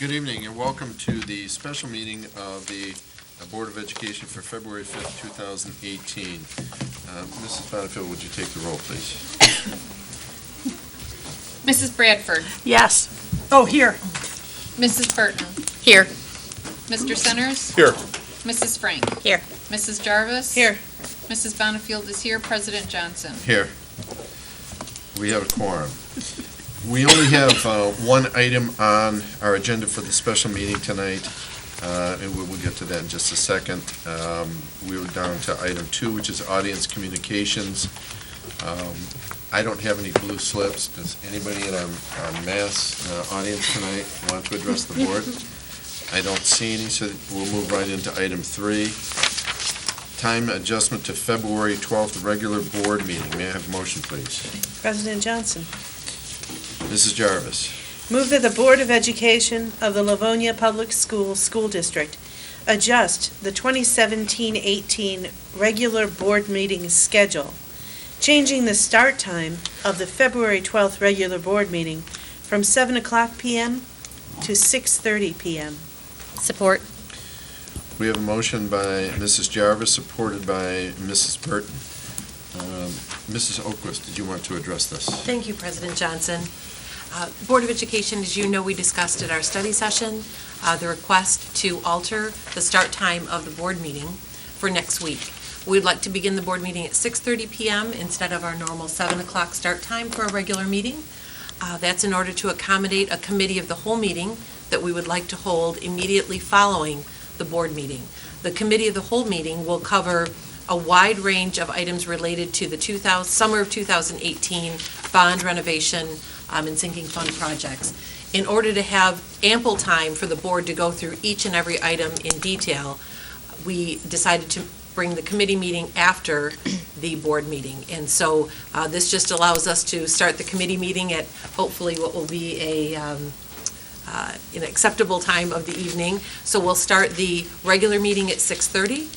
Good evening and welcome to the special meeting of the Board of Education for February 5th, 2018. Mrs. Bonnefield, would you take the roll, please? Mrs. Bradford. Yes. Oh, here. Mrs. Burton. Here. Mr. Centers. Here. Mrs. Frank. Here. Mrs. Jarvis. Here. Mrs. Bonnefield is here. President Johnson. Here. We have a quorum. We only have one item on our agenda for the special meeting tonight, and we'll get to that in just a second. We were down to item 2, which is audience communications. I don't have any blue slips. Does anybody in our Masb audience tonight want to address the board? I don't see any, so we'll move right into item 3. Time adjustment to February 12th regular board meeting. May I have a motion, please? President Johnson. Mrs. Jarvis. Move that the Board of Education of the Livonia Public Schools School District adjust the 2017-18 regular board meeting schedule, changing the start time of the February 12th regular board meeting from 7 o'clock p.m. to 6:30 p.m. Support. We have a motion by Mrs. Jarvis, supported by Mrs. Burton. Mrs. Oquist, did you want to address this? Thank you, President Johnson. Board of Education, as you know, we discussed at our study session the request to alter the start time of the board meeting for next week. We'd like to begin the board meeting at 6:30 p.m. instead of our normal 7 o'clock start time for a regular meeting. That's in order to accommodate a committee of the whole meeting that we would like to hold immediately following the board meeting. The committee of the whole meeting will cover a wide range of items related to the summer of 2018 bond renovation and sinking fund projects. In order to have ample time for the board to go through each and every item in detail, we decided to bring the committee meeting after the board meeting. And so this just allows us to start the committee meeting at hopefully what will be an acceptable time of the evening. So we'll start the regular meeting at 6:30,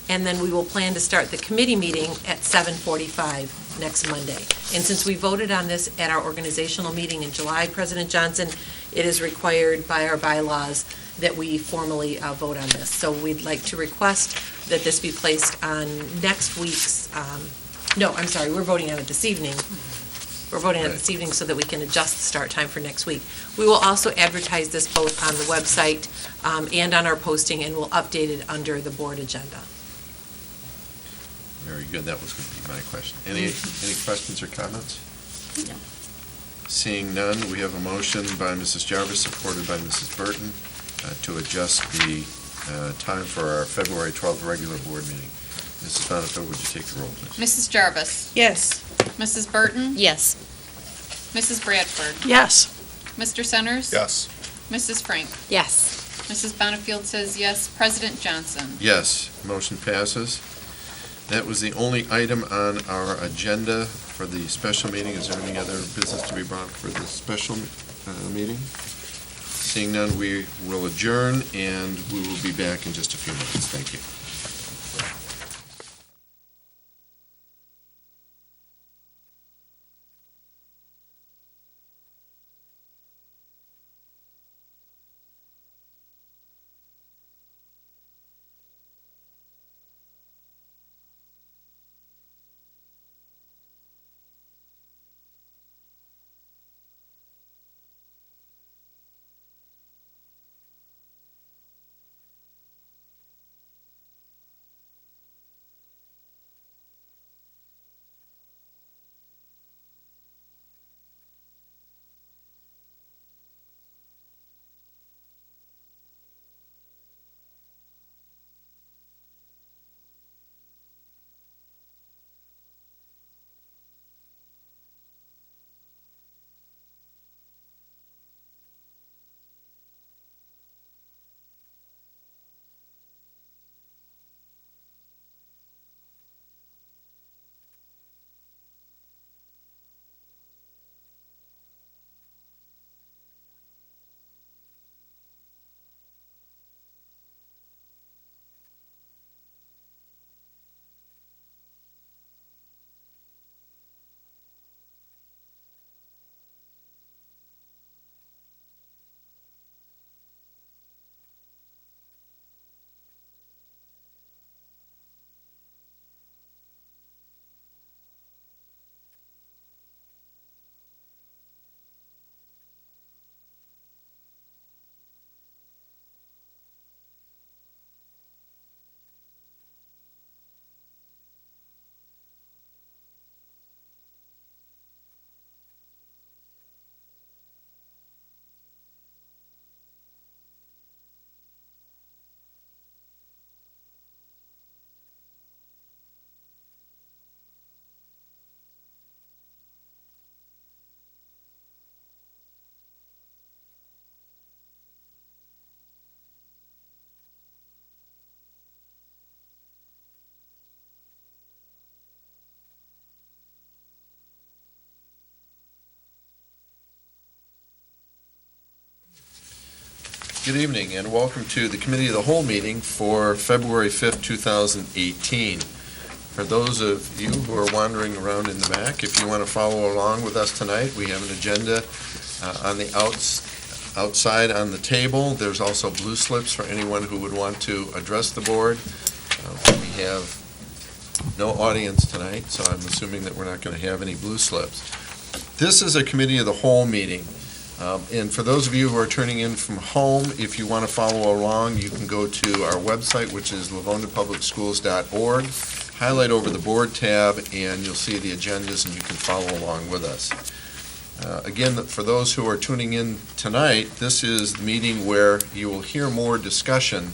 and then we will plan to start the committee meeting at 7:45 next Monday. And since we voted on this at our organizational meeting in July, President Johnson, it is required by our bylaws that we formally vote on this. So we'd like to request that this be placed on next week's, we're voting on it this evening. We're voting on it this evening so that we can adjust the start time for next week. We will also advertise this both on the website and on our posting, and we'll update it under the board agenda. Very good. That was going to be my question. Any questions or comments? No. Seeing none, we have a motion by Mrs. Jarvis, supported by Mrs. Burton, to adjust the time for our February 12th regular board meeting. Mrs. Bonnefield, would you take the roll, please? Mrs. Jarvis. Yes. Mrs. Burton. Yes. Mrs. Bradford. Yes. Mr. Centers. Yes. Mrs. Frank. Yes. Mrs. Bonnefield says yes. President Johnson. Yes. Motion passes. That was the only item on our agenda for the special meeting. Is there any other business to be brought for the special meeting? Seeing none, we will adjourn, and we will be back in just a few minutes. Thank you. Good evening, and welcome to the Committee of the Whole meeting for February 5th, 2018. For those of you who are wandering around in the back, if you want to follow along with us tonight, we have an agenda on the outside on the table. There's also blue slips for anyone who would want to address the board. We have no audience tonight, so I'm assuming that we're not going to have any blue slips. This is a Committee of the Whole meeting. And for those of you who are turning in from home, if you want to follow along, you can go to our website, which is livoniapublicschools.org, highlight over the board tab, and you'll see the agendas, and you can follow along with us. Again, for those who are tuning in tonight, this is the meeting where you will hear more discussion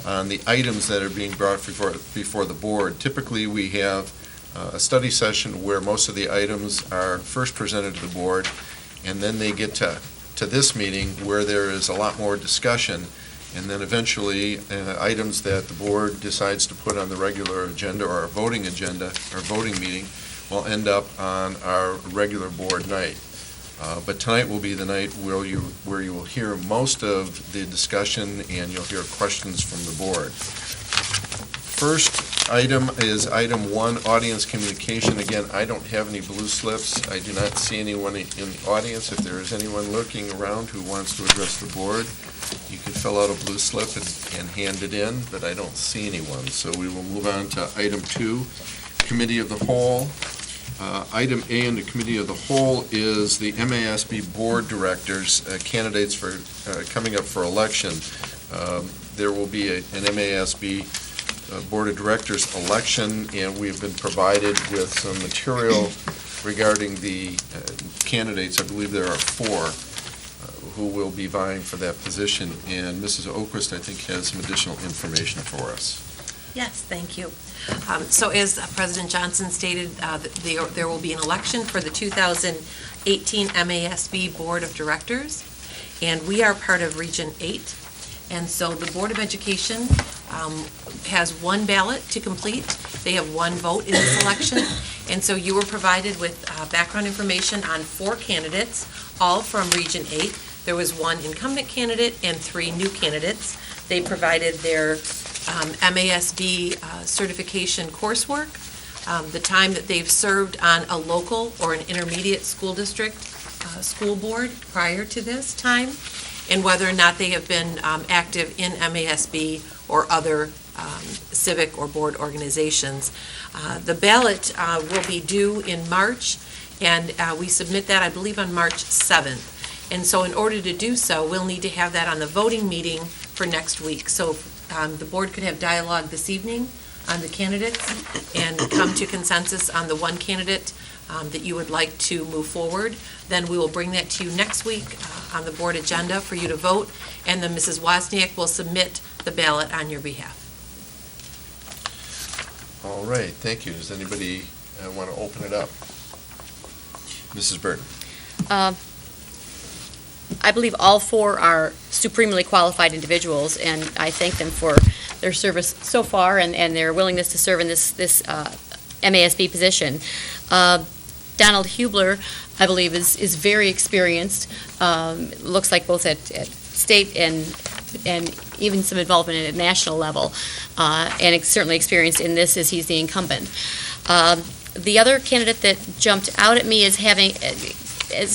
on the items that are being brought before the board. Typically, we have a study session where most of the items are first presented to the board, and then they get to this meeting where there is a lot more discussion, and then eventually items that the board decides to put on the regular agenda or our voting agenda, our voting meeting, will end up on our regular board night. But tonight will be the night where you will hear most of the discussion and you'll hear questions from the board. First item is item 1, audience communication. Again, I don't have any blue slips. I do not see anyone in the audience. If there is anyone lurking around who wants to address the board, you can fill out a blue slip and hand it in, but I don't see anyone. So we will move on to item 2, Committee of the Whole. Item A in the Committee of the Whole is the MASB Board Directors, candidates for coming up for election. There will be an MASB Board of Directors election, and we've been provided with some material regarding the candidates. I believe there are 4 who will be vying for that position, and Mrs. Oquist, I think, has some additional information for us. Yes, thank you. So as President Johnson stated, there will be an election for the 2018 MASB Board of Directors, and we are part of Region 8. And so the Board of Education has 1 ballot to complete. They have 1 vote in this election. And so you were provided with background information on 4 candidates, all from Region 8. There was 1 incumbent candidate and 3 new candidates. They provided their MASB certification coursework, the time that they've served on a local or an intermediate school district school board prior to this time, and whether or not they have been active in MASB or other civic or board organizations. The ballot will be due in March, and we submit that, I believe, on March 7th. And so in order to do so, we'll need to have that on the voting meeting for next week. So the board could have dialogue this evening on the candidates and come to consensus on the 1 candidate that you would like to move forward. Then we will bring that to you next week on the board agenda for you to vote, and then Mrs. Wozniak will submit the ballot on your behalf. All right, thank you. Does anybody want to open it up? Mrs. Burton. I believe all 4 are supremely qualified individuals, and I thank them for their service so far and their willingness to serve in this MASB position. Donald Hubler, I believe, is very experienced. Looks like both at state and even some involvement at a national level, and certainly experienced in this as he's the incumbent. The other candidate that jumped out at me as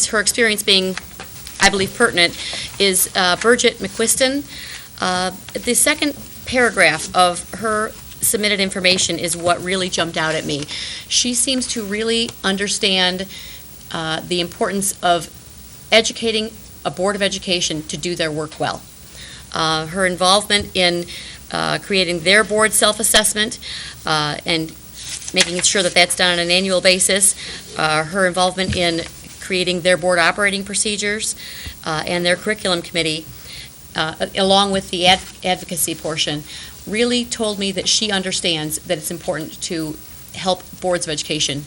her experience being, I believe, pertinent is Bridget McQuiston. The second paragraph of her submitted information is what really jumped out at me. She seems to really understand the importance of educating a Board of Education to do their work well. Her involvement in creating their board self-assessment and making sure that that's done on an annual basis, her involvement in creating their board operating procedures and their curriculum committee, along with the advocacy portion, really told me that she understands that it's important to help boards of education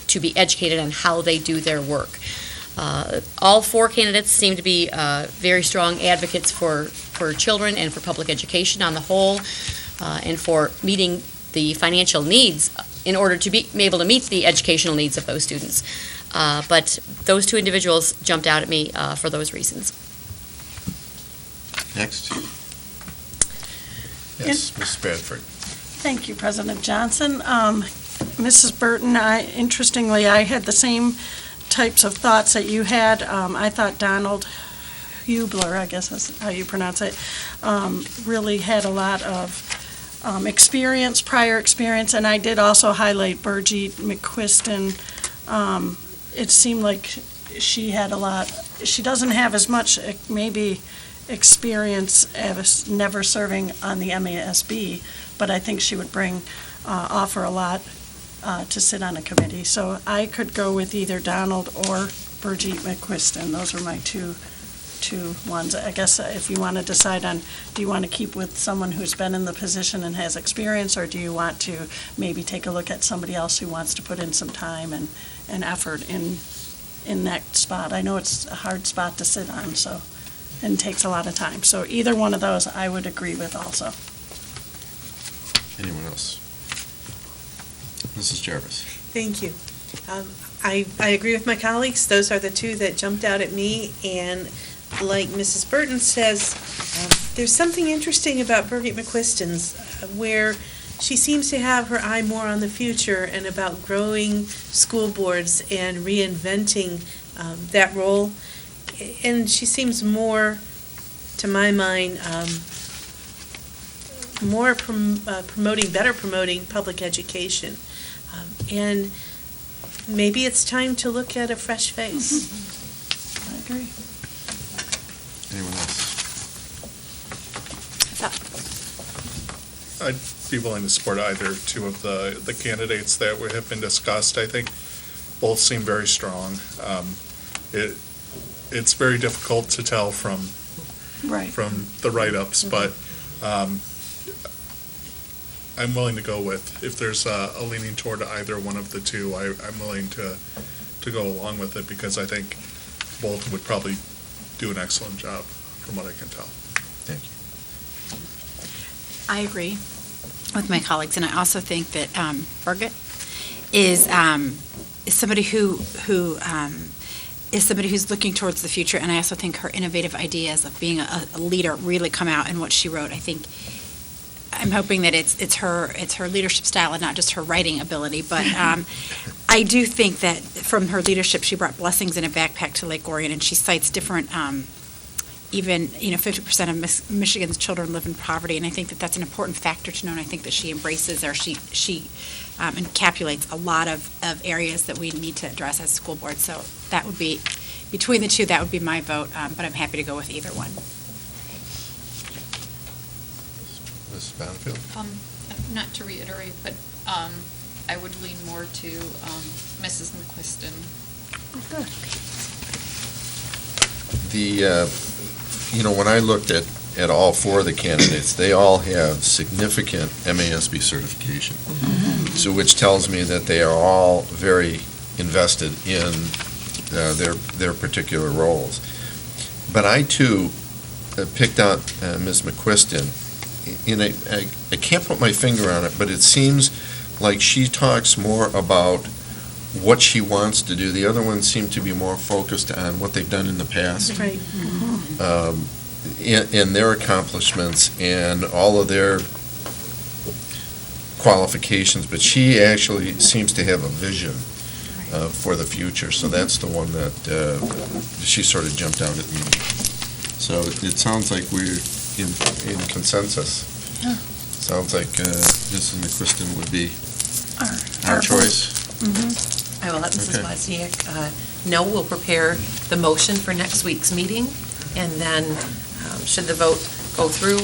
to be educated on how they do their work. All 4 candidates seem to be very strong advocates for children and for public education on the whole, and for meeting the financial needs in order to be able to meet the educational needs of those students. But those 2 individuals jumped out at me for those reasons. Next. Yes, Mrs. Bradford. Thank you, President Johnson. Mrs. Burton, interestingly, I had the same types of thoughts that you had. I thought Donald Hubler, I guess that's how you pronounce it, really had a lot of prior experience, and I did also highlight Birgit McQuiston. It seemed like she had a lot, she doesn't have as much maybe experience as never serving on the MASB, but I think she would offer a lot to sit on a committee. So I could go with either Donald or Birgit McQuiston. Those are my two ones. I guess if you want to decide on, do you want to keep with someone who's been in the position and has experience, or do you want to maybe take a look at somebody else who wants to put in some time and effort in that spot? I know it's a hard spot to sit on, so, and takes a lot of time. So either one of those I would agree with also. Anyone else? Mrs. Jarvis. Thank you. I agree with my colleagues. Those are the two that jumped out at me, and like Mrs. Burton says, there's something interesting about Birgit McQuiston's, where she seems to have her eye more on the future and about growing school boards and reinventing that role. And she seems more, to my mind, better promoting public education. And maybe it's time to look at a fresh face. I agree. Anyone else? I'd be willing to support either two of the candidates that have been discussed. I think both seem very strong. It's very difficult to tell from the write-ups, but I'm willing to go with, if there's a leaning toward either one of the two, I'm willing to go along with it, because I think both would probably do an excellent job, from what I can tell. Thank you. I agree with my colleagues, and I also think that Birgit is somebody who is somebody who's looking towards the future, and I also think her innovative ideas of being a leader really come out in what she wrote. I think I'm hoping that it's her leadership style and not just her writing ability, but I do think that from her leadership, she brought blessings in a backpack to Lake Orion, and she cites different, even 50% of Michigan's children live in poverty, and I think that that's an important factor to know, and I think that she embraces, or she encapsulates a lot of areas that we need to address as a school board. So that would be, between the two, that would be my vote, but I'm happy to go with either one. Mrs. Bonnefield? Not to reiterate, but I would lean more to Mrs. McQuiston. When I looked at all four of the candidates, they all have significant MASB certification. So which tells me that they are all very invested in their particular roles. But I too picked out Ms. McQuiston, and I can't put my finger on it, but it seems like she talks more about what she wants to do. The other ones seem to be more focused on what they've done in the past. Right. In their accomplishments and all of their qualifications, but she actually seems to have a vision for the future. So that's the one that she sort of jumped out at me. So it sounds like we're in consensus. Yeah. Sounds like Mrs. McQuiston would be our choice. I will let Mrs. Okay. Wozniak know. We'll prepare the motion for next week's meeting, and then should the vote go through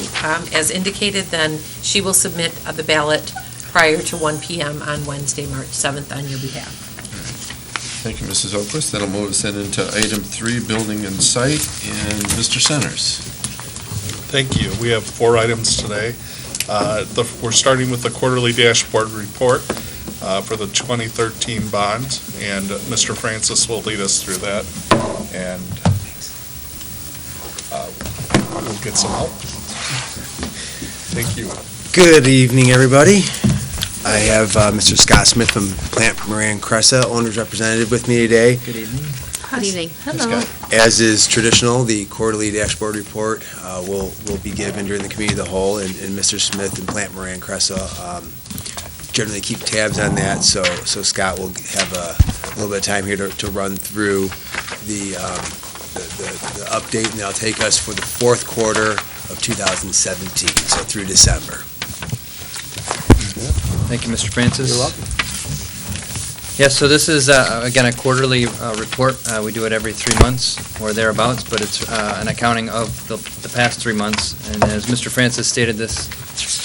as indicated, then she will submit the ballot prior to 1 p.m. on Wednesday, March 7th on your behalf. Thank you, Mrs. Oaklist. That'll move us into item 3, building and site, and Mr. Centers. Thank you. We have 4 items today. We're starting with the quarterly dashboard report for the 2013 bond, and Mr. Francis will lead us through that, and we'll get some help. Thank you. Good evening, everybody. I have Mr. Scott Smith from Plant Moran Cressa, owner's representative, with me today. Good evening. Good evening. Hello. As is traditional, the quarterly dashboard report will be given during the committee of the whole, and Mr. Smith and Plant Moran Cressa generally keep tabs on that, so Scott will have a little bit of time here to run through the update, and that'll take us for the fourth quarter of 2017, so through December. Thank you, Mr. Francis. You're welcome. Yes, so this is, again, a quarterly report. We do it every 3 months or thereabouts, but it's an accounting of the past 3 months. And as Mr. Francis stated, this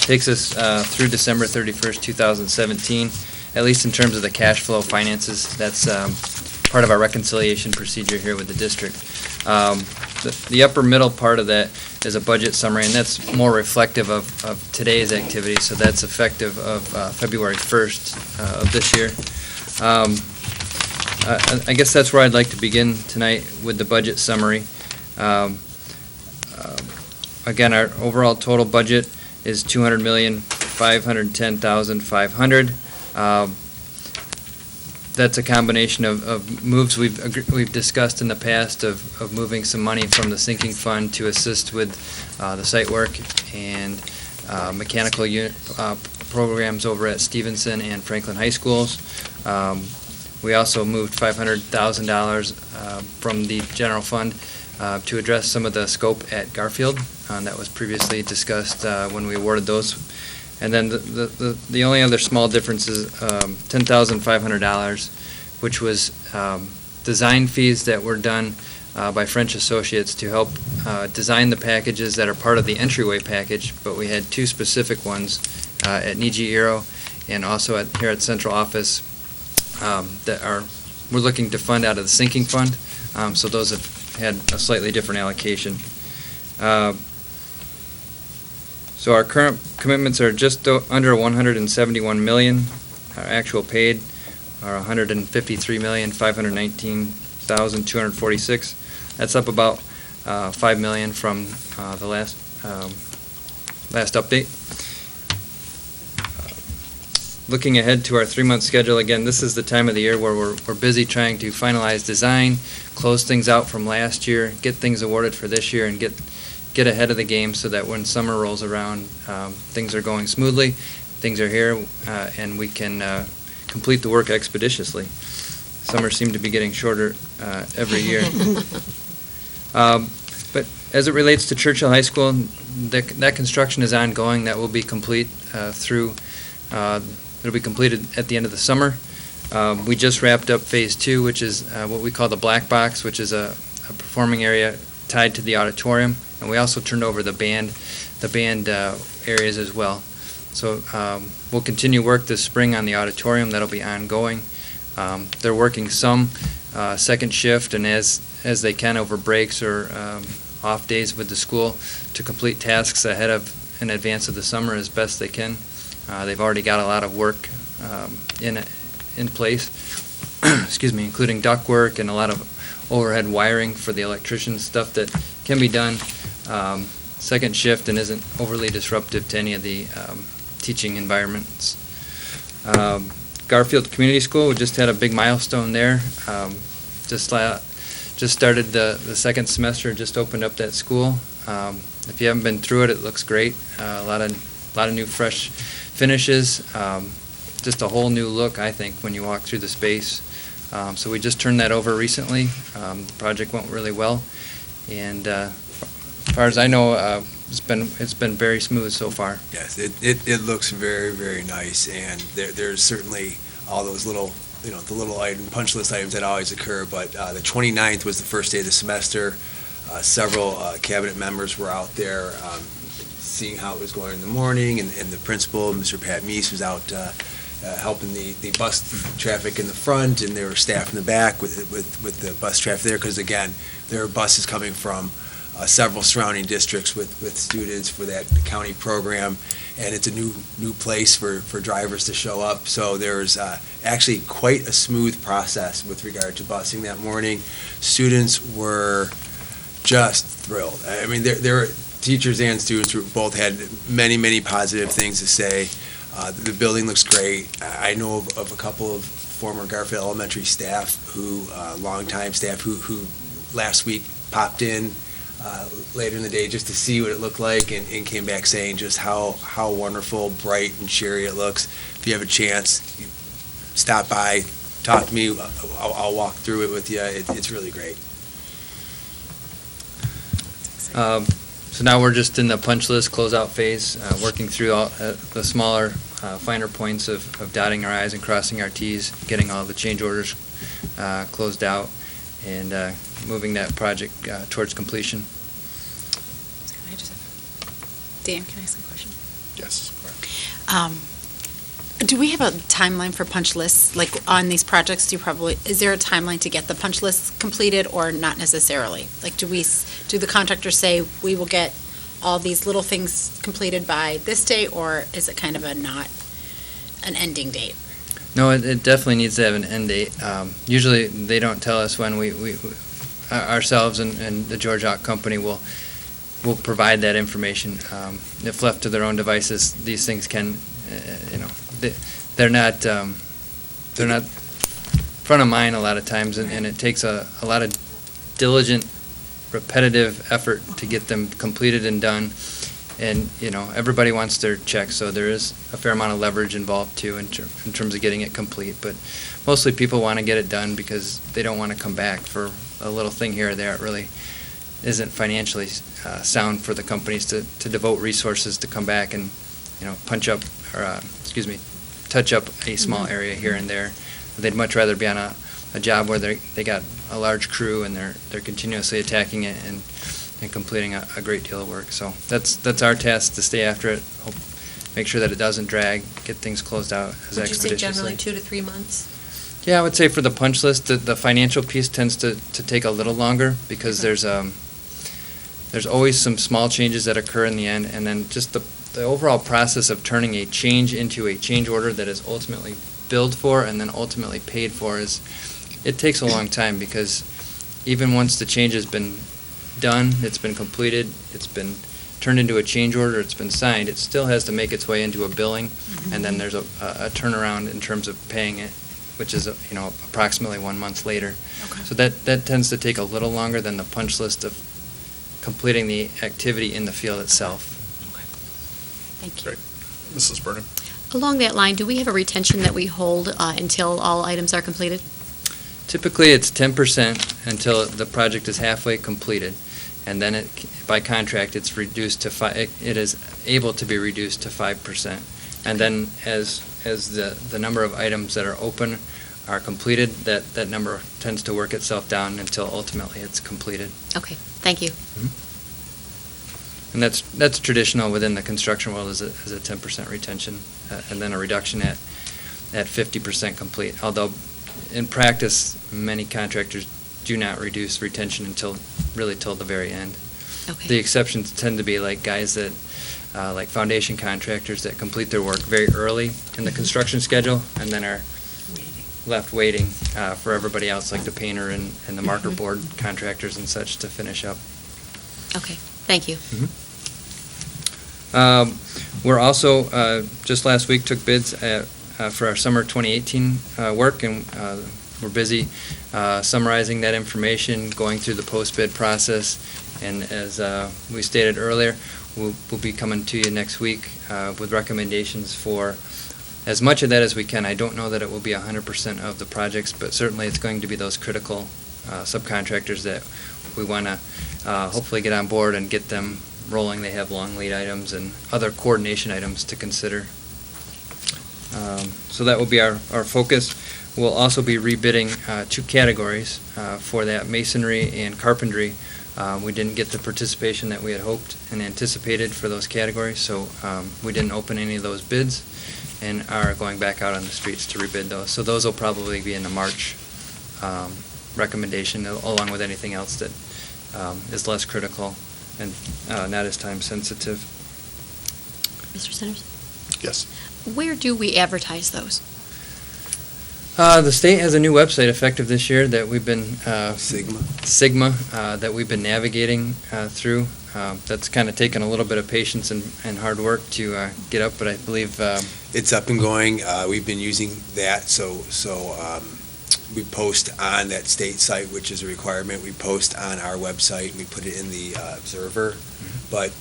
takes us through December 31st, 2017, at least in terms of the cash flow finances. That's part of our reconciliation procedure here with the district. The upper middle part of that is a budget summary, and that's more reflective of today's activity, so that's effective of February 1st of this year. I guess that's where I'd like to begin tonight with the budget summary. Again, our overall total budget is $200,510,500. That's a combination of moves we've discussed in the past of moving some money from the sinking fund to assist with the site work and mechanical unit programs over at Stevenson and Franklin High Schools. We also moved $500,000 from the general fund to address some of the scope at Garfield that was previously discussed when we awarded those. And then the only other small difference is $10,500, which was design fees that were done by French Associates to help design the packages that are part of the entryway package, but we had two specific ones at Niji Eero and also here at Central Office that we're looking to fund out of the sinking fund. So those have had a slightly different allocation. So our current commitments are just under $171 million. Our actual paid are $153,519,246. That's up about $5 million from the last update. Looking ahead to our 3-month schedule, again, this is the time of the year where we're busy trying to finalize design, close things out from last year, get things awarded for this year, and get ahead of the game so that when summer rolls around, things are going smoothly, things are here, and we can complete the work expeditiously. Summers seem to be getting shorter every year. But as it relates to Churchill High School, that construction is ongoing. That will be complete it'll be completed at the end of the summer. We just wrapped up Phase 2, which is what we call the black box, which is a performing area tied to the auditorium, and we also turned over the band areas as well. So we'll continue work this spring on the auditorium. That'll be ongoing. They're working some second shift and as they can over breaks or off days with the school to complete tasks in advance of the summer as best they can. They've already got a lot of work in place, excuse me, including duct work and a lot of overhead wiring for the electrician stuff that can be done second shift and isn't overly disruptive to any of the teaching environments. Garfield Community School, we just had a big milestone there. Just started the second semester, just opened up that school. If you haven't been through it, it looks great. A lot of new fresh finishes, just a whole new look, I think, when you walk through the space. So we just turned that over recently. The project went really well, and as far as I know, it's been very smooth so far. Yes, it looks very, very nice, and there's certainly all those little, the little punch list items that always occur, but the 29th was the first day of the semester. Several cabinet members were out there seeing how it was going in the morning, and the principal, Mr. Pat Meese, was out helping the bus traffic in the front, and there were staff in the back with the bus traffic there, because again, there are buses coming from several surrounding districts with students for that county program, and it's a new place for drivers to show up. So there's actually quite a smooth process with regard to busing that morning. Students were just thrilled. I mean, there teachers and students both had many positive things to say. The building looks great. I know of a couple of former Garfield Elementary staff who, longtime staff who last week popped in later in the day just to see what it looked like and came back saying just how wonderful, bright, and cheery it looks. If you have a chance, stop by, talk to me. I'll walk through it with you. It's really great. So now we're just in the punch list closeout phase, working through all the smaller, finer points of dotting our i's and crossing our t's, getting all the change orders closed out, and moving that project towards completion. Dan, can I ask a question? Yes. Do we have a timeline for punch lists? Like on these projects, is there a timeline to get the punch lists completed or not necessarily? Like do the contractors say we will get all these little things completed by this date, or is it kind of not an ending date? No, it definitely needs to have an end date. Usually they don't tell us when we ourselves and the George Hawk Company will provide that information. If left to their own devices, these things can, they're not front of mind a lot of times, and it takes a lot of diligent, repetitive effort to get them completed and done. And, everybody wants their check, so there is a fair amount of leverage involved too in terms of getting it complete. But mostly people want to get it done because they don't want to come back for a little thing here or there. It really isn't financially sound for the companies to devote resources to come back and, touch up a small area here and there. They'd much rather be on a job where they got a large crew and they're continuously attacking it and completing a great deal of work. So that's our task, to stay after it, make sure that it doesn't drag, get things closed out as Would you say expeditiously. generally 2 to 3 months? Yeah, I would say for the punch list, the financial piece tends to take a little longer because there's always some small changes that occur in the end, and then just the overall process of turning a change into a change order that is ultimately billed for and then ultimately paid for it takes a long time, because even once the change has been done, it's been completed, it's been turned into a change order, it's been signed, it still has to make its way into a billing, and then there's a turnaround in terms of paying it, which is approximately 1 month later. Okay. So that tends to take a little longer than the punch list of completing the activity in the field itself. Thank you. Great. Mrs. Burnham? Along that line, do we have a retention that we hold until all items are completed? Typically, it's 10% until the project is halfway completed, and then by contract, it's reduced to it is able to be reduced to 5%. And then as the number of items that are open are completed, that number tends to work itself down until ultimately it's completed. Okay, thank you. And that's traditional within the construction world, is a 10% retention, and then a reduction at 50% complete. Although in practice, many contractors do not reduce retention until the very end. Okay. The exceptions tend to be like guys that, like foundation contractors that complete their work very early in the construction schedule and then are left waiting for everybody else, like the painter and the marker board contractors and such, to finish up. Okay, thank you. We're also, just last week, took bids for our summer 2018 work, and we're busy summarizing that information, going through the post-bid process, and as we stated earlier, we'll be coming to you next week with recommendations for as much of that as we can. I don't know that it will be 100% of the projects, but certainly it's going to be those critical subcontractors that we want to hopefully get on board and get them rolling. They have long lead items and other coordination items to consider. So that will be our focus. We'll also be rebidding 2 categories for that, masonry and carpentry. We didn't get the participation that we had hoped and anticipated for those categories, so we didn't open any of those bids and are going back out on the streets to rebid those. So those will probably be in the March recommendation, along with anything else that is less critical and not as time sensitive. Mr. Centers? Yes. Where do we advertise those? The state has a new website effective this year that we've been Sigma. Sigma that we've been navigating through. That's kind of taken a little bit of patience and hard work to get up, but I believe It's up and going. We've been using that, so we post on that state site, which is a requirement. We post on our website, and we put it in the Observer. But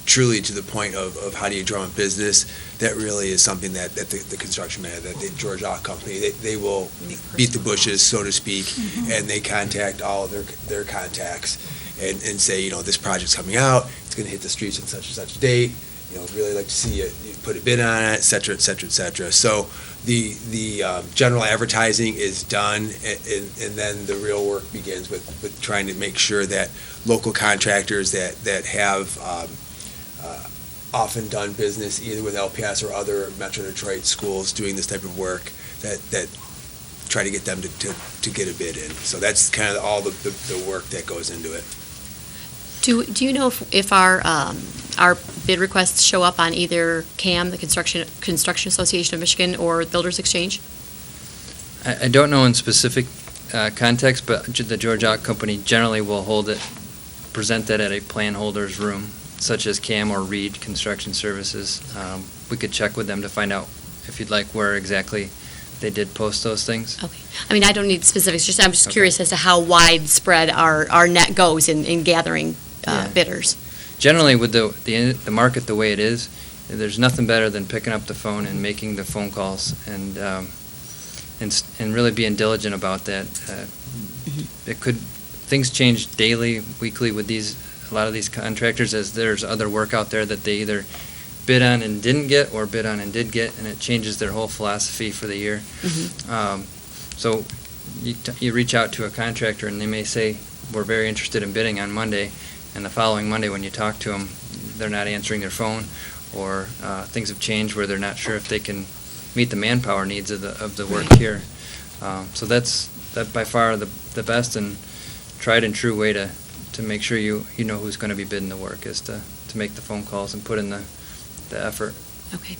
truly, to the point of how do you drum a business, that really is something that the construction man, that the George Ock Company, they will beat the bushes, so to speak, and they contact all of their contacts and say, you know, this project's coming out, it's going to hit the streets on such and such a date, you know, really like to see you put a bid on it, et cetera, et cetera, et cetera. So the general advertising is done, and then the real work begins with trying to make sure that local contractors that have often done business either with LPS or other Metro Detroit schools doing this type of work, that try to get them to get a bid in. So that's kind of all the work that goes into it. Do you know if our bid requests show up on either CAM, the Construction Association of Michigan, or Builders Exchange? I don't know in specific context, but the George Ock Company generally will present that at a plan holder's room, such as CAM or Reed Construction Services. We could check with them to find out, if you'd like, where exactly they did post those things. Okay. I mean, I don't need specifics, I'm just curious as to how widespread our net goes in gathering bidders. Generally, with the market the way it is, there's nothing better than picking up the phone and making the phone calls and really being diligent about that. Things change daily, weekly with a lot of these contractors, as there's other work out there that they either bid on and didn't get or bid on and did get, and it changes their whole philosophy for the year. So you reach out to a contractor and they may say, we're very interested in bidding on Monday, and the following Monday when you talk to them, they're not answering their phone, or things have changed where they're not sure if they can meet the manpower needs of the work here. So that's by far the best and tried and true way to make sure you know who's going to be bidding the work, is to make the phone calls and put in the effort. Okay.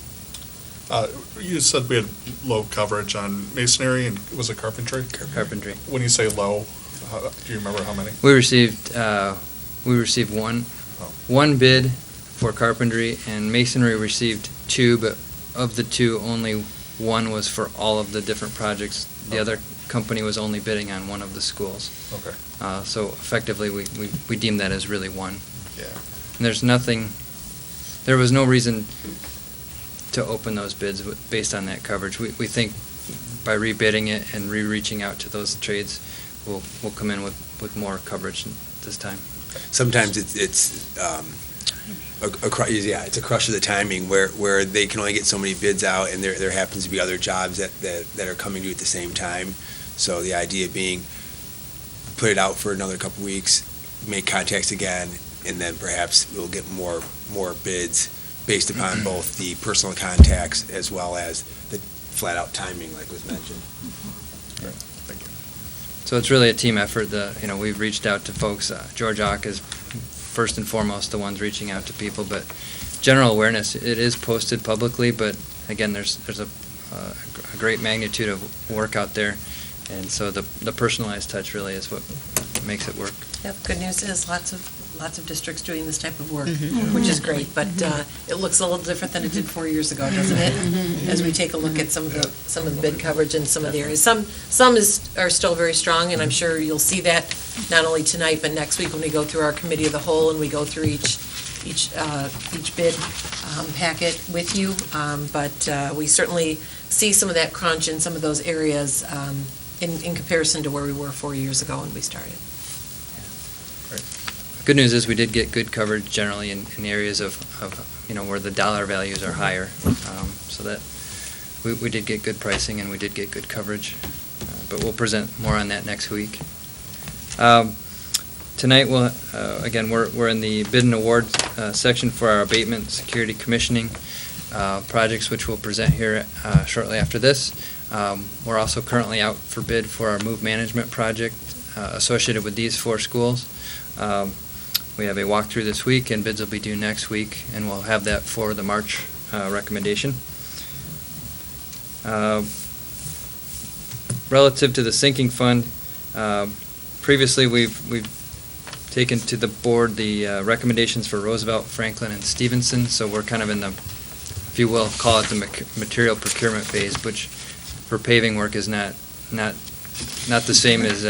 You said we had low coverage on masonry, and was it carpentry? Carpentry. When you say low, do you remember how many? We received one bid for carpentry, and masonry received 2, but of the 2, only one was for all of the different projects. The other company was only bidding on one of the schools. Okay. So effectively, we deem that as really one. Yeah. And there was no reason to open those bids based on that coverage. We think by rebidding it and reaching out to those trades, we'll come in with more coverage this time. Sometimes it's a crush of the timing where they can only get so many bids out, and there happens to be other jobs that are coming due at the same time. So the idea being, put it out for another couple weeks, make contacts again, and then perhaps we'll get more bids based upon both the personal contacts as well as the flat-out timing, like was mentioned. Right. Thank you. So it's really a team effort. We've reached out to folks. George Ock is first and foremost the ones reaching out to people, but general awareness, it is posted publicly, but again, there's a great magnitude of work out there, and so the personalized touch really is what makes it work. Yeah, the good news is lots of districts doing this type of work, which is great, but it looks a little different than it did 4 years ago, doesn't it? As we take a look at some of the bid coverage in some of the areas. Some are still very strong, and I'm sure you'll see that not only tonight, but next week when we go through our committee of the whole and we go through each bid packet with you. But we certainly see some of that crunch in some of those areas in comparison to where we were 4 years ago when we started. Good news is we did get good coverage generally in areas of where the dollar values are higher. So that we did get good pricing and we did get good coverage. But we'll present more on that next week. Tonight, we're in the bid and award section for our abatement security commissioning projects, which we'll present here shortly after this. We're also currently out for bid for our move management project associated with these 4 schools. We have a walkthrough this week, and bids will be due next week, and we'll have that for the March recommendation. Relative to the sinking fund, previously we've taken to the board the recommendations for Roosevelt, Franklin, and Stevenson, so we're kind of in the, if you will, call it the material procurement phase, which for paving work is not the same as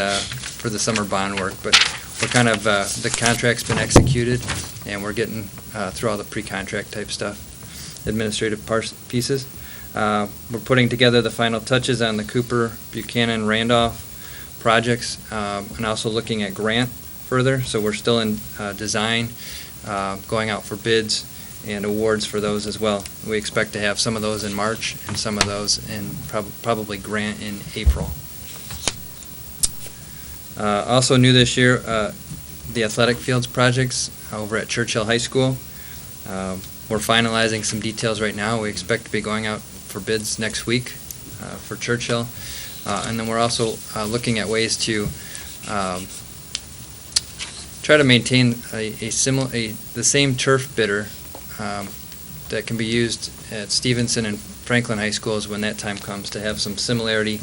for the summer bond work, but we're kind of, the contract's been executed, and we're getting through all the pre-contract type stuff, administrative pieces. We're putting together the final touches on the Cooper, Buchanan, Randolph projects, and also looking at grant further, so we're still in design, going out for bids and awards for those as well. We expect to have some of those in March and some of those in probably grant in April. Also new this year, the athletic fields projects over at Churchill High School. We're finalizing some details right now. We expect to be going out for bids next week for Churchill. And then we're also looking at ways to try to maintain the same turf bidder that can be used at Stevenson and Franklin High Schools when that time comes, to have some similarity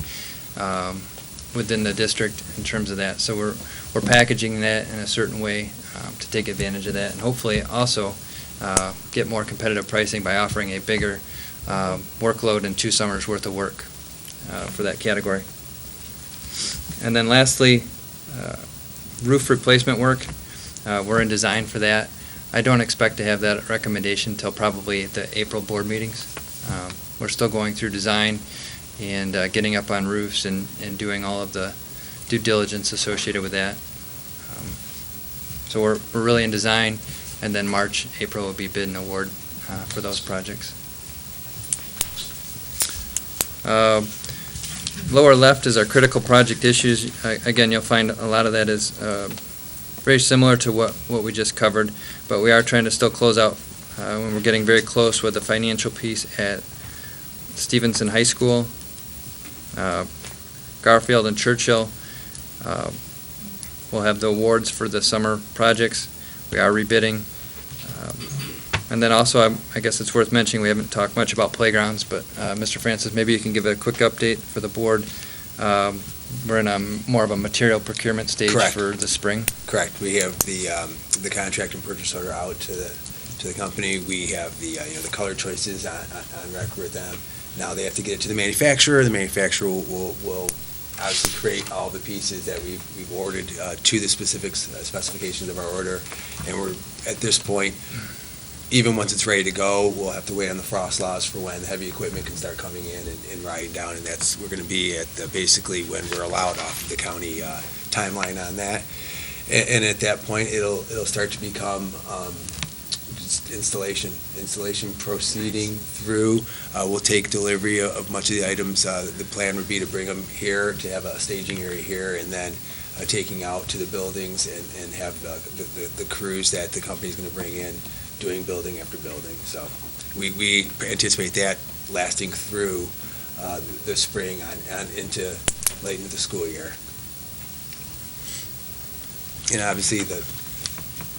within the district in terms of that. So we're packaging that in a certain way to take advantage of that, and hopefully also get more competitive pricing by offering a bigger workload in 2 summers worth of work for that category. And then lastly, roof replacement work. We're in design for that. I don't expect to have that recommendation until probably the April board meetings. We're still going through design and getting up on roofs and doing all of the due diligence associated with that. So we're really in design, and then March, April will be bid and award for those projects. Lower left is our critical project issues. Again, you'll find a lot of that is very similar to what we just covered, but we are trying to still close out when we're getting very close with the financial piece at Stevenson High School, Garfield and Churchill. We'll have the awards for the summer projects. We are rebidding. And then also, I guess it's worth mentioning, we haven't talked much about playgrounds, but Mr. Francis, maybe you can give a quick update for the board. We're in a more of a material procurement stage. Correct. For the spring. Correct. We have the contract and purchase order out to the company. We have the color choices on record with them. Now they have to get it to the manufacturer. The manufacturer will obviously create all the pieces that we've ordered to the specific specifications of our order. And we're at this point, even once it's ready to go, we'll have to wait on the frost laws for when the heavy equipment can start coming in and riding down, and we're going to be at basically when we're allowed off the county timeline on that. And at that point, it'll start to become just installation proceeding through. We'll take delivery of much of the items. The plan would be to bring them here, to have a staging area here, and then taking out to the buildings and have the crews that the company's going to bring in doing building after building. So we anticipate that lasting through the spring on into late into the school year. And obviously the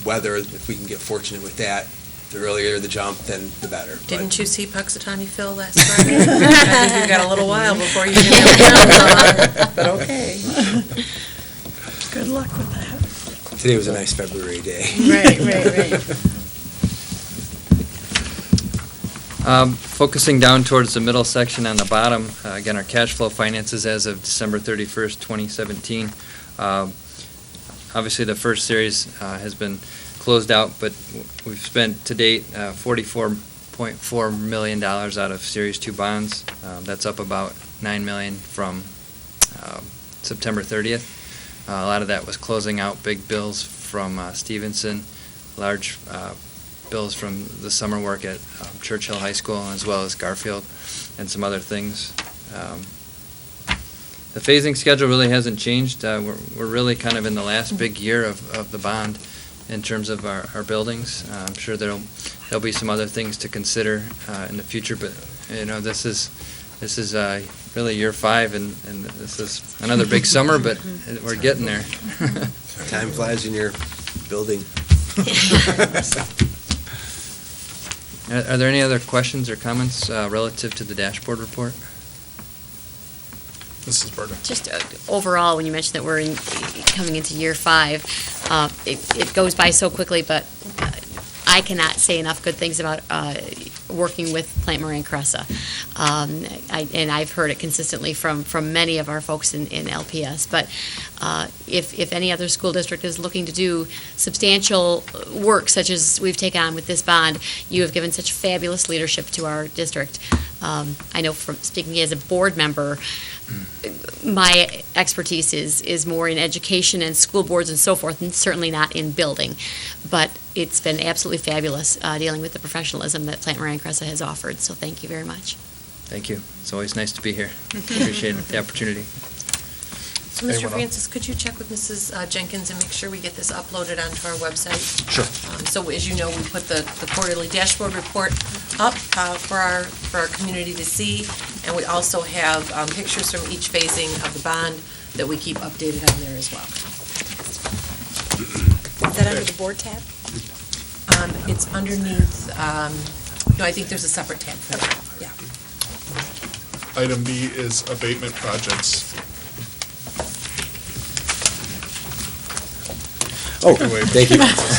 weather, if we can get fortunate with that, the earlier the jump, then the better. Didn't you see Puxatawny Phil last Friday? I think you got a little while before you can have a on, but okay. Good luck with that. Today was a nice February day. Right. Focusing down towards the middle section on the bottom, again, our cash flow finances as of December 31st, 2017. Obviously, the first series has been closed out, but we've spent to date $44.4 million out of Series 2 bonds. That's up about $9 million from September 30th. A lot of that was closing out big bills from Stevenson, large bills from the summer work at Churchill High School, as well as Garfield, and some other things. The phasing schedule really hasn't changed. We're really kind of in the last big year of the bond in terms of our buildings. I'm sure there'll be some other things to consider in the future, but this is really year 5, and this is another big summer, but we're getting there. Time flies when you're building. Are there any other questions or comments relative to the dashboard report? Mrs. Burton. Just overall, when you mentioned that we're coming into year 5, it goes by so quickly, but I cannot say enough good things about working with Plant Moran Cressa. And I've heard it consistently from many of our folks in LPS. But if any other school district is looking to do substantial work, such as we've taken on with this bond, you have given such fabulous leadership to our district. I know from speaking as a board member, my expertise is more in education and school boards and so forth, and certainly not in building. But it's been absolutely fabulous dealing with the professionalism that Plant Moran Cressa has offered, so thank you very much. Thank you. It's always nice to be here. Appreciate the opportunity. So, Mr. Anyone else? Francis, could you check with Mrs. Jenkins and make sure we get this uploaded onto our website? Sure. So as you know, we put the quarterly dashboard report up for our community to see, and we also have pictures from each phasing of the bond that we keep updated on there as well. Is that under the board tab? It's underneath, no, I think there's a separate tab for that, yeah. Item B is abatement projects. Oh, Take it away, thank you.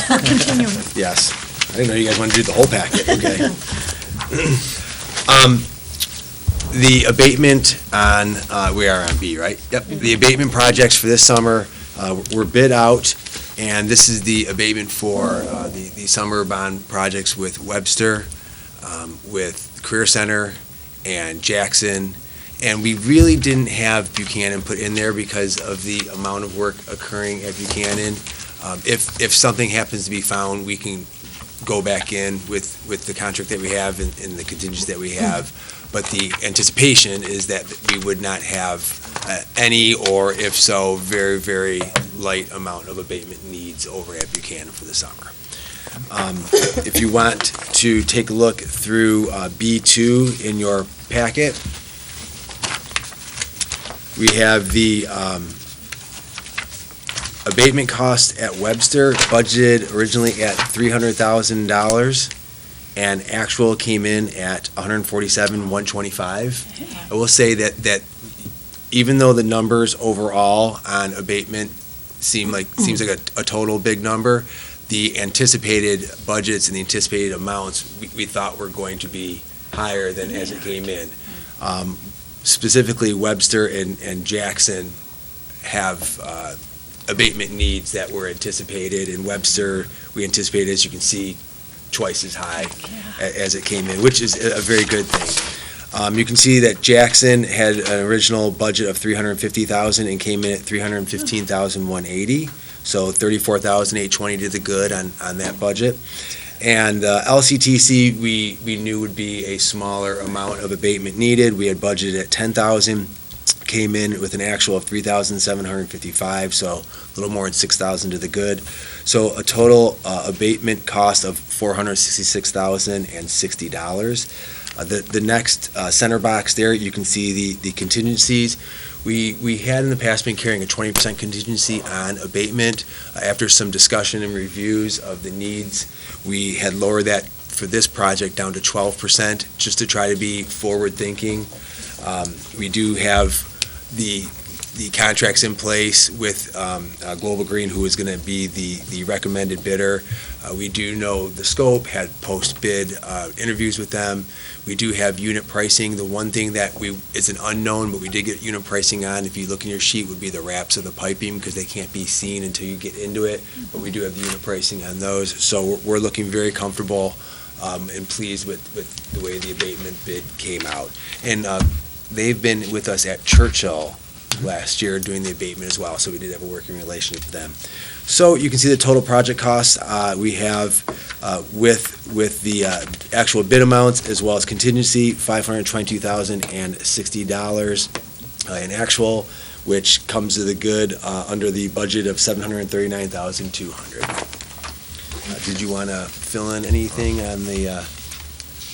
We're continuing. Yes. I didn't know you guys wanted to do the whole packet, okay. The abatement on, we are on B, right? Yep. The abatement projects for this summer were bid out, and this is the abatement for the summer bond projects with Webster, with Career Center, and Jackson. And we really didn't have Buchanan put in there because of the amount of work occurring at Buchanan. If something happens to be found, we can go back in with the contract that we have and the contingencies that we have. But the anticipation is that we would not have any, or if so, very, very light amount of abatement needs over at Buchanan for the summer. If you want to take a look through B2 in your packet, we have the abatement cost at Webster, budgeted originally at $300,000, and actual came in at $147,125. I will say that even though the numbers overall on abatement seems like a total big number, the anticipated budgets and the anticipated amounts we thought were going to be higher than as it came in. Specifically, Webster and Jackson have abatement needs that were anticipated. In Webster, we anticipated, as you can see, twice as high as it came in, which is a very good thing. You can see that Jackson had an original budget of $350,000 and came in at $315,180, so $34,820 to the good on that budget. And LCTC, we knew would be a smaller amount of abatement needed. We had budgeted at $10,000, came in with an actual of $3,755, so a little more than $6,000 to the good. So a total abatement cost of $466,060. The next center box there, you can see the contingencies. We had in the past been carrying a 20% contingency on abatement. After some discussion and reviews of the needs, we had lowered that for this project down to 12%, just to try to be forward-thinking. We do have the contracts in place with Global Green, who is going to be the recommended bidder. We do know the scope, had post-bid interviews with them. We do have unit pricing. The one thing that is an unknown, but we did get unit pricing on, if you look in your sheet, would be the wraps of the piping, because they can't be seen until you get into it. But we do have the unit pricing on those. So we're looking very comfortable and pleased with the way the abatement bid came out. And they've been with us at Churchill last year doing the abatement as well, so we did have a working relationship with them. So you can see the total project costs we have with the actual bid amounts as well as contingency, $522,060 in actual, which comes to the good under the budget of $739,200. Did you want to fill in anything on the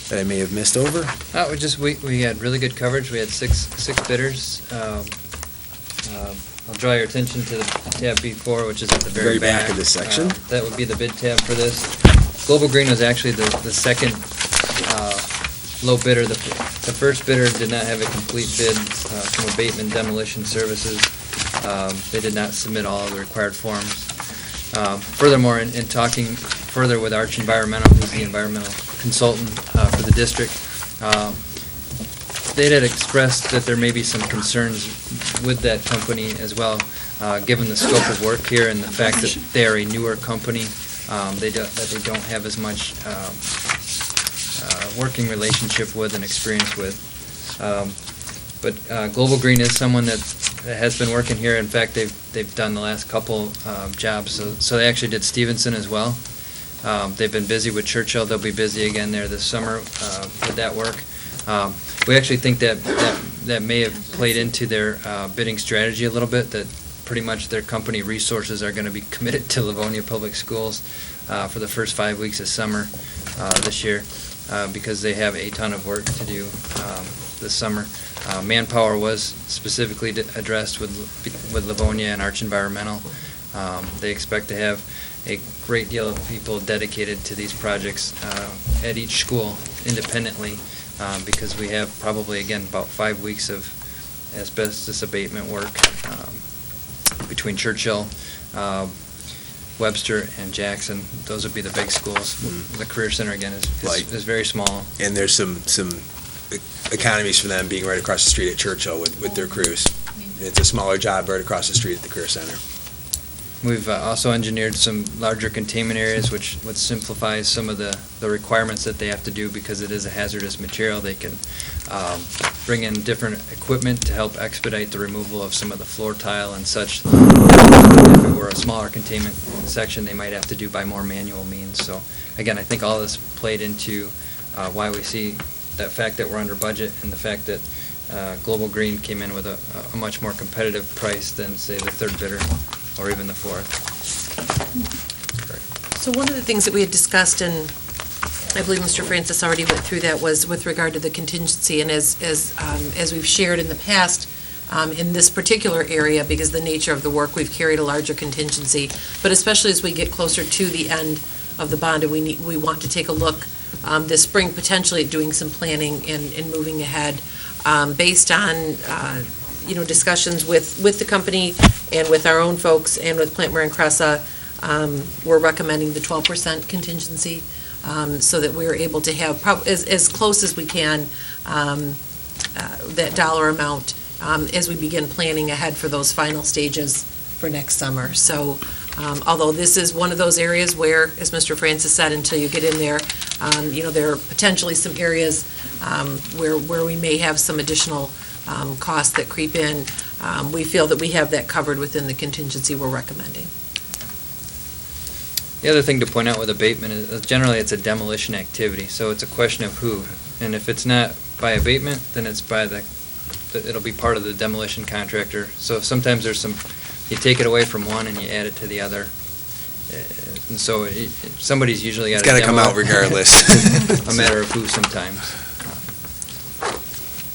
that I may have missed over? We had really good coverage. We had six bidders. I'll draw your attention to the tab B4, which is at the very back of this section. That would be the bid tab for this. Global Green was actually the second low bidder. The first bidder did not have a complete bid from Abatement Demolition Services. They did not submit all of the required forms. Furthermore, in talking further with Arch Environmental, who's the environmental consultant for the district, they had expressed that there may be some concerns with that company as well, given the scope of work here and the fact that they are a newer company, that they don't have as much working relationship with and experience with. But Global Green is someone that has been working here. In fact, they've done the last couple jobs. So they actually did Stevenson as well. They've been busy with Churchill. They'll be busy again there this summer with that work. We actually think that may have played into their bidding strategy a little bit, that pretty much their company resources are going to be committed to Livonia Public Schools for the first 5 weeks of summer this year, because they have a ton of work to do this summer. Manpower was specifically addressed with Livonia and Arch Environmental. They expect to have a great deal of people dedicated to these projects at each school independently, because we have probably, again, about 5 weeks of asbestos abatement work between Churchill, Webster, and Jackson. Those would be the big schools. The Career Center, again, is very small. And there's some economies for them being right across the street at Churchill with their crews. It's a smaller job right across the street at the Career Center. We've also engineered some larger containment areas, which would simplify some of the requirements that they have to do, because it is a hazardous material. They can bring in different equipment to help expedite the removal of some of the floor tile and such. If it were a smaller containment section, they might have to do by more manual means. So again, I think all this played into why we see that fact that we're under budget, and the fact that Global Green came in with a much more competitive price than, say, the third bidder or even the fourth. So one of the things that we had discussed, and I believe Mr. Francis already went through that, was with regard to the contingency. And as we've shared in the past, in this particular area, because of the nature of the work, we've carried a larger contingency. But especially as we get closer to the end of the bond, and we want to take a look this spring potentially at doing some planning and moving ahead based on discussions with the company and with our own folks and with Plantmer and Cressa. We're recommending the 12% contingency so that we're able to have as close as we can that dollar amount as we begin planning ahead for those final stages for next summer. So although this is one of those areas where, as Mr. Francis said, until you get in there, there are potentially some areas where we may have some additional costs that creep in. We feel that we have that covered within the contingency we're recommending. The other thing to point out with abatement is generally it's a demolition activity, so it's a question of who. And if it's not by abatement, then it's by it'll be part of the demolition contractor. So sometimes there's you take it away from one and you add it to the other. And so somebody's usually got to demo. It's got to come out regardless. A matter of who sometimes.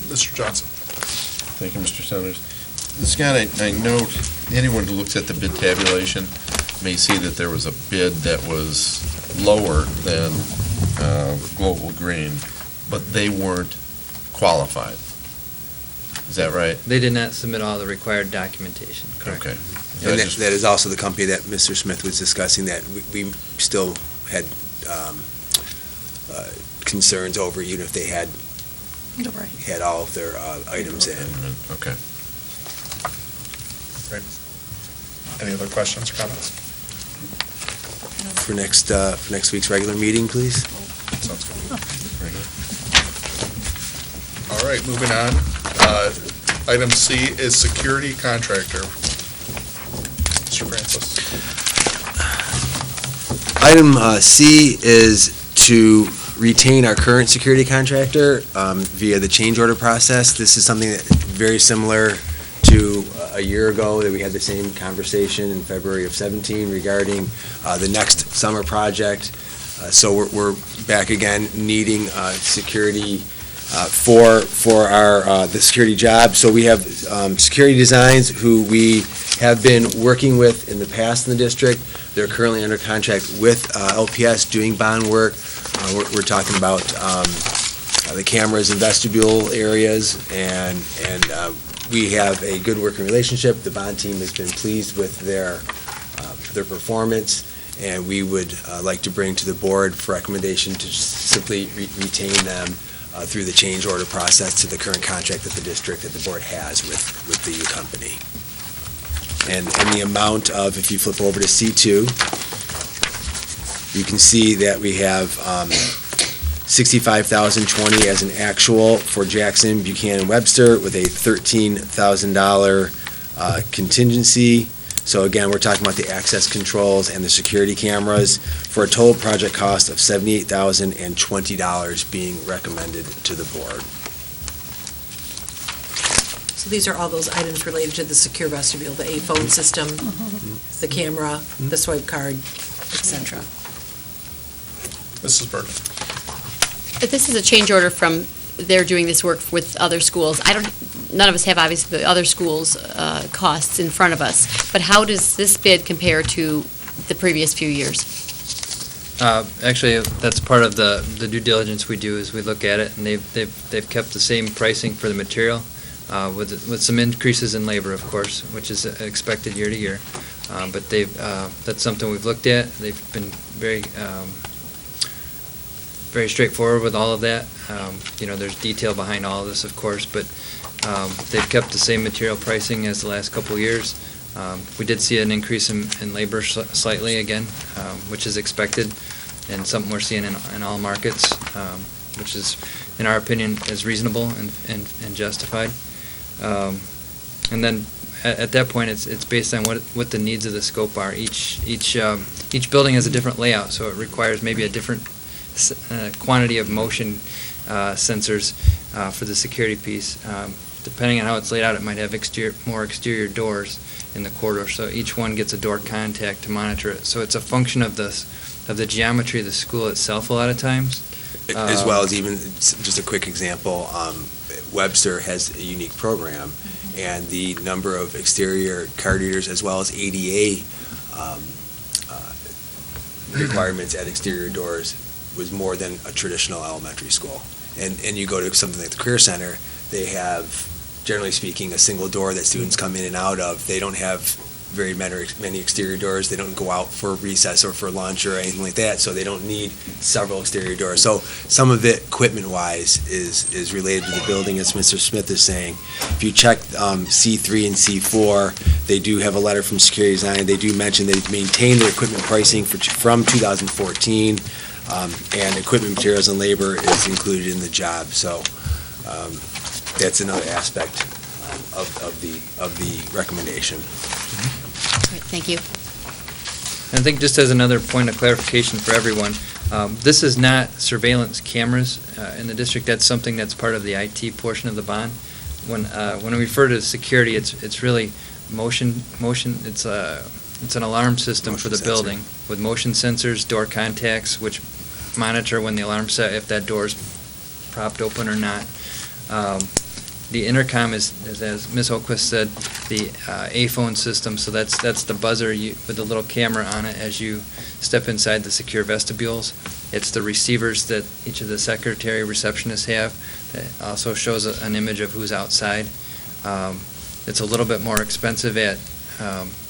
Mr. Johnson. Thank you, Mr. Saunders. Scott, I note anyone who looks at the bid tabulation may see that there was a bid that was lower than Global Green, but they weren't qualified. Is that right? They did not submit all the required documentation, correct? Okay. And that is also the company that Mr. Smith was discussing, that we still had concerns over, even if they had all of their items in. Okay. Great. Any other questions or comments? For next week's regular meeting, please. Sounds good. All right, moving on. Item C is security contractor. Mr. Francis. Item C is to retain our current security contractor via the change order process. This is something that very similar to a year ago, that we had the same conversation in February of 17 regarding the next summer project. So we're back again needing security for our the security job. So we have Security Designs, who we have been working with in the past in the district. They're currently under contract with LPS doing bond work. We're talking about the cameras in vestibule areas, and we have a good working relationship. The bond team has been pleased with their performance, and we would like to bring to the board for recommendation to simply retain them through the change order process to the current contract that the board has with the company. And the amount of, if you flip over to C2, you can see that we have $65,020 as an actual for Jackson, Buchanan, Webster, with a $13,000 contingency. So again, we're talking about the access controls and the security cameras for a total project cost of $78,020 being recommended to the board. So these are all those items related to the secure vestibule, the phone system, the camera, the swipe card, et cetera. Mrs. Burton. But this is a change order from, they're doing this work with other schools. None of us have obviously the other schools' costs in front of us, but how does this bid compare to the previous few years? Actually, that's part of the due diligence we do, is we look at it, and they've kept the same pricing for the material, with some increases in labor, of course, which is expected year to year. But that's something we've looked at. They've been very straightforward with all of that. There's detail behind all of this, of course, but they've kept the same material pricing as the last couple of years. We did see an increase in labor slightly again, which is expected, and something we're seeing in all markets, which is, in our opinion, is reasonable and justified. And then at that point, it's based on what the needs of the scope are. Each building has a different layout, so it requires maybe a different quantity of motion sensors for the security piece. Depending on how it's laid out, it might have more exterior doors in the corridor, so each one gets a door contact to monitor it. So it's a function of the geometry of the school itself a lot of times. As well as even, just a quick example, Webster has a unique program, and the number of exterior card readers as well as ADA requirements at exterior doors was more than a traditional elementary school. And you go to something like the Career Center, they have, generally speaking, a single door that students come in and out of. They don't have very many exterior doors. They don't go out for recess or for lunch or anything like that, so they don't need several exterior doors. So some of it, equipment-wise, is related to the building, as Mr. Smith is saying. If you check C3 and C4, they do have a letter from Security Design. They do mention they've maintained their equipment pricing from 2014, and equipment, materials, and labor is included in the job. So that's another aspect of the recommendation. Great, thank you. I think just as another point of clarification for everyone, this is not surveillance cameras in the district. That's something that's part of the IT portion of the bond. When we refer to security, it's really motion. It's an alarm system for the building with motion sensors, door contacts, which monitor when the alarm's set, if that door's propped open or not. The intercom is, as Ms. Oquist said, the A-phone system, so that's the buzzer with the little camera on it as you step inside the secure vestibules. It's the receivers that each of the secretary receptionists have that also shows an image of who's outside. It's a little bit more expensive at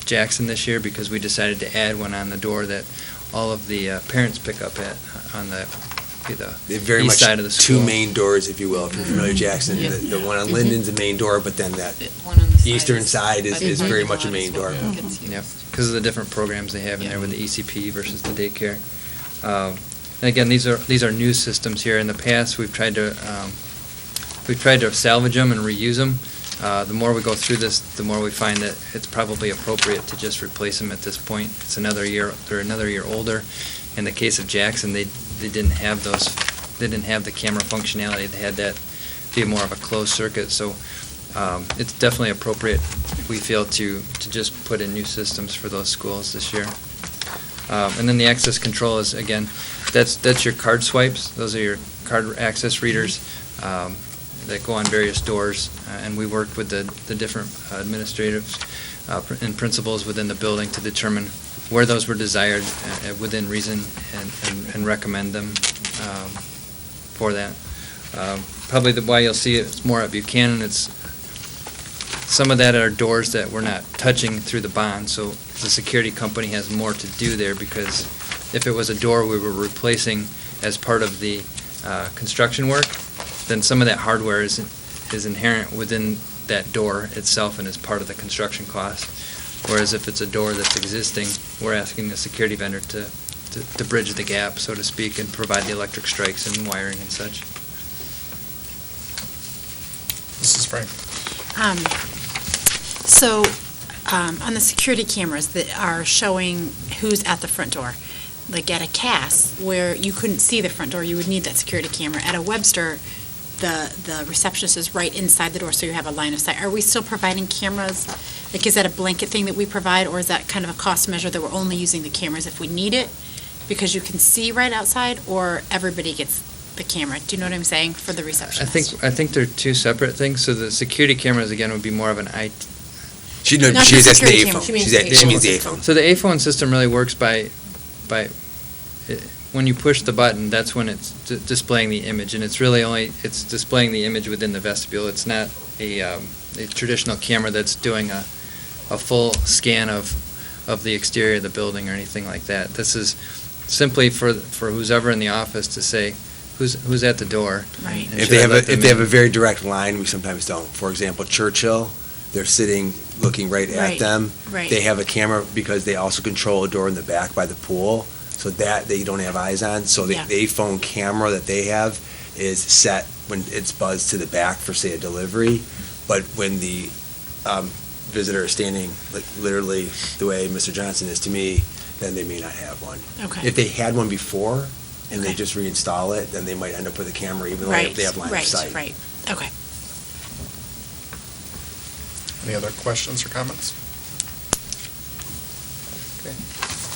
Jackson this year because we decided to add one on the door that all of the parents pick up at on the very east much side of the school. two main doors, if you will, if you're familiar with Jackson. Yeah. The one on Linden's a main door, but then that One on the side eastern side is I think very the much a lot main is what door. gets used. Yep, because of the different programs they have in there with the ECP versus the daycare. And again, these are new systems here. In the past, we've tried to salvage them and reuse them. The more we go through this, the more we find that it's probably appropriate to just replace them at this point. It's another year; they're another year older. In the case of Jackson, they didn't have those. They didn't have the camera functionality. They had that be more of a closed circuit. So it's definitely appropriate, we feel, to just put in new systems for those schools this year. And then the access control is, again, that's your card swipes. Those are your card access readers that go on various doors. And we worked with the different administrators and principals within the building to determine where those were desired within reason and recommend them for that. Probably why you'll see it's more at Buchanan, it's, some of that are doors that we're not touching through the bond, so the security company has more to do there, because if it was a door we were replacing as part of the construction work, then some of that hardware is inherent within that door itself and is part of the construction cost. Whereas if it's a door that's existing, we're asking the security vendor to bridge the gap, so to speak, and provide the electric strikes and wiring and such. Mrs. Frank? So, on the security cameras that are showing who's at the front door, like at a Cass, where you couldn't see the front door, you would need that security camera. At a Webster, the receptionist is right inside the door, so you have a line of sight. Are we still providing cameras? Like, is that a blanket thing that we provide, or is that kind of a cost measure that we're only using the cameras if we need it? Because you can see right outside, or everybody gets the camera? Do you know what I'm saying, for the receptionist? I think they're two separate things. So the security cameras, again, would be more of an IT. Not She the says the security A camera. phone. She means She the means the A A-phone. phone. So the A-phone system really works by when you push the button, that's when it's displaying the image, and it's really it's displaying the image within the vestibule. It's not a traditional camera that's doing a full scan of the exterior of the building or anything like that. This is simply for who's ever in the office to say who's at the door. Right. and If should I let them they have in? a very direct line, we sometimes don't. For example, Churchill, they're sitting, looking right at Right, them. right. They have a camera because they also control a door in the back by the pool, so that they don't have eyes on. So Yeah. the phone camera that they have is set when it's buzzed to the back for, say, a delivery. But when the visitor is standing, like literally the way Mr. Johnson is to me, then they may not have one. Okay. If they had one before and they Okay. just reinstall it, then they might end up with a camera even though Right, they have line of sight. Right, okay. Any other questions or comments? Okay.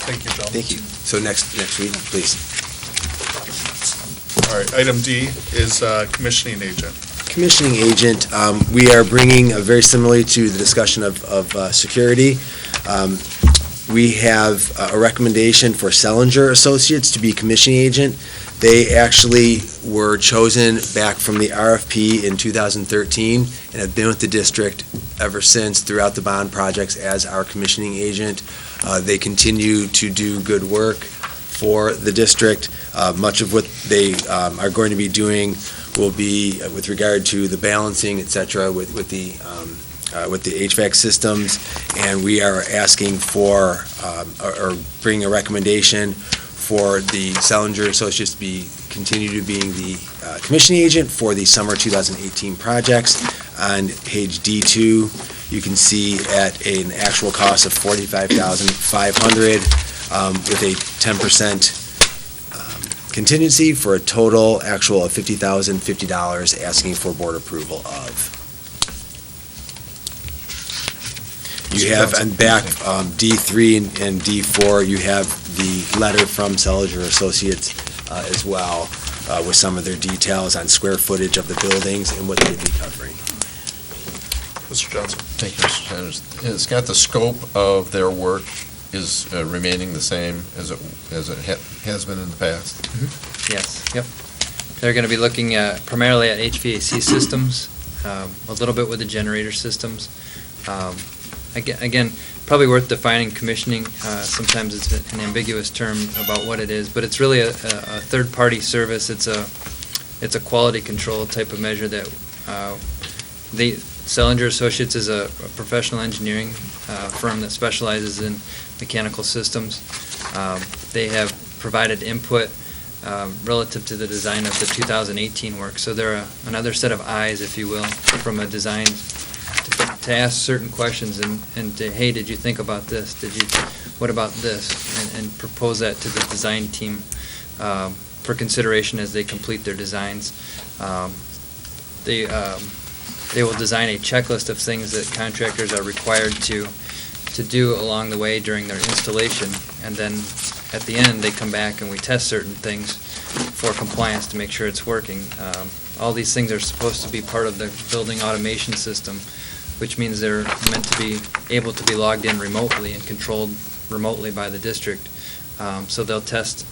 Thank you, gentlemen. Thank you. So next week, please. All right, item D is commissioning agent. Commissioning agent, we are bringing, very similarly to the discussion of security, we have a recommendation for Sellinger Associates to be commissioning agent. They actually were chosen back from the RFP in 2013 and have been with the district ever since throughout the bond projects as our commissioning agent. They continue to do good work for the district. Much of what they are going to be doing will be with regard to the balancing, et cetera, with the HVAC systems, and we are asking for, or bringing a recommendation for the Sellinger Associates to continue to being the commissioning agent for the summer 2018 projects. On page D2, you can see at an actual cost of $45,500 with a 10% contingency for a total actual of $50,050, asking for board approval of. You have on back D3 and D4, you have the letter from Sellinger Associates as well, with some of their details on square footage of the buildings and what they'd be covering. Mr. Johnson? Thank you, Mr. Sanders. Scott, the scope of their work is remaining the same as it has been in the past? Yes, yep. They're going to be looking primarily at HVAC systems, a little bit with the generator systems. Again, probably worth defining commissioning. Sometimes it's an ambiguous term about what it is, but it's really a third-party service. It's a quality control type of measure that Sellinger Associates is a professional engineering firm that specializes in mechanical systems. They have provided input relative to the design of the 2018 work. So they're another set of eyes, if you will, from a design to ask certain questions and to, hey, did you think about this? What about this? And propose that to the design team for consideration as they complete their designs. They will design a checklist of things that contractors are required to do along the way during their installation, and then at the end, they come back and we test certain things for compliance to make sure it's working. All these things are supposed to be part of the building automation system, which means they're meant to be able to be logged in remotely and controlled remotely by the district. So they'll test,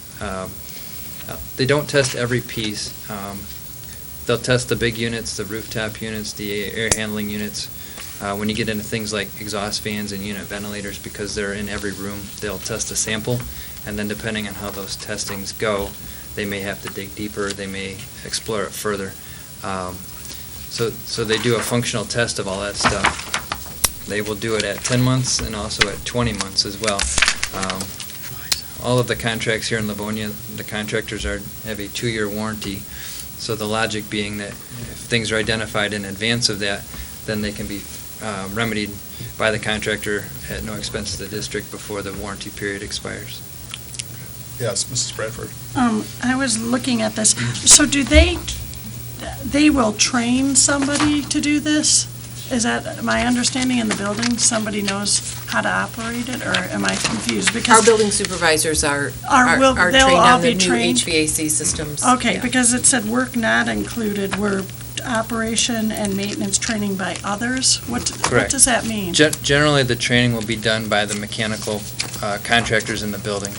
they don't test every piece. they'll test the big units, the rooftop units, the air handling units. When you get into things like exhaust fans and unit ventilators, because they're in every room, they'll test a sample, and then depending on how those testings go, they may have to dig deeper, they may explore it further. So they do a functional test of all that stuff. They will do it at 10 months and also at 20 months as well. All of the contracts here in Livonia, the contractors have a 2-year warranty. So the logic being that if things are identified in advance of that, then they can be remedied by the contractor at no expense to the district before the warranty period expires. Yes, Mrs. Bradford. I was looking at this. So do they will train somebody to do this? Is that my understanding in the building? Somebody knows how to operate it, or am I confused? Our Because, building supervisors are they'll trained all on the be new trained? HVAC systems. Okay, Yeah. because it said work not included were operation and maintenance training by others. What Correct. does that mean? Generally, the training will be done by the mechanical contractors in the building.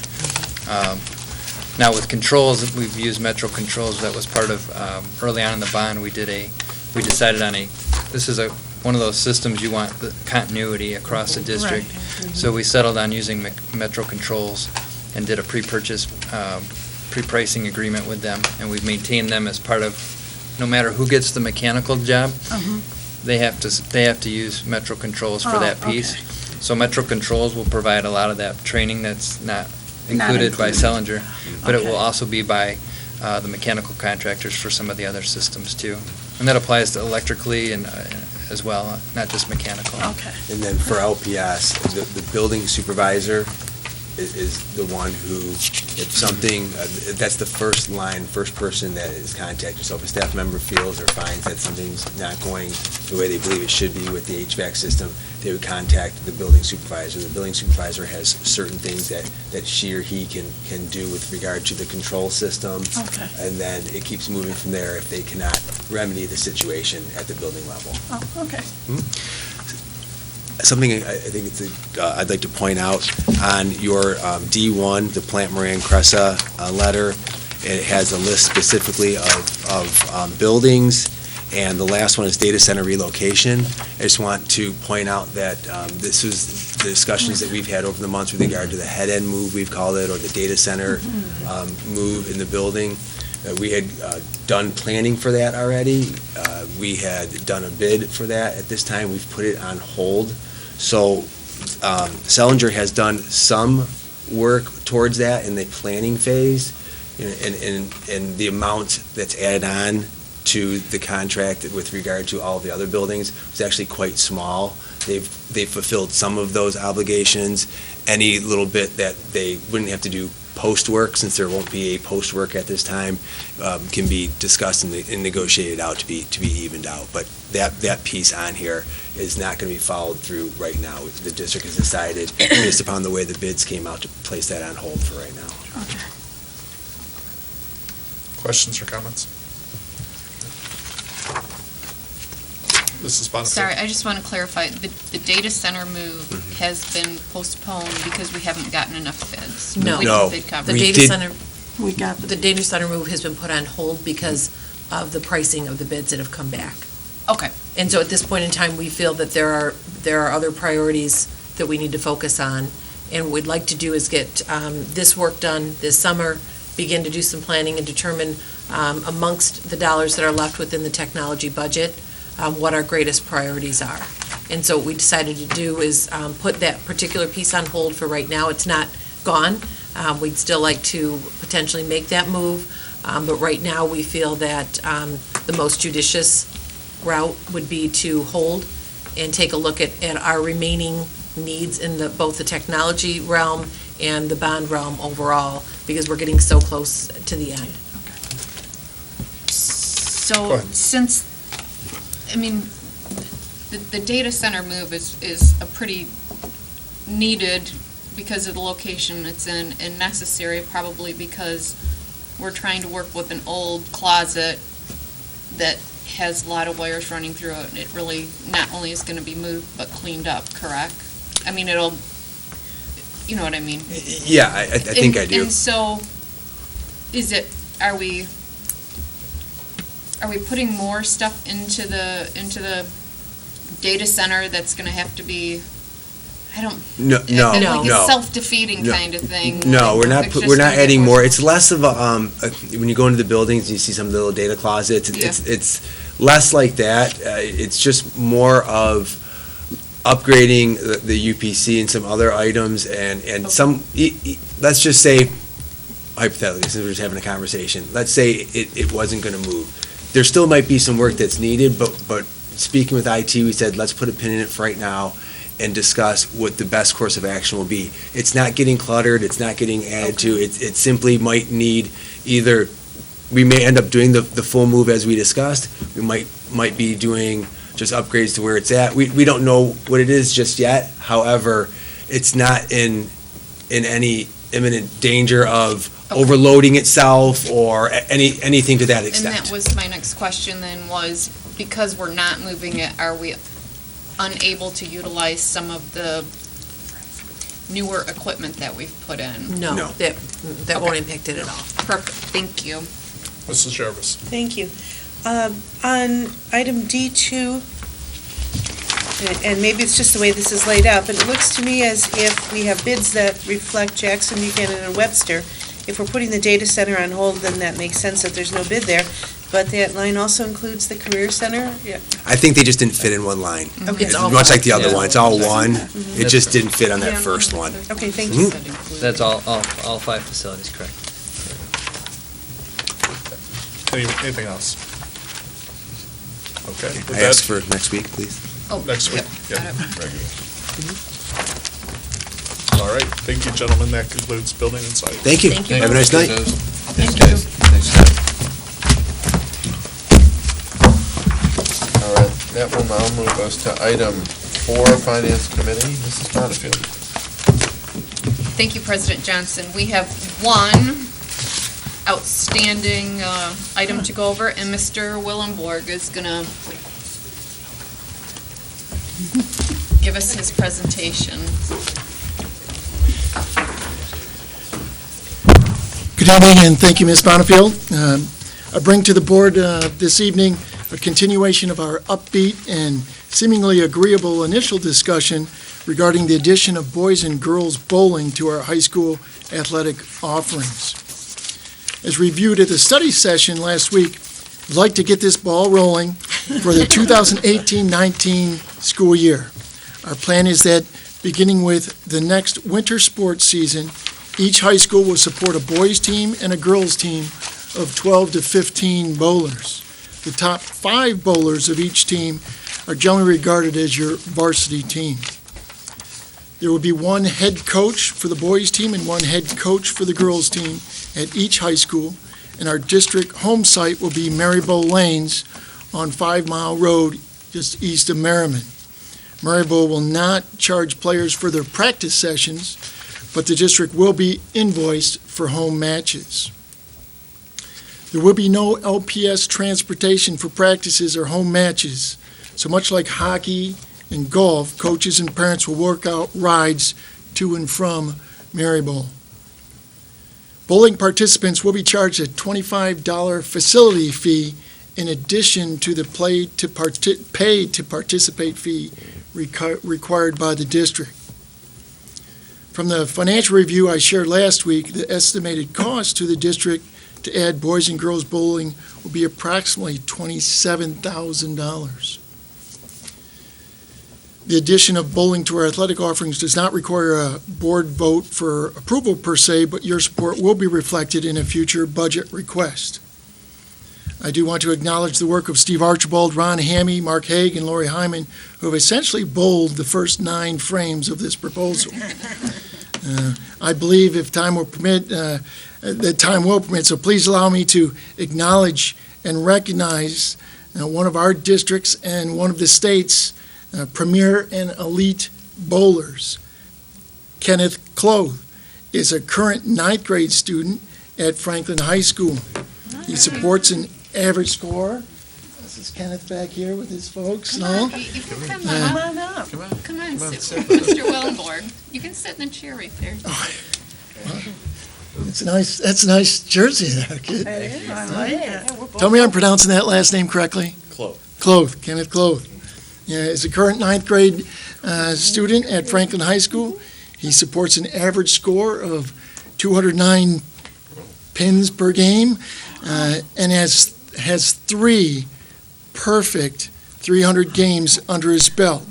Now, with controls, we've used Metro Controls. That was part of, early on in the bond, we decided on this is one of those systems you want the continuity across the district. Right. So we settled on using Metro Controls and did a pre-purchase, pre-pricing agreement with them, and we've maintained them as part of, no matter who gets the mechanical job, they have to use Metro Controls for that piece. Okay. So Metro Controls will provide a lot of that training that's not Not included by included. Sellinger, but it Okay. will also be by the mechanical contractors for some of the other systems too. And that applies to electrically and as well, not just mechanical. Okay. And then for LPS, the building supervisor is the one who, if something, that's the first person that is contacted. So if a staff member feels or finds that something's not going the way they believe it should be with the HVAC system, they would contact the building supervisor. The building supervisor has certain things that she or he can do with regard to the control system. Okay. And then it keeps moving from there if they cannot remedy the situation at the building level. Oh, okay. Something I think I'd like to point out on your D1, the Plant Moran Cressa letter, it has a list specifically of buildings, and the last one is data center relocation. I just want to point out that this is the discussions that we've had over the months with regard to the head-end move, we've called it, or the data center move in the building. We had done planning for that already. We had done a bid for that. At this time, we've put it on hold. So Sellinger has done some work towards that in the planning phase, and the amount that's added on to the contract with regard to all the other buildings was actually quite small. They've fulfilled some of those obligations. Any little bit that they wouldn't have to do post-work, since there won't be a post-work at this time, can be discussed and negotiated out to be evened out. But that piece on here is not going to be followed through right now. The district has decided, based upon the way the bids came out, to place that on hold for right now. Questions or comments? Mrs. Bonifay? Sorry, I just want to clarify, the data center move has been postponed because we haven't gotten enough bids. No. We No. did bid The coverage. We data did- center, We got the data center move has been put on hold because of the pricing of the bids that have come back. Okay, And so at this point in time, we feel that there are other priorities that we need to focus on. And what we'd like to do is get this work done this summer, begin to do some planning and determine amongst the dollars that are left within the technology budget, what our greatest priorities are. And so what we decided to do is put that particular piece on hold for right now. It's not gone. We'd still like to potentially make that move, but right now we feel that the most judicious route would be to hold and take a look at our remaining needs in both the technology realm and the bond realm overall, because we're getting so close to the end. Go so ahead. since, I mean, the data center move is a pretty needed because of the location it's in, and necessary probably because we're trying to work with an old closet that has a lot of wires running through it, and it really not only is going to be moved, but cleaned up, correct? I mean, it'll, you know what I mean? Yeah, I think I do. And so, are we are we putting more stuff into the data center that's gonna have to be, I don't. No, Like no. a self-defeating No. kind of thing. No, like we're not, existing we're not adding data more. centers. It's less of a, when you go into the buildings, and you see some of the little data closets, it's less like that. It's just more of upgrading the UPC and some other items and some, let's just say, hypothetically, since we're just having a conversation, let's say it wasn't gonna move. There still might be some work that's needed, but speaking with IT, we said, let's put a pin in it for right now and discuss what the best course of action will be. It's not getting cluttered, it's not getting added to, it simply might need either, we may end up doing the full move as we discussed, we might be doing just upgrades to where it's at. We don't know what it is just yet, however, it's not in any imminent danger of overloading itself or anything to that And extent. that was my next question then, was because we're not moving it, are we unable to utilize some of the newer equipment that we've put in? No. No, that won't impact it at all. Perfect, thank you. Mrs. Jarvis. Thank you. On item D2, and maybe it's just the way this is laid out, but it looks to me as if we have bids that reflect Jackson, Buchanan, and Webster. If we're putting the data center on hold, then that makes sense that there's no bid there. But that line also includes the career center? Yeah. I think they just didn't fit in one line. Okay. It's much like the other Yeah. one, it's all one, it just didn't fit on that Yeah. first one. Okay, thank you. That's all 5 facilities, correct. Anything else? Okay. with I that, ask for next week, please. Oh, Next week, yep, yeah. got it. All right, thank you, gentlemen, that concludes building and site. Thank you. Thank you. Have a nice night. Thanks, guys. Thanks, guys. All right, that will now move us to item 4, Finance Committee. Mrs. Bonnefield. Thank you, President Johnson. We have one outstanding item to go over, and Mr. Willenborg is going to give us his presentation. Good evening, and thank you, Ms. Bonnefield. I bring to the board this evening a continuation of our upbeat and seemingly agreeable initial discussion regarding the addition of boys and girls bowling to our high school athletic offerings. As reviewed at the study session last week, I'd like to get this ball rolling for the 2018-19 school year. Our plan is that beginning with the next winter sports season, each high school will support a boys' team and a girls' team of 12 to 15 bowlers. The top 5 bowlers of each team are generally regarded as your varsity team. There will be one head coach for the boys' team and one head coach for the girls' team at each high school, and our district home site will be Maryville Lanes on 5 Mile Road, just east of Merriman. Maryville will not charge players for their practice sessions, but the district will be invoiced for home matches. There will be no LPS transportation for practices or home matches, so much like hockey and golf, coaches and parents will work out rides to and from Maryville. Bowling participants will be charged a $25 facility fee in addition to the pay to participate fee required by the district. From the financial review I shared last week, the estimated cost to the district to add boys and girls bowling will be approximately $27,000. The addition of bowling to our athletic offerings does not require a board vote for approval per se, but your support will be reflected in a future budget request. I do want to acknowledge the work of Steve Archibald, Ron Hammy, Mark Haig, and Lori Hyman, who have essentially bowled the first 9 frames of this proposal. I believe if time will permit, that time will permit, so please allow me to acknowledge and recognize one of our districts and one of the state's premier and elite bowlers. Kenneth Cloth is a current 9th grade student at Franklin High School. He supports an average score. This is Kenneth back here with his folks. Come on, come on up. Come on, sit with Mr. Willenborg. You can sit in the chair right there. That's a nice jersey there, kid. I like it. Tell me I'm pronouncing that last name correctly. Cloth, Kenneth Cloth. Yeah, is a current ninth grade student at Franklin High School. He supports an average score of 209 pins per game, and has 3 perfect 300 games under his belt.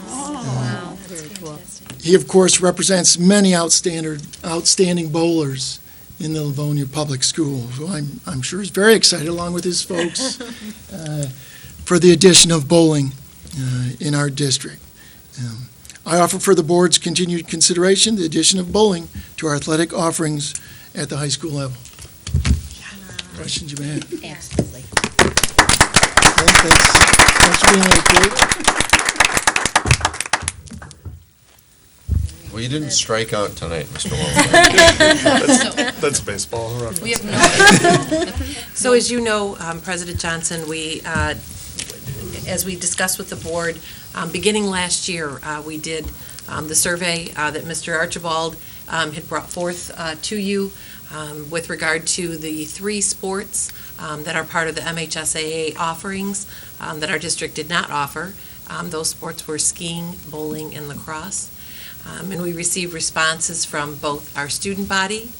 Wow. Very cool. He, of course, represents many outstanding bowlers in the Livonia Public Schools. So I'm sure he's very excited, along with his folks, for the addition of bowling in our district. I offer for the board's continued consideration the addition of bowling to our athletic offerings at the high school level. Questions you may have? Absolutely. Thanks for being here, Kate. Well, you didn't strike out tonight, Mr. Walker. That's baseball. We have no idea. So as you know, President Johnson, as we discussed with the board, beginning last year, we did the survey that Mr. Archibald had brought forth to you with regard to the 3 sports that are part of the MHSAA offerings that our district did not offer. Those sports were skiing, bowling, and lacrosse. And we received responses from both our student body,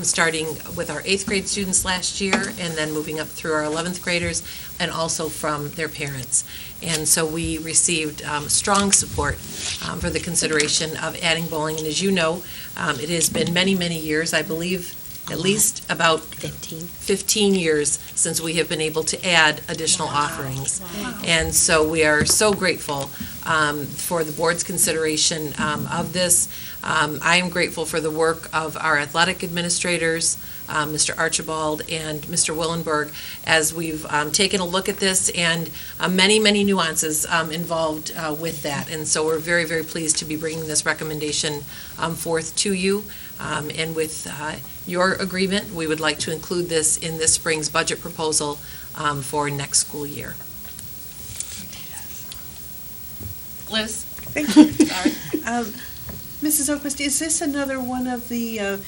starting with our 8th grade students last year, and then moving up through our 11th graders, and also from their parents. And so we received strong support for the consideration of adding bowling. And as you know, it has been many, many years, I believe at least about 15 years since we have been able to add additional offerings. And so we are so grateful for the board's consideration of this. I am grateful for the work of our athletic administrators, Mr. Archibald and Mr. Willenberg, as we've taken a look at this, and many, many nuances involved with that. And so we're very, very pleased to be bringing this recommendation forth to you. And with your agreement, we would like to include this in this spring's budget proposal for next school year. Liz? Thank you. Sorry. Mrs. Oquist, is this another one of the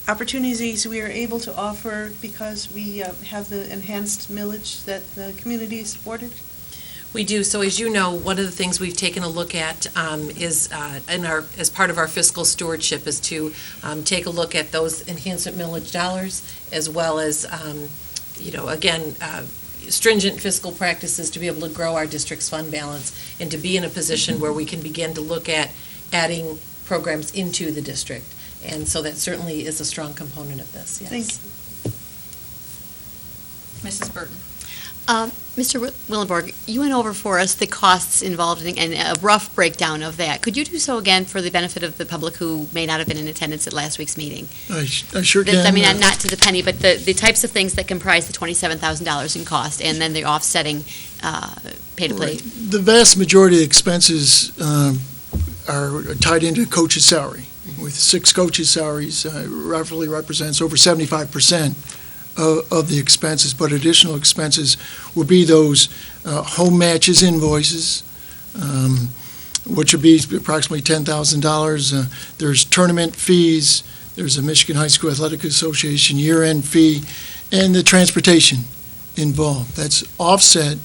opportunities we are able to offer because we have the enhanced millage that the community has supported? We do. So as you know, one of the things we've taken a look at is as part of our fiscal stewardship is to take a look at those enhancement millage dollars, as well as, again, stringent fiscal practices to be able to grow our district's fund balance and to be in a position where we can begin to look at adding programs into the district. And so that certainly is a strong component of this, yes. Thank you. Mrs. Burton? Mr. Willenberg, you went over for us the costs involved and a rough breakdown of that. Could you do so again for the benefit of the public who may not have been in attendance at last week's meeting? I sure can. I mean, not to the penny, but the types of things that comprise the $27,000 in cost, and then the offsetting pay-to-play. Right. The vast majority of the expenses are tied into coach's salary. With 6 coaches' salaries, roughly represents over 75% of the expenses, but additional expenses will be those home matches invoices, which would be approximately $10,000. There's tournament fees, there's a Michigan High School Athletic Association year-end fee, and the transportation involved. That's offset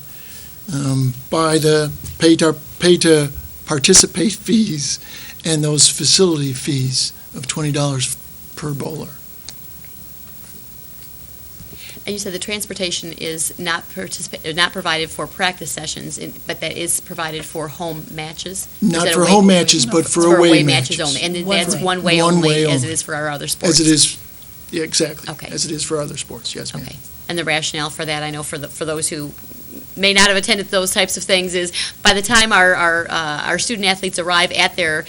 by the pay to participate fees and those facility fees of $20 per bowler. And you said the transportation is not provided for practice sessions, but that is provided for home matches? Not for home matches, but for away matches. Only, and that's one way only, as it is for our other sports? As it is, yeah, exactly. Okay. As it is for other sports, yes, ma'am. Okay. And the rationale for that, I know for those who may not have attended those types of things, is by the time our student athletes arrive at their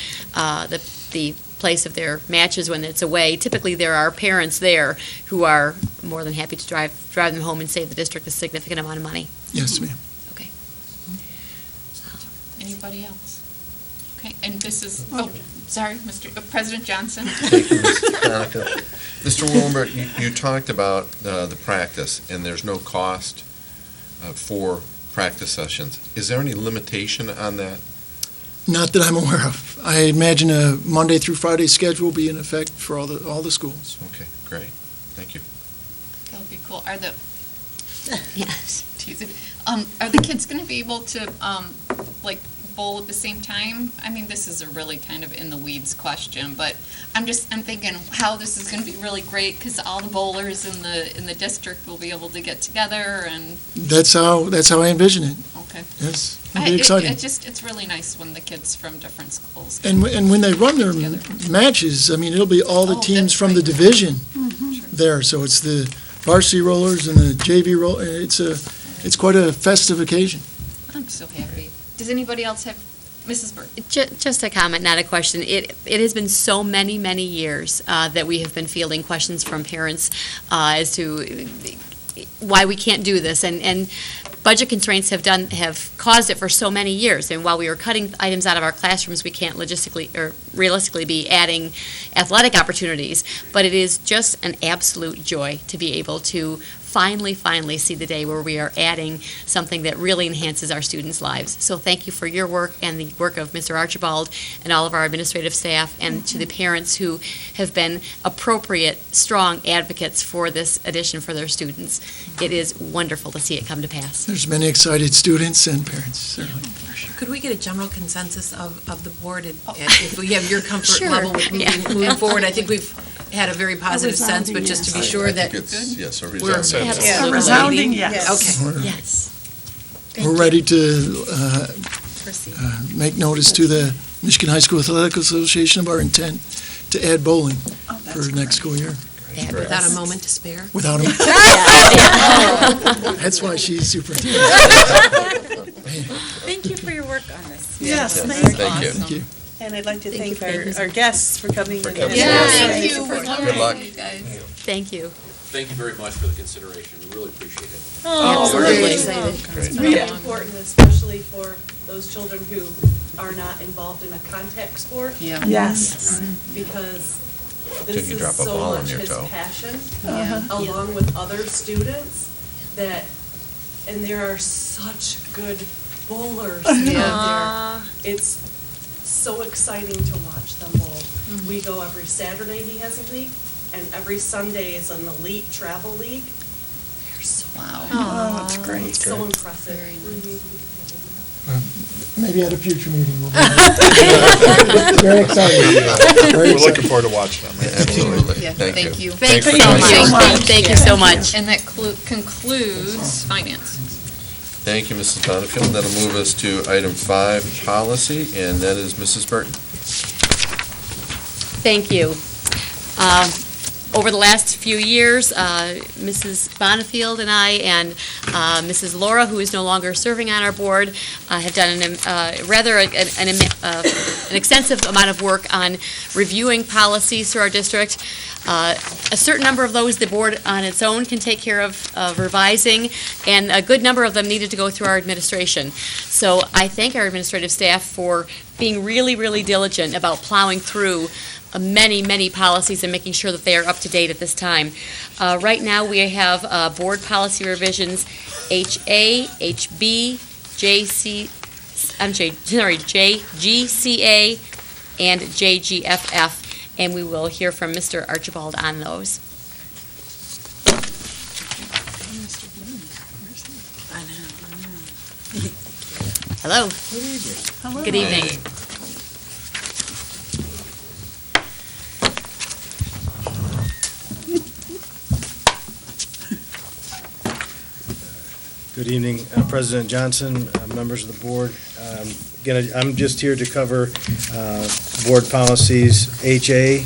the place of their matches when it's away, typically there are parents there who are more than happy to drive them home and save the district a significant amount of money. Yes, ma'am. Okay. Anybody else? Okay, and this is, sorry, President Johnson? Thank you, Mrs. Conica. Mr. Willenberg, you talked about the practice, and there's no cost for practice sessions. Is there any limitation on that? Not that I'm aware of. I imagine a Monday through Friday schedule will be in effect for all the schools. Okay, great. Thank you. That would be cool. Are the, Yes. teasing, are the kids gonna be able to, like, bowl at the same time? I mean, this is a really kind of in the weeds question, but I'm thinking how this is gonna be really great, because all the bowlers in the district will be able to get together and, That's how I envision it. okay. Yes, it'll be exciting. It's really nice when the kids from different schools. And when they run their matches, I mean, it'll be all the Oh, teams that's from the right. division there. So it's the varsity rollers and the JV roll. It's quite a festive occasion. I'm so happy. Does anybody else have, Mrs. Bird? Just a comment, not a question. It has been so many, many years that we have been fielding questions from parents as to why we can't do this, and budget constraints have caused it for so many years. And while we were cutting items out of our classrooms, we can't logistically or realistically be adding athletic opportunities. But it is just an absolute joy to be able to finally see the day where we are adding something that really enhances our students' lives. So thank you for your work and the work of Mr. Archibald and all of our administrative staff, and to the parents who have been appropriate, strong advocates for this addition for their students. It is wonderful to see it come to pass. There's many excited students and parents, certainly. Could we get a general consensus of the board, and if we have your comfort Sure. level with Yeah. moving forward? I think we've had a very positive sense, but just to be sure that I think it's, yes, a we're resounding yes. absolutely A resounding leading. yes. Okay. Yes. We're ready to Proceed. make notice to the Michigan High School Athletic Association of our intent to add bowling Oh, for that's next school year. Without a moment to spare. Without them. That's why she's superintendent. Thank you for your work on this. Yes, Yes, thank you. thank you. Thank you. And I'd like to Thank thank you. our guests for coming. For and- coming. Yeah, Yes. thank you. Good luck. You guys. Thank you. Thank you very much for the consideration. We really appreciate it. Absolutely excited. It's really important, especially for those children who are not involved in a contact sport, Yeah. Yes. because Till this you is drop a so ball on much your his toe. passion, Yeah. along with other students, that, and there are such good bowlers out there. It's so exciting to watch them bowl. We go every Saturday, he has a league, and every Sunday is an elite travel league. They're so, Wow. Oh, that's great. so impressive. Very nice. Maybe at a future meeting we'll be very excited. Very We're excited. looking forward to watching them. Absolutely. Yeah, Thank you. thank you. Thanks for so coming. much. Thank you so much. And that concludes finance. Thank you, Mrs. Bonnefield. That'll move us to item 5, policy, and that is Mrs. Burton. Thank you. Over the last few years, Mrs. Bonnefield and I and Mrs. Laura, who is no longer serving on our board, have done an extensive amount of work on reviewing policies through our district. A certain number of those the board on its own can take care of revising, and a good number of them needed to go through our administration. So I thank our administrative staff for being really, really diligent about plowing through many policies and making sure that they are up to date at this time. Right now, we have board policy revisions HA, HB, JGCA, and JGFF, and we will hear from Mr. Archibald on those. Hello. Good evening. Good evening, President Johnson, members of the board. Again, I'm just here to cover board policies HA,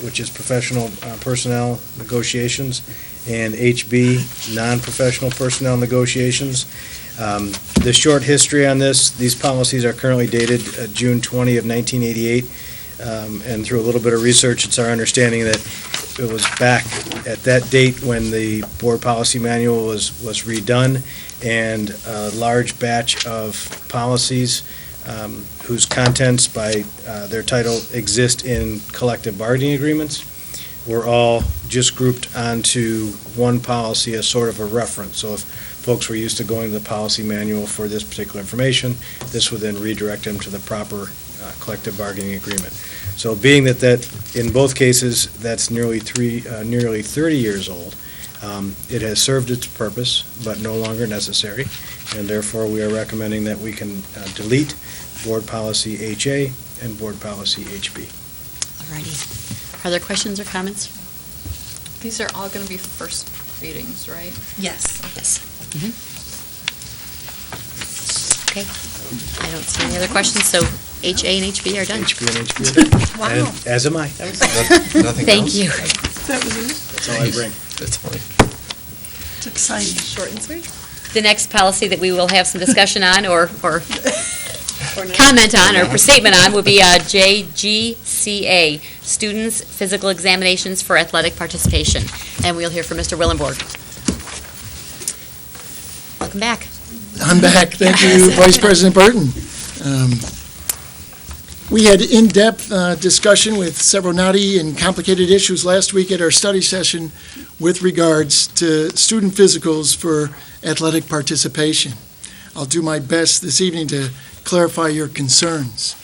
which is professional personnel negotiations, and HB, non-professional personnel negotiations. The short history on this, these policies are currently dated June 20 of 1988, and through a little bit of research, it's our understanding that it was back at that date when the board policy manual was redone, and a large batch of policies whose contents by their title exist in collective bargaining agreements were all just grouped onto one policy as sort of a reference. So if folks were used to going to the policy manual for this particular information. This would then redirect them to the proper collective bargaining agreement. So being that in both cases, that's nearly 30 years old, it has served its purpose, but no longer necessary, and therefore we are recommending that we can delete Board Policy HA and Board Policy HB. Alrighty. Are there questions or comments? These are all going to be first readings, right? Yes. Yes. Okay. I don't see any other questions, so HA and HB are done. HB and HB are done. Wow. And as am I. Nothing Thank else? you. That was it. That's all I bring. That's fine. It's exciting. Short and sweet. The next policy that we will have some discussion on or comment on or statement on would be JGCA, Students' Physical Examinations for Athletic Participation. And we'll hear from Mr. Willenborg. Welcome back. I'm back. Thank you, Vice President Burton. We had in-depth discussion with several knotty and complicated issues last week at our study session with regards to student physicals for athletic participation. I'll do my best this evening to clarify your concerns.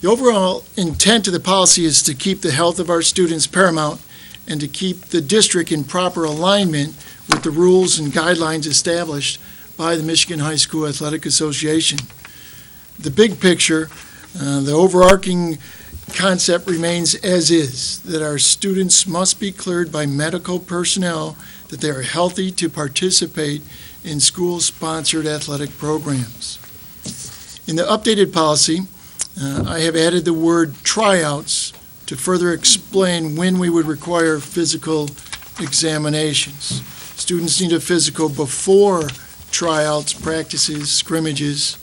The overall intent of the policy is to keep the health of our students paramount and to keep the district in proper alignment with the rules and guidelines established by the Michigan High School Athletic Association. The big picture, the overarching concept remains as is, that our students must be cleared by medical personnel that they are healthy to participate in school-sponsored athletic programs. In the updated policy, I have added the word tryouts to further explain when we would require physical examinations. Students need a physical before tryouts, practices, scrimmages,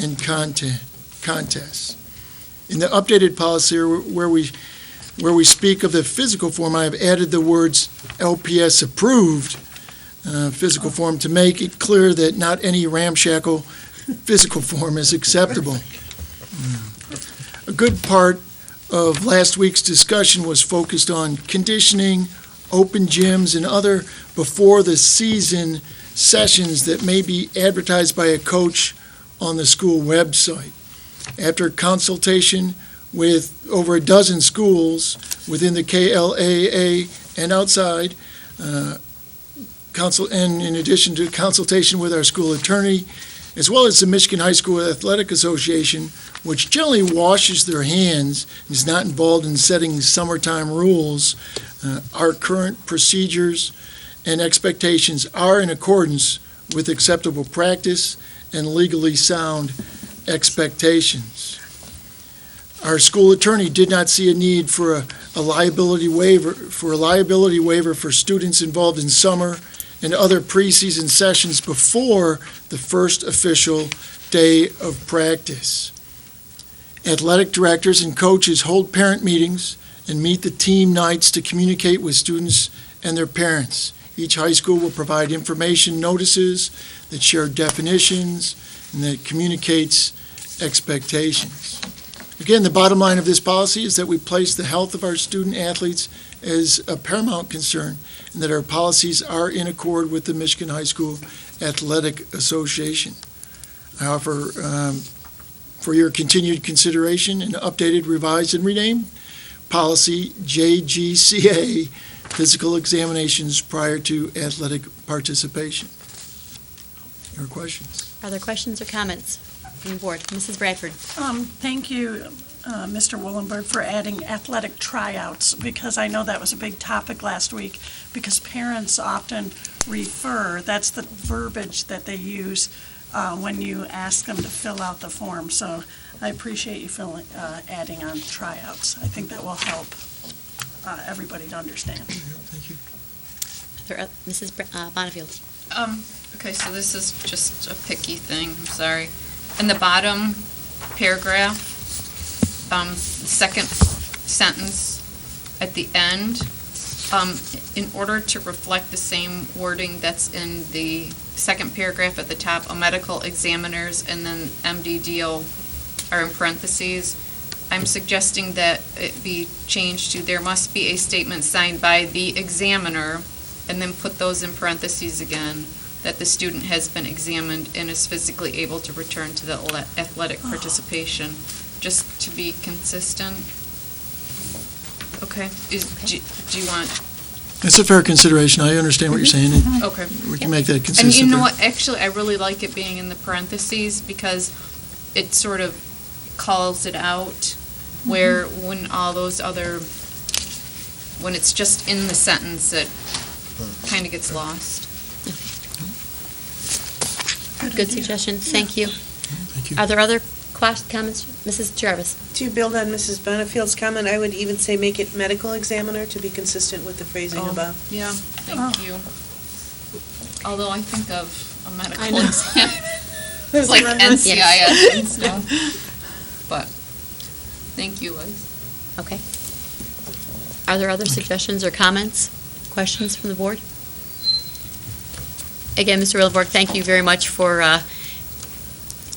and contests. In the updated policy where we speak of the physical form, I have added the words LPS approved physical form to make it clear that not any ramshackle physical form is acceptable. A good part of last week's discussion was focused on conditioning, open gyms, and other before-the-season sessions that may be advertised by a coach on the school website. After consultation with over a dozen schools within the KLAA and outside, and in addition to consultation with our school attorney, as well as the Michigan High School Athletic Association, which generally washes their hands and is not involved in setting summertime rules, our current procedures and expectations are in accordance with acceptable practice and legally sound expectations. Our school attorney did not see a need for a liability waiver for students involved in summer and other preseason sessions before the first official day of practice. Athletic directors and coaches hold parent meetings and meet the team nights to communicate with students and their parents. Each high school will provide information notices that share definitions and that communicates expectations. Again, the bottom line of this policy is that we place the health of our student athletes as a paramount concern, and that our policies are in accord with the Michigan High School Athletic Association. I offer for your continued consideration an updated, revised, and renamed policy JGCA, physical examinations prior to athletic participation. Your questions? Are there questions or comments from the board? Mrs. Bradford. Thank you, Mr. Willenberg, for adding athletic tryouts, because I know that was a big topic last week, because parents often that's the verbiage that they use when you ask them to fill out the form. So I appreciate you adding on tryouts. I think that will help everybody to understand. Thank you. Mrs. Bonnefield. Okay, so this is just a picky thing, I'm sorry. In the bottom paragraph, second sentence at the end, in order to reflect the same wording that's in the second paragraph at the top, a medical examiners and then MDDO are in parentheses. I'm suggesting that it be changed to there must be a statement signed by the examiner, and then put those in parentheses again, that the student has been examined and is physically able to return to the athletic participation, just to be consistent. Okay, do you want, It's a fair consideration. I understand what you're saying, and okay. we can make that And consistent. you know there. what, actually, I really like it being in the parentheses because it sort of calls it out, where when all those other, when it's just in the sentence, it kind of gets lost. Good suggestion, thank you. Thank you. Are there other comments? Mrs. Jarvis? To build on Mrs. Bonifield's comment, I would even say make it medical examiner to be consistent with the phrasing Oh, above. Yeah, thank you. Although I think of a I medical know. exam, it's like NCIS and stuff. But, thank you, Liz. Okay. Are there other suggestions or comments, questions from the board? Again, Mr. Rilborg, thank you very much for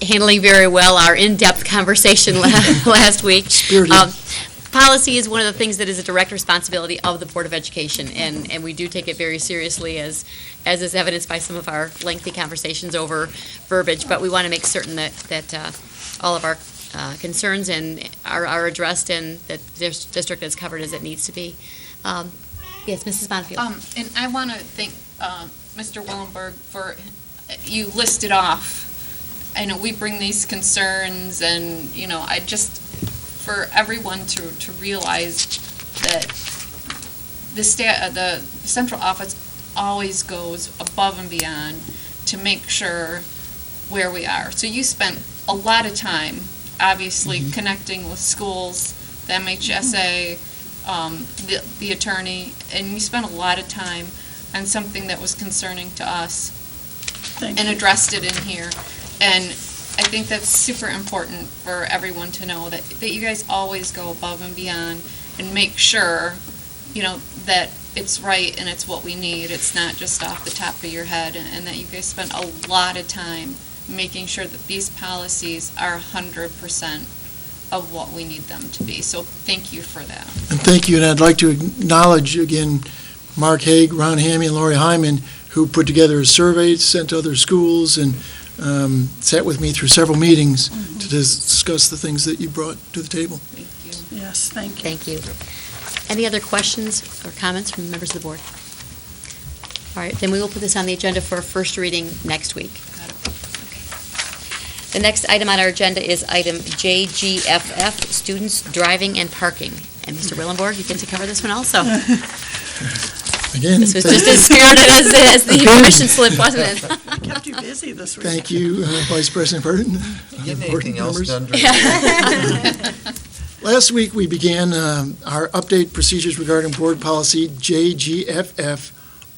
handling very well our in-depth conversation last week. Spirited. Policy is one of the things that is a direct responsibility of the Board of Education, and we do take it very seriously, as is evidenced by some of our lengthy conversations over verbiage, but we want to make certain that all of our concerns are addressed and that this district is covered as it needs to be. Yes, Mrs. Bonnefield. And I want to thank Mr. Willenberg for, you listed off. I know we bring these concerns and, I just, for everyone to realize that the central office always goes above and beyond to make sure where we are. So you spent a lot of time, obviously, connecting with schools, the MHSA, the attorney, and you spent a lot of time on something that was concerning to us and addressed it in here. And I think that's super important for everyone to know that you guys always go above and beyond and make sure, that it's right and it's what we need. It's not just off the top of your head, and that you guys spend a lot of time making sure that these policies are 100% of what we need them to be. So thank you for that. And thank you, and I'd like to acknowledge again Mark Haig, Ron Hammy, and Lori Hyman, who put together a survey, sent to other schools, and sat with me through several meetings to discuss the things that you brought to the table. Thank you. Yes, thank you. Thank you. Any other questions or comments from members of the board? All right, then we will put this on the agenda for a first reading next week. Okay. The next item on our agenda is item JGFF, students driving and parking. And Mr. Willenborg, you get to cover this one also. Again, This was just as spirited as the permission slip, wasn't it? I kept you busy this week. thank you, Vice President Burton. Get Board anything else members. done during the Last week, we began our update procedures regarding board policy JGFF,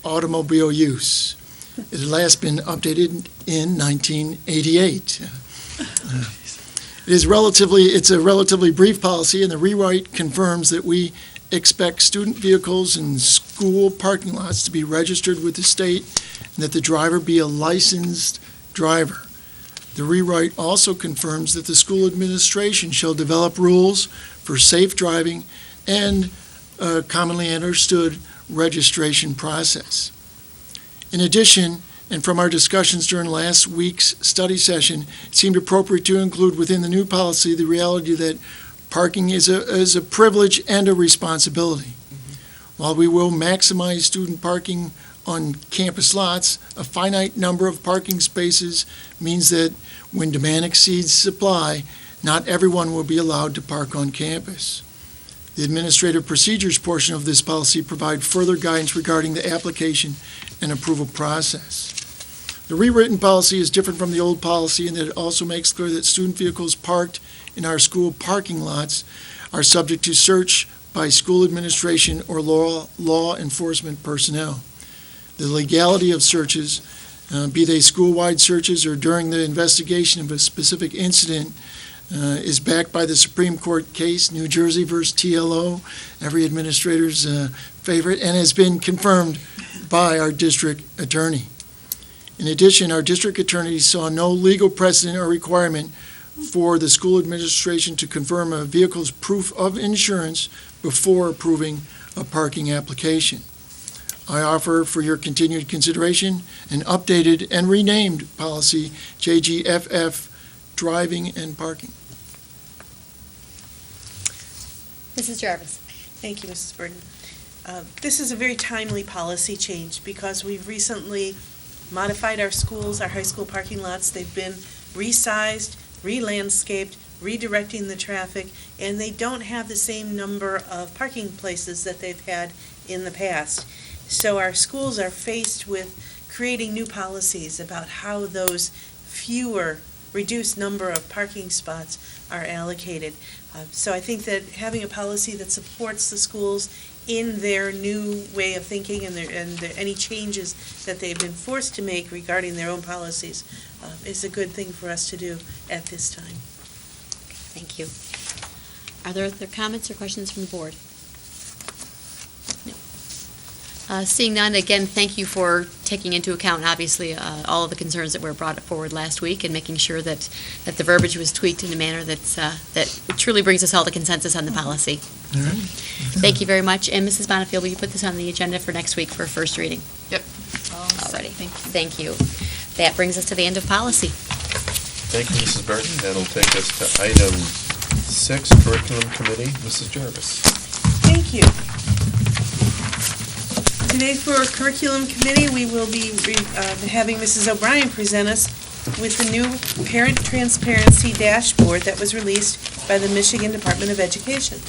automobile use. It had last been updated in 1988. It's a relatively brief policy, and the rewrite confirms that we expect student vehicles in school parking lots to be registered with the state and that the driver be a licensed driver. The rewrite also confirms that the school administration shall develop rules for safe driving and a commonly understood registration process. In addition, and from our discussions during last week's study session, it seemed appropriate to include within the new policy the reality that parking is a privilege and a responsibility. While we will maximize student parking on campus lots, a finite number of parking spaces means that when demand exceeds supply, not everyone will be allowed to park on campus. The administrative procedures portion of this policy provide further guidance regarding the application and approval process. The rewritten policy is different from the old policy in that it also makes clear that student vehicles parked in our school parking lots are subject to search by school administration or law enforcement personnel. The legality of searches, be they school-wide searches or during the investigation of a specific incident, is backed by the Supreme Court case, New Jersey versus TLO, every administrator's favorite, and has been confirmed by our district attorney. In addition, our district attorney saw no legal precedent or requirement for the school administration to confirm a vehicle's proof of insurance before approving a parking application. I offer for your continued consideration an updated and renamed policy, JGFF, driving and parking. Mrs. Jarvis. Thank you, Mrs. Burton. This is a very timely policy change because we've recently modified our schools, our high school parking lots. They've been resized, re-landscaped, redirecting the traffic, and they don't have the same number of parking places that they've had in the past. So our schools are faced with creating new policies about how those fewer, reduced number of parking spots are allocated. So I think that having a policy that supports the schools in their new way of thinking and any changes that they've been forced to make regarding their own policies is a good thing for us to do at this time. Thank you. Are there other comments or questions from the board? No. Seeing none, again, thank you for taking into account, obviously, all of the concerns that were brought forward last week and making sure that the verbiage was tweaked in a manner that truly brings us all to consensus on the policy. All right. Thank you very much. And Mrs. Bonnefield, will you put this on the agenda for next week for a first reading? Yep. Alrighty. Thank you. That brings us to the end of policy. Thank you, Mrs. Burton. That'll take us to item 6, Curriculum Committee. Mrs. Jarvis. Thank you. Today for Curriculum Committee, we will be having Mrs. O'Brien present us with the new Parent Transparency Dashboard that was released by the Michigan Department of Education.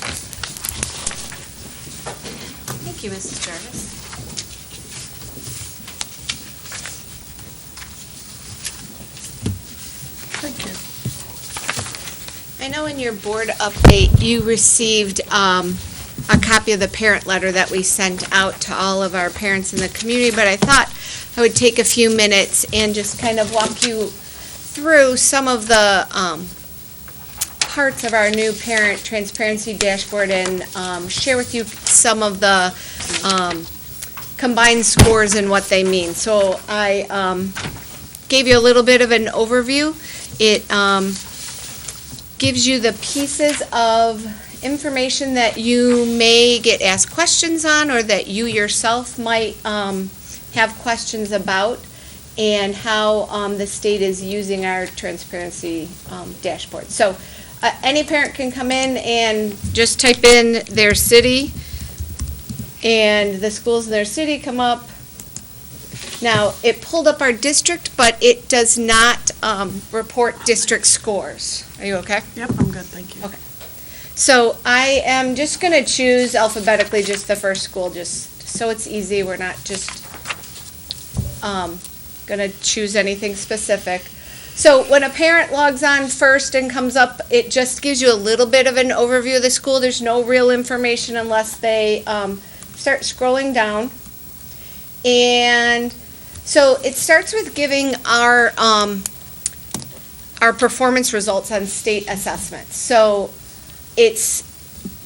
Thank you, Mrs. Jarvis. Thank you. I know in your board update, you received a copy of the parent letter that we sent out to all of our parents in the community, but I thought I would take a few minutes and just kind of walk you through some of the parts of our new Parent Transparency Dashboard and share with you some of the combined scores and what they mean. So I gave you a little bit of an overview. It gives you the pieces of information that you may get asked questions on or that you yourself might have questions about, and how the state is using our transparency dashboard. So any parent can come in and just type in their city, and the schools in their city come up. Now, it pulled up our district, but it does not report district scores. Are you okay? Yep, I'm good, thank you. Okay. So I am just going to choose alphabetically just the first school, just so it's easy. We're not just going to choose anything specific. So when a parent logs on first and comes up, it just gives you a little bit of an overview of the school. There's no real information unless they start scrolling down. And so it starts with giving our performance results on state assessments. So it's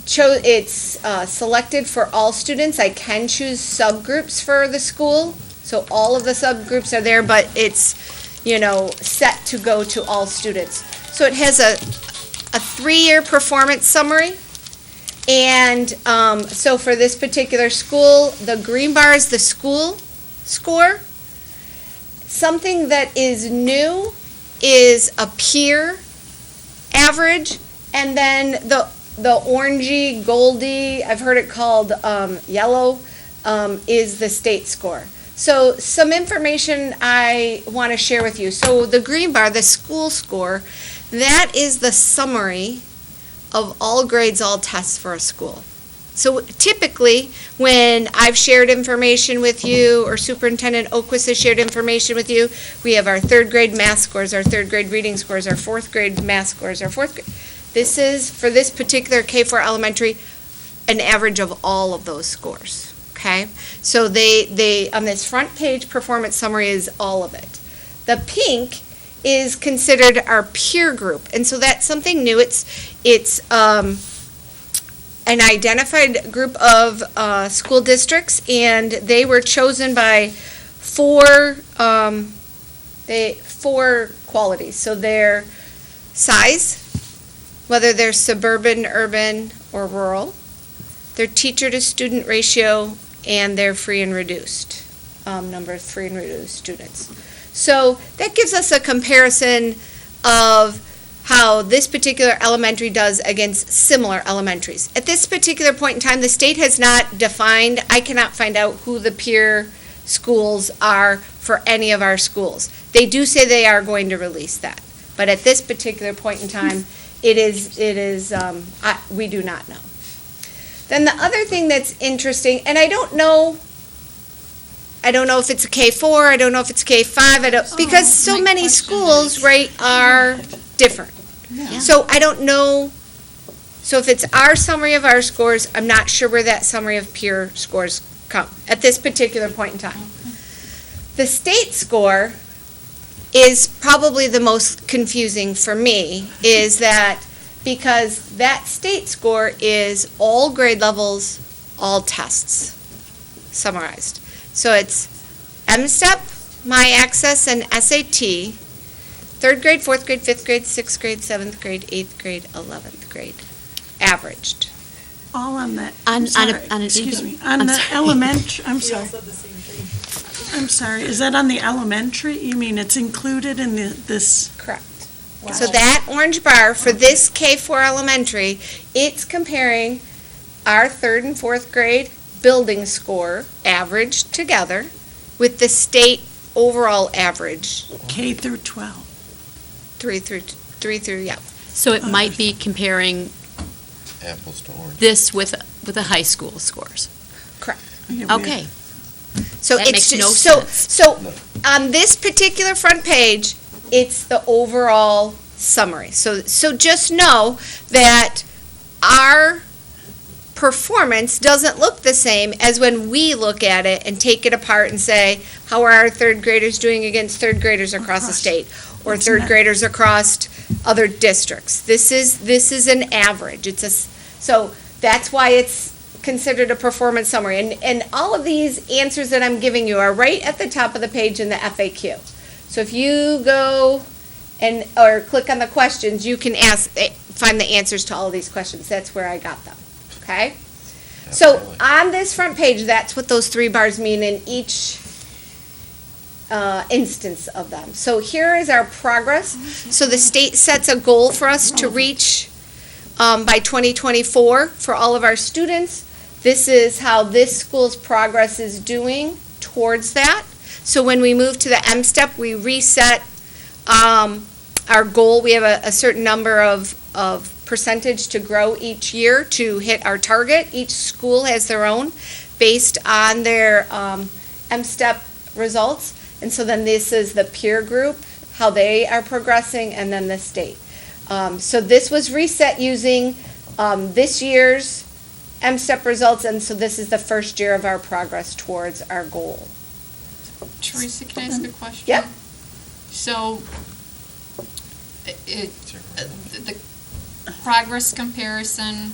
selected for all students. I can choose subgroups for the school, so all of the subgroups are there, but it's, set to go to all students. So it has a 3-year performance summary, and so for this particular school, the green bar is the school score. Something that is new is a peer average, and then the orangey, goldy, I've heard it called yellow, is the state score. So some information I want to share with you. So the green bar, the school score, that is the summary of all grades, all tests for a school. So typically, when I've shared information with you, or Superintendent Oquist has shared information with you, we have our 3rd grade math scores, our 3rd grade reading scores, our 4th grade math scores, our 4th grade. This is, for this particular K-4 elementary, an average of all of those scores, okay? So they on this front page, performance summary is all of it. The pink is considered our peer group, and so that's something new. It's an identified group of school districts, and they were chosen by 4 qualities. So their size, whether they're suburban, urban, or rural, their teacher to student ratio, and their free and reduced, number of free and reduced students. So that gives us a comparison of how this particular elementary does against similar elementaries. At this particular point in time, the state has not defined, I cannot find out who the peer schools are for any of our schools. They do say they are going to release that, but at this particular point in time, we do not know. Then the other thing that's interesting, and I don't know if it's a K4, I don't know if it's K5, because so many schools, right, are different. Yeah. So I don't know, so if it's our summary of our scores, I'm not sure where that summary of peer scores come at this particular point in time. The state score is probably the most confusing for me, is that because that state score is all grade levels, all tests summarized. So it's MSTEP, MyAccess, and SAT, 3rd grade, 4th grade, 5th grade, 6th grade, 7th grade, 8th grade, 11th grade, averaged. All on that, On an excuse me, I'm on the sorry. elementary, I'm sorry. I'm sorry, is that on the elementary? You mean it's included in this? Correct. So that orange bar for this K4 elementary, it's comparing our 3rd and 4th grade building score averaged together with the state overall average, K through 12. 3 through, yeah. So it might be comparing Apples to oranges. this with the high school scores. Okay. So That it's makes no just, sense. so on this particular front page, it's the overall summary. So just know that our performance doesn't look the same as when we look at it and take it apart and say, how are our 3rd graders doing against 3rd graders across the state, or 3rd graders across other districts. This is an average. So that's why it's considered a performance summary. And all of these answers that I'm giving you are right at the top of the page in the FAQ. So if you go or click on the questions, you can find the answers to all of these questions. That's where I got them, okay? So on this front page, that's what those 3 bars mean in each instance of them. So here is our progress. So the state sets a goal for us to reach by 2024 for all of our students. This is how this school's progress is doing towards that. So when we move to the M-STEP, we reset our goal. We have a certain number of percentage to grow each year to hit our target. Each school has their own based on their M-STEP results. And so then this is the peer group, how they are progressing, and then the state. So this was reset using this year's M-STEP results, and so this is the first year of our progress towards our goal. Teresa, can I ask a question? Yep. So, the progress comparison,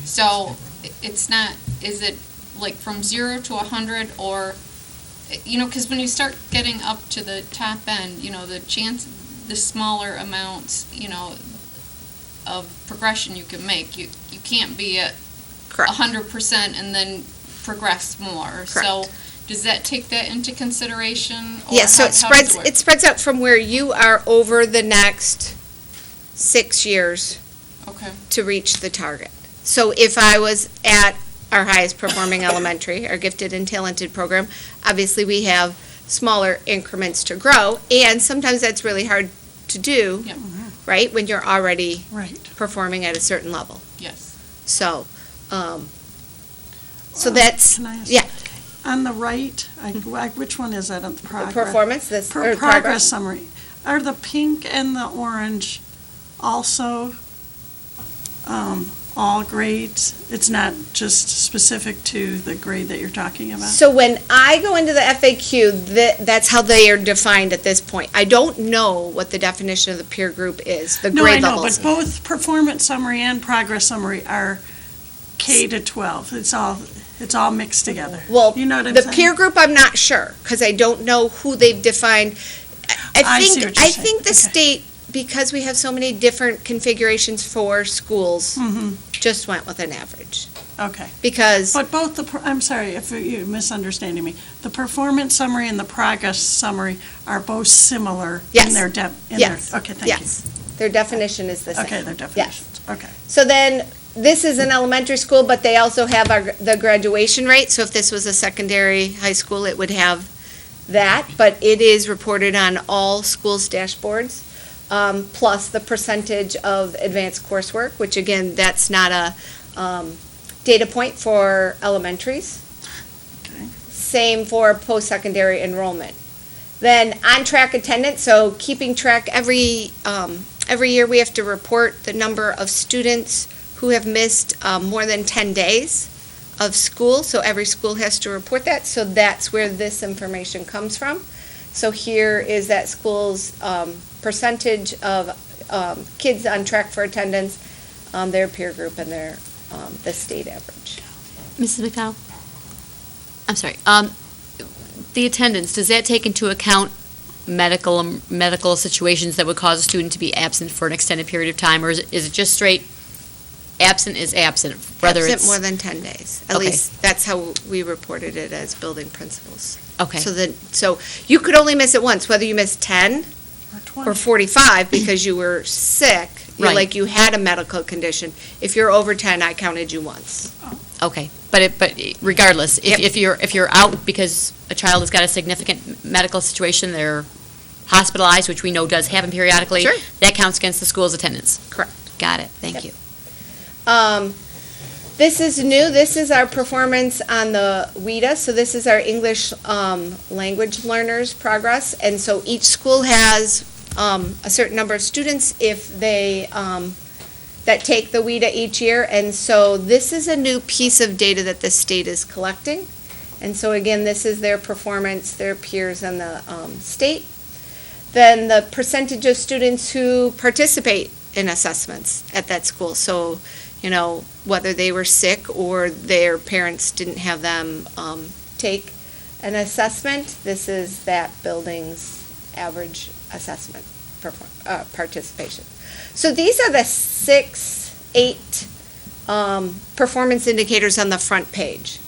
so it's not, is it like from 0 to 100, or, because when you start getting up to the top end, the smaller amounts, of progression you can make, you can't be at 100% and then progress more. So does that take that into consideration? Yes, so it spreads out from where you are over the next 6 years to reach the target. So if I was at our highest performing elementary, our gifted and talented program, obviously we have smaller increments to grow, and sometimes that's really hard to do, right, when you're already performing at a certain level. Yes. So, that's, Can I ask- yeah. On the right, which one is that on the progress? Performance, or Progress progress. summary. Are the pink and the orange also all grades? It's not just specific to the grade that you're talking about? So when I go into the FAQ, that's how they are defined at this point. I don't know what the definition of the peer group is, the No, I grade know, levels. but both performance summary and progress summary are K to 12. It's all mixed together. Well, You know what I'm the saying? peer group, I'm not sure, because I don't know who they've defined. I see what you're I saying. think the Okay. state because we have so many different configurations for schools, Mm-hmm, just went with an average. okay. Because, But both I'm sorry if you're misunderstanding me. The performance summary and the progress summary are both similar Yes. in their yes, okay, thank you. yes, their definition is the same. Okay, their definitions, okay. So then, this is an elementary school, but they also have the graduation rate. So if this was a secondary high school, it would have that. But it is reported on all schools' dashboards, plus the percentage of advanced coursework, which again, that's not a data point for elementaries. Okay. Same for post-secondary enrollment. Then on-track attendance, so keeping track every year we have to report the number of students who have missed more than 10 days of school. So every school has to report that. So that's where this information comes from. So here is that school's percentage of kids on track for attendance, their peer group, and their the state average. Mrs. McDowell? I'm sorry. The attendance, does that take into account medical situations that would cause a student to be absent for an extended period of time, or is it just straight absent is absent, whether Absent it's... more than 10 days. At Okay. least that's how we reported it as building principals. Okay. So you could only miss it once, whether you missed 10 Or 20. or 45 because you were sick, Right. like you had a medical condition. If you're over 10, I counted you once. Okay, but regardless, Yep. if you're out because a child has got a significant medical situation, they're hospitalized, which we know does happen periodically. Sure. That counts against the school's attendance. Correct. Got it, thank Yep. you. This is new. This is our performance on the WIDA. So this is our English language learners progress. And so each school has a certain number of students if they that take the WIDA each year. And so this is a new piece of data that the state is collecting. And so again, this is their performance, their peers, and the state. Then the percentage of students who participate in assessments at that school. So, you know, whether they were sick or their parents didn't have them take an assessment, this is that building's average assessment participation. So these are the 8 performance indicators on the front page.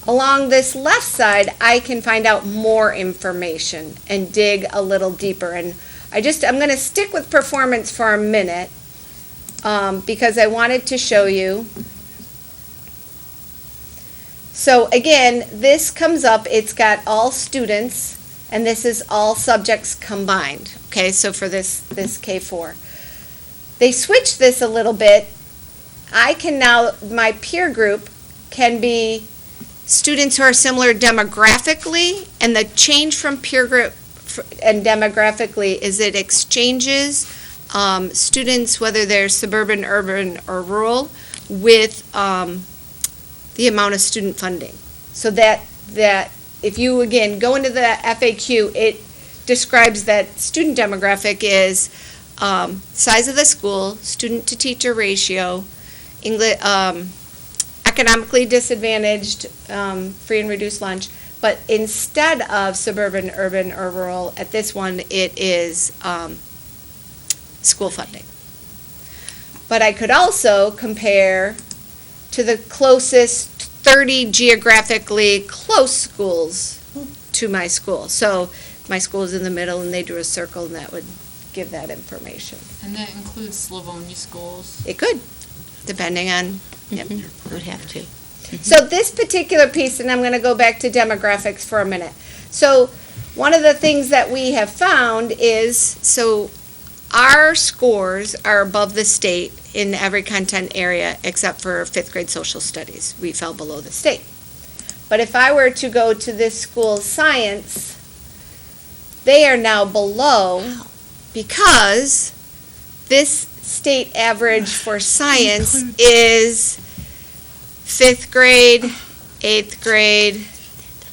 Along this left side, I can find out more information and dig a little deeper. And I'm going to stick with performance for a minute because I wanted to show you. So again, this comes up, it's got all students, and this is all subjects combined. Okay, so for this K4. They switched this a little bit. I can now, my peer group can be students who are similar demographically, and the change from peer group and demographically is it exchanges students, whether they're suburban, urban, or rural, with the amount of student funding. So that if you, again, go into the FAQ, it describes that student demographic is size of the school, student-to-teacher ratio, English, economically disadvantaged, free and reduced lunch, but instead of suburban, urban, or rural, at this one, it is school funding. But I could also compare to the closest 30 geographically close schools to my school. So my school is in the middle, and they drew a circle, and that would give that information. And that includes Livonia schools. It could, depending on, yep. Would have to. So this particular piece, and I'm going to go back to demographics for a minute. So one of the things that we have found is, so our scores are above the state in every content area except for 5th grade social studies. We fell below the state. But if I were to go to this school's science, they are now below because this state average for science is 5th grade, 8th grade,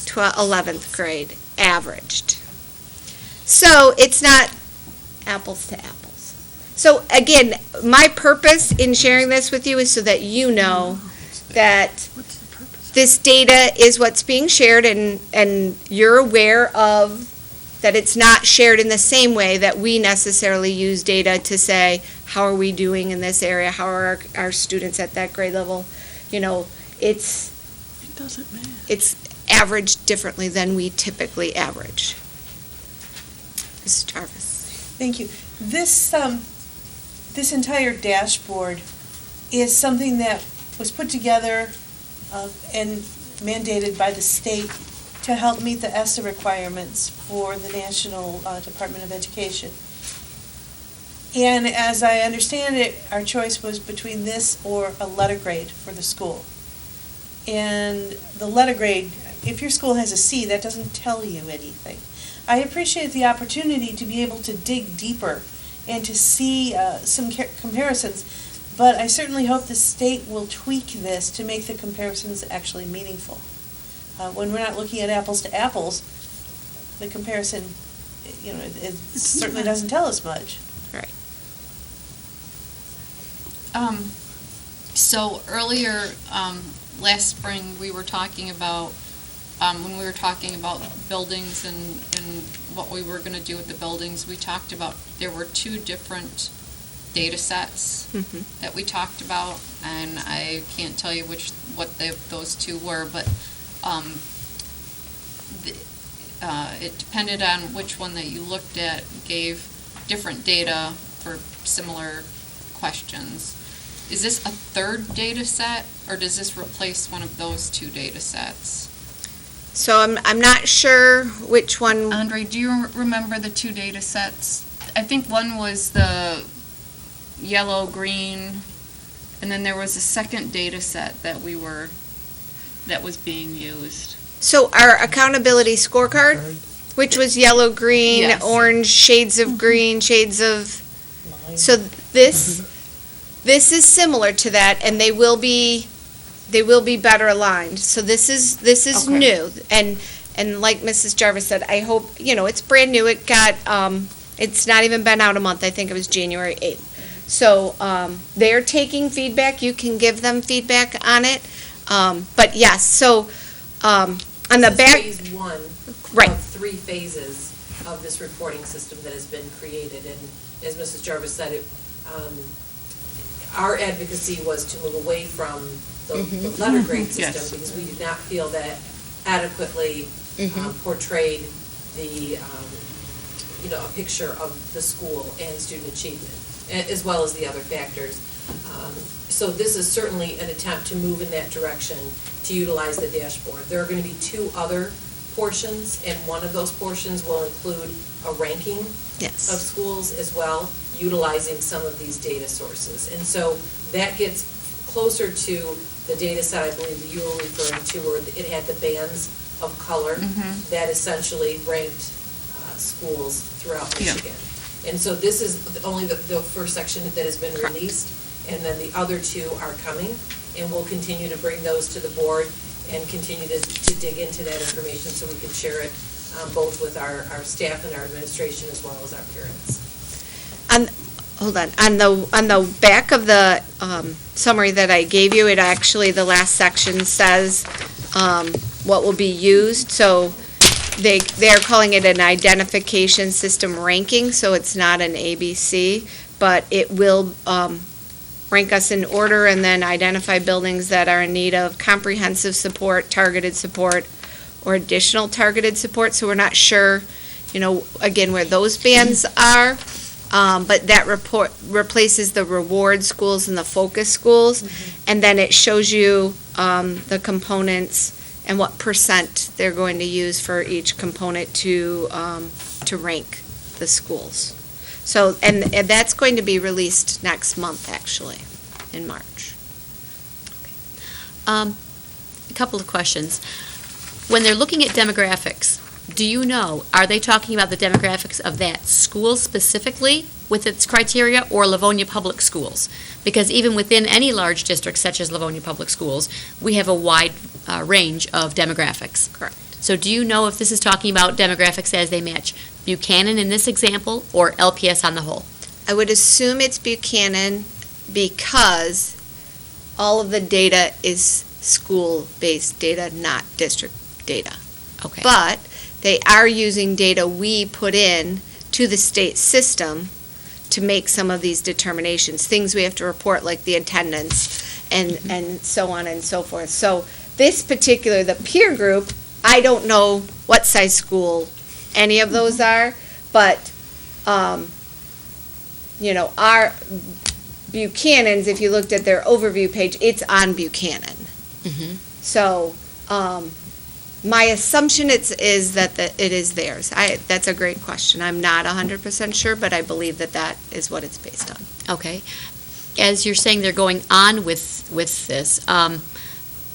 11th grade averaged. So it's not apples to apples. So again, my purpose in sharing this with you is so that you know that this data is what's being shared, and you're aware of that it's not shared in the same way that we necessarily use data to say, how are we doing in this area? How are our students at that grade level? You know, It doesn't matter. it's averaged differently than we typically average. Mrs. Jarvis. Thank you. This entire dashboard is something that was put together and mandated by the state to help meet the ESSA requirements for the National Department of Education. And as I understand it, our choice was between this or a letter grade for the school. And the letter grade, if your school has a C, that doesn't tell you anything. I appreciate the opportunity to be able to dig deeper and to see some comparisons, but I certainly hope the state will tweak this to make the comparisons actually meaningful. When we're not looking at apples to apples, the comparison, it certainly doesn't tell us much. Right. So earlier, last spring, we were talking about, when we were talking about buildings and what we were going to do with the buildings, we talked about, there were two different data sets that we talked about, and I can't tell you what those two were, but it depended on which one that you looked at, gave different data for similar questions. Is this a third data set, or does this replace one of those two data sets? So I'm not sure which one. Andre, do you remember the two data sets? I think one was the yellow, green, and then there was a second data set that was being used. So our accountability scorecard, which was yellow, green, Yes. orange, shades of green, shades of, so this is similar to that, and they will be better aligned. So this is Okay. new, and like Mrs. Jarvis said, I hope, it's brand new. It got, it's not even been out a month. I think it was January 8th. So they're taking feedback. You can give them feedback on it. But yes, so on the This is back. phase one Right. of 3 phases of this reporting system that has been created. And as Mrs. Jarvis said, our advocacy was to move away from the letter grade system Yes. because we did not feel that adequately portrayed the, a picture of the school and student achievement, as well as the other factors. So this is certainly an attempt to move in that direction, to utilize the dashboard. There are going to be 2 other portions, and one of those portions will include a ranking Yes. of schools as well, utilizing some of these data sources. And so that gets closer to the data set I believe that you were referring to, where it had the bands of color that essentially ranked schools throughout Yeah. Michigan. And so this is only the first section that has been released, and then the other 2 are coming, and we'll continue to bring those to the board and continue to dig into that information so we can share it both with our staff and our administration as well as our parents. Hold on. On the back of the summary that I gave you, it actually, the last section says what will be used. So they're calling it an identification system ranking, so it's not an ABC, but it will rank us in order and then identify buildings that are in need of comprehensive support, targeted support, or additional targeted support. So we're not sure, again, where those bands are. But that report replaces the reward schools and the focus schools. And then it shows you the components and what percent they're going to use for each component to rank the schools. So, and that's going to be released next month, actually, in March. A couple of questions. When they're looking at demographics, do you know, are they talking about the demographics of that school specifically with its criteria, or Livonia Public Schools? Because even within any large district such as Livonia Public Schools, we have a wide range of demographics. Correct. So do you know if this is talking about demographics as they match Buchanan in this example, or LPS on the whole? I would assume it's Buchanan because all of the data is school-based data, not district data. Okay. But They are using data we put in to the state system to make some of these determinations, things we have to report like the attendance and so on and so forth. So this particular, the peer group, I don't know what size school any of those are, but, our Buchanan's, if you looked at their overview page, it's on Buchanan. So, my assumption is that it is theirs. That's a great question. I'm not 100% sure, but I believe that is what it's based on. Okay. As you're saying they're going on with this,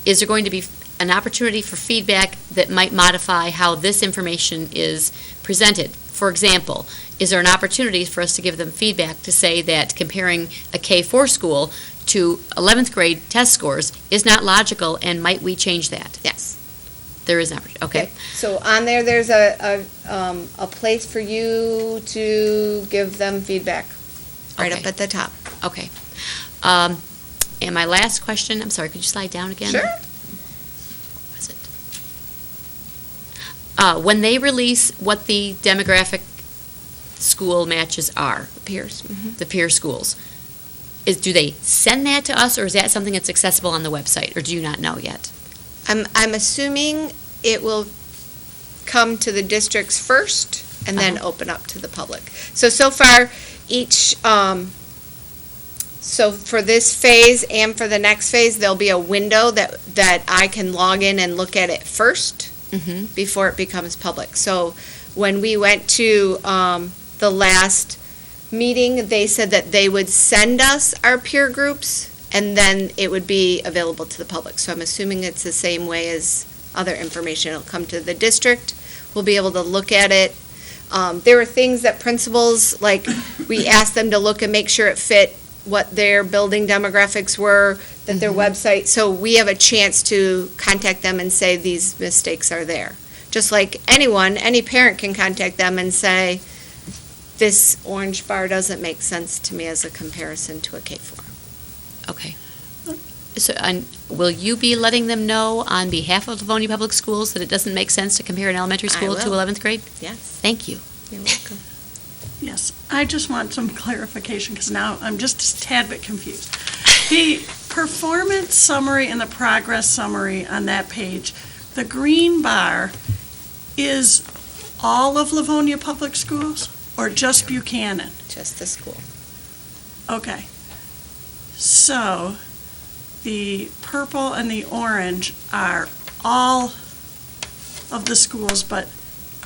is there going to be an opportunity for feedback that might modify how this information is presented? For example, is there an opportunity for us to give them feedback to say that comparing a K-4 school to 11th grade test scores is not logical, and might we change that? Yes. There is an opportunity, okay. Yep. So on there's a place for you to give them feedback, right up Okay. at the top. Okay. And my last question, I'm sorry, could you slide down again? Sure. Was it? When they release what the demographic school matches are, Peers. the peer schools, do they send that to us, or is that something that's accessible on the website, or do you not know yet? I'm assuming it will come to the districts first and then open up to the public. So far, each, so for this phase and for the next phase, there'll be a window that I can log in and look at it first before it becomes public. So when we went to the last meeting, they said that they would send us our peer groups and then it would be available to the public. So I'm assuming it's the same way as other information. It'll come to the district. We'll be able to look at it. There were things that principals, like, we asked them to look and make sure it fit what their building demographics were, that their website, so we have a chance to contact them and say these mistakes are there. Just like any parent can contact them and say, this orange bar doesn't make sense to me as a comparison to a K-4. Okay. So, and will you be letting them know on behalf of Livonia Public Schools that it doesn't make sense to compare an elementary school to will. 11th grade? Yes. Thank you. You're welcome. Yes, I just want some clarification, because now I'm just a tad bit confused. The performance summary and the progress summary on that page, the green bar is all of Livonia Public Schools, or just Buchanan? Just the school. Okay. So, the purple and the orange are all of the schools, but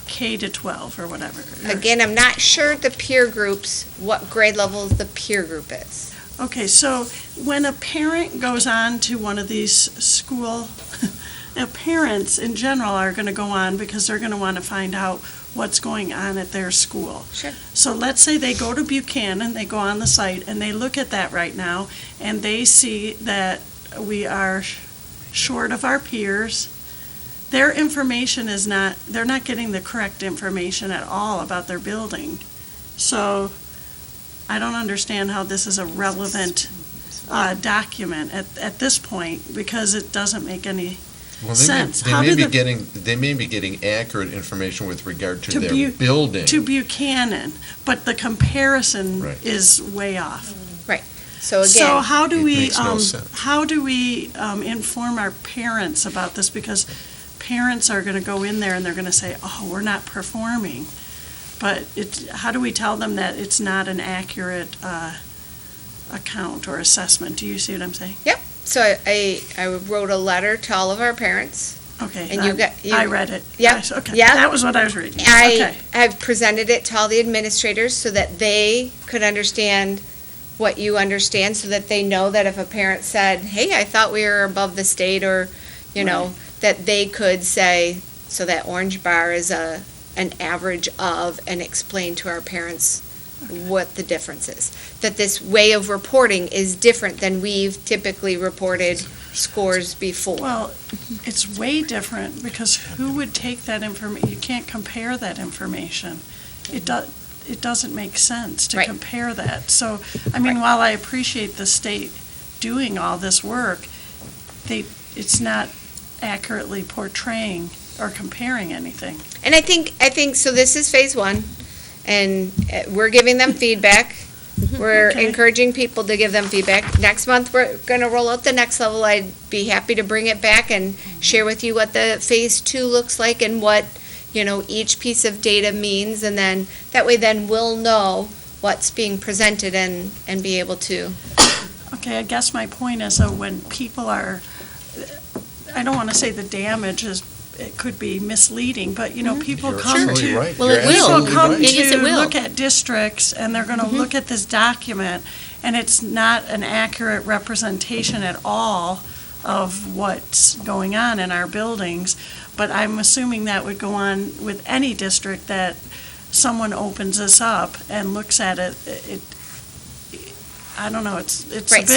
K to 12 or whatever. Again, I'm not sure the peer groups, what grade levels the peer group is. Okay, so when a parent goes on to one of these school, parents in general are going to go on because they're going to want to find out what's going on at their school. Sure. So let's say they go to Buchanan, they go on the site, and they look at that right now, and they see that we are short of our peers. Their information is not, they're not getting the correct information at all about their building. So I don't understand how this is a relevant document at this point, because it doesn't make any sense. They may be getting accurate information with regard to their building. To Buchanan, but the comparison Right. is way off. So again, So how do It we, makes no sense. inform our parents about this? Because parents are going to go in there and they're going to say, oh, we're not performing. But how do we tell them that it's not an accurate account or assessment? Do you see what I'm saying? Yep. So I wrote a letter to all of our parents. Okay. And I read it. Yep. Nice, okay. Yep. That was what I was reading. Okay. I've presented it to all the administrators so that they could understand what you understand, so that they know that if a parent said, hey, I thought we were above the state, or, that they could say, so that orange bar is an average of, and explain to our parents what the difference is. That this way of reporting is different than we've typically reported scores before. Well, it's way different, because who would take that information? You can't compare that information. It doesn't make sense to Right. compare that. So, I mean, while I appreciate the state doing all this work, it's not accurately portraying or comparing anything. And I think, so this is phase one, and we're giving them feedback. We're Okay. encouraging people to give them feedback. Next month, we're gonna roll out the next level. I'd be happy to bring it back and share with you what the phase two looks like and what, each piece of data means, and then, that way then we'll know what's being presented and be able to. Okay, I guess my point is that when people are, I don't want to say the damage is, it could be misleading, but, people You're come absolutely to. right. Well, You're it will. People absolutely come right. Yes, it to will. look at districts, and they're going to look at this document, and it's not an accurate representation at all of what's going on in our buildings. But I'm assuming that would go on with any district, that someone opens this up and looks at it. I don't know, it's Right,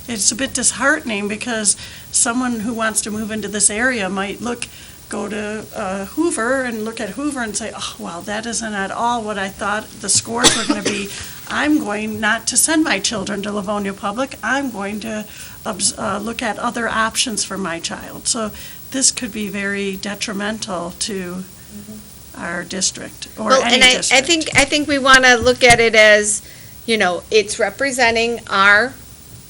it's a bit disheartening, because someone who wants to move into this area might go to Hoover and look at Hoover and say, oh, well, that isn't at all what I thought the scores were going to be. I'm going not to send my children to Livonia Public. I'm going to look at other options for my child. So this could be very detrimental to our district, or Well, any and I district. think we want to look at it as, it's representing our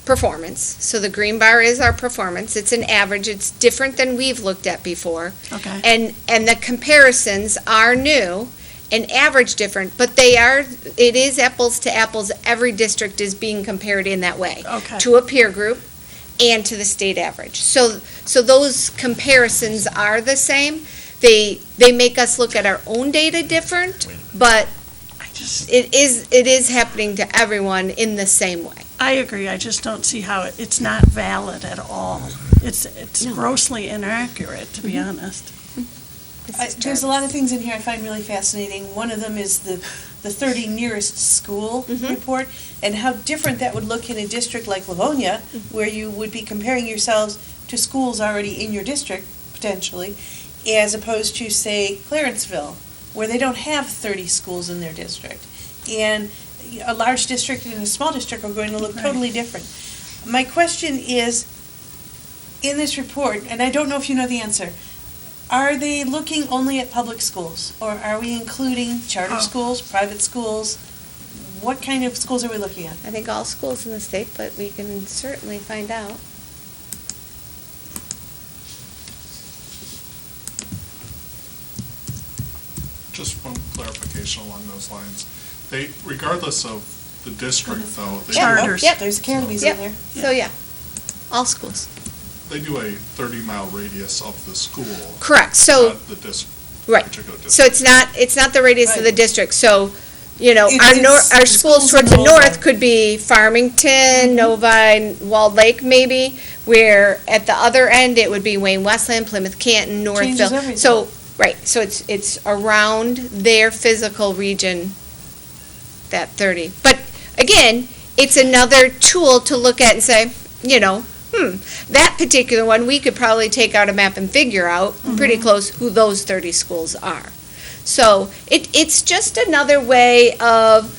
performance. So the green bar is our performance. It's an average. It's different than we've looked at before. Okay. And the comparisons are new and average different, but it is apples to apples. Every district is being compared in that way. Okay. To a peer group and to the state average. So those comparisons are the same. They make us look at our own data different, but it is happening to everyone in the same way. I agree. I just don't see how it's not valid at all. It's grossly inaccurate, to be honest. There's a lot of things in here I find really fascinating. One of them is the 30 nearest school report, and how different that would look in a district like Livonia, where you would be comparing yourselves to schools already in your district, potentially, as opposed to, say, Clarenceville, where they don't have 30 schools in their district. And a large district and a small district are going to look totally different. My question is, in this report, and I don't know if you know the answer, are they looking only at public schools, or are we including charter schools, private schools? What kind of schools are we looking at? I think all schools in the state, but we can certainly find out. Just one clarification along those lines. They, regardless of the district though, they Yeah. do, Charters. Yep. There's academies Yep. in there. So, yeah, all schools. they do a 30-mile radius of the school, Correct, so, not the district, right. particular district. So it's not the radius of the Right. district, so, It's our the schools schools towards in the Novi. north could be Farmington, Novi, Walled Lake maybe, where at the other end, it would be Wayne Westland, Plymouth Canton, Changes Northville. everything. So, right, so it's around their physical region, that 30. But again, it's another tool to look at and say, that particular one, we could probably take out a map and figure out pretty close who those 30 schools are. So it's just another way of,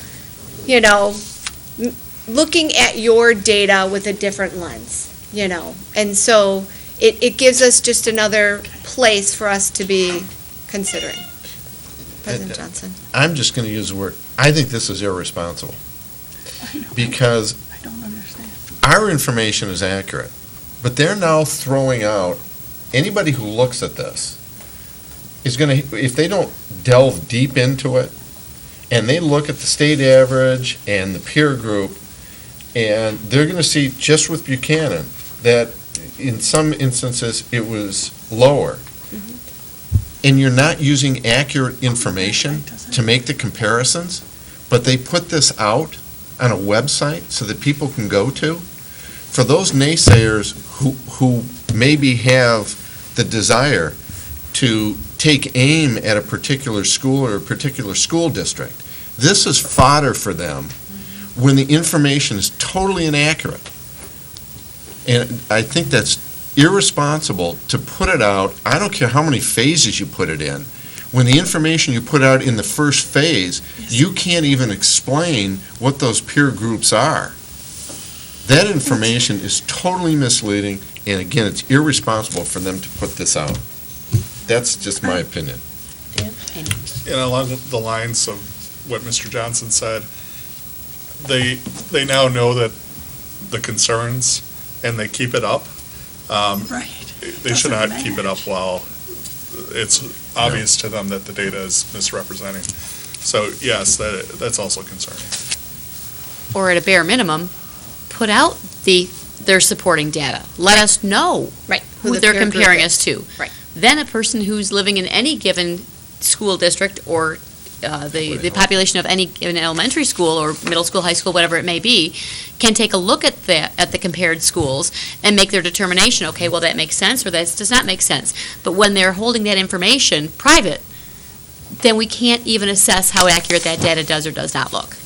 looking at your data with a different lens, And so it gives us just another place for us to be considering. President Johnson. I'm just going to use the word, I think this is irresponsible, because I don't understand. our information is accurate, but they're now throwing out, anybody who looks at this is going to, if they don't delve deep into it, and they look at the state average and the peer group, and they're going to see, just with Buchanan, that in some instances it was lower. And you're not using accurate information to make the comparisons, but they put this out on a website so that people can go to. For those naysayers who maybe have the desire to take aim at a particular school or a particular school district, this is fodder for them when the information is totally inaccurate. And I think that's irresponsible to put it out, I don't care how many phases you put it in, when the information you put out in the first phase, you can't even explain what those peer groups are. That information is totally misleading, and again, it's irresponsible for them to put this out. That's just my opinion. And along the lines of what Mr. Johnson said, they now know that the concerns, and they keep it up. Right. They should not Doesn't keep it up match. while it's obvious to them that the data is misrepresenting. So yes, that's also concerning. Or at a bare minimum, put out their supporting data. Let us know Right. who they're comparing us to. Right. Then a person who's living in any given school district or the population of any given elementary school or middle school, high school, whatever it may be, can take a look at the compared schools and make their determination, okay, well, that makes sense or that does not make sense. But when they're holding that information private, then we can't even assess how accurate that data does or does not look.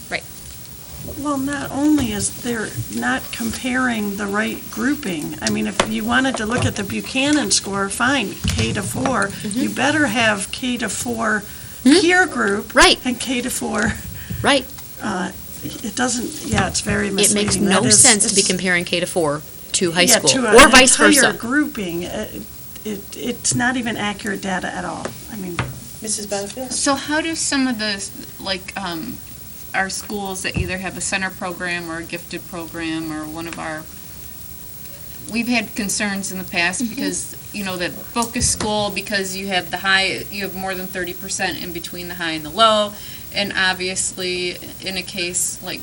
Well, not only is they're not comparing the right grouping, I mean, if you wanted to look at the Buchanan score, fine, K to 4, you better have K to 4 peer group. Right. And K to 4. Right. It doesn't, it's very It misleading. makes no That is- sense to be it's- comparing K to 4 to high yeah, school, to or an vice entire versa. grouping. It's not even accurate data at all. I mean, Mrs. Butterfield? So how do some of the, like, our schools that either have a center program or a gifted program or one of our, we've had concerns in the past because, that focus school, because you have the high, you have more than 30% in between the high and the low. And obviously, in a case like,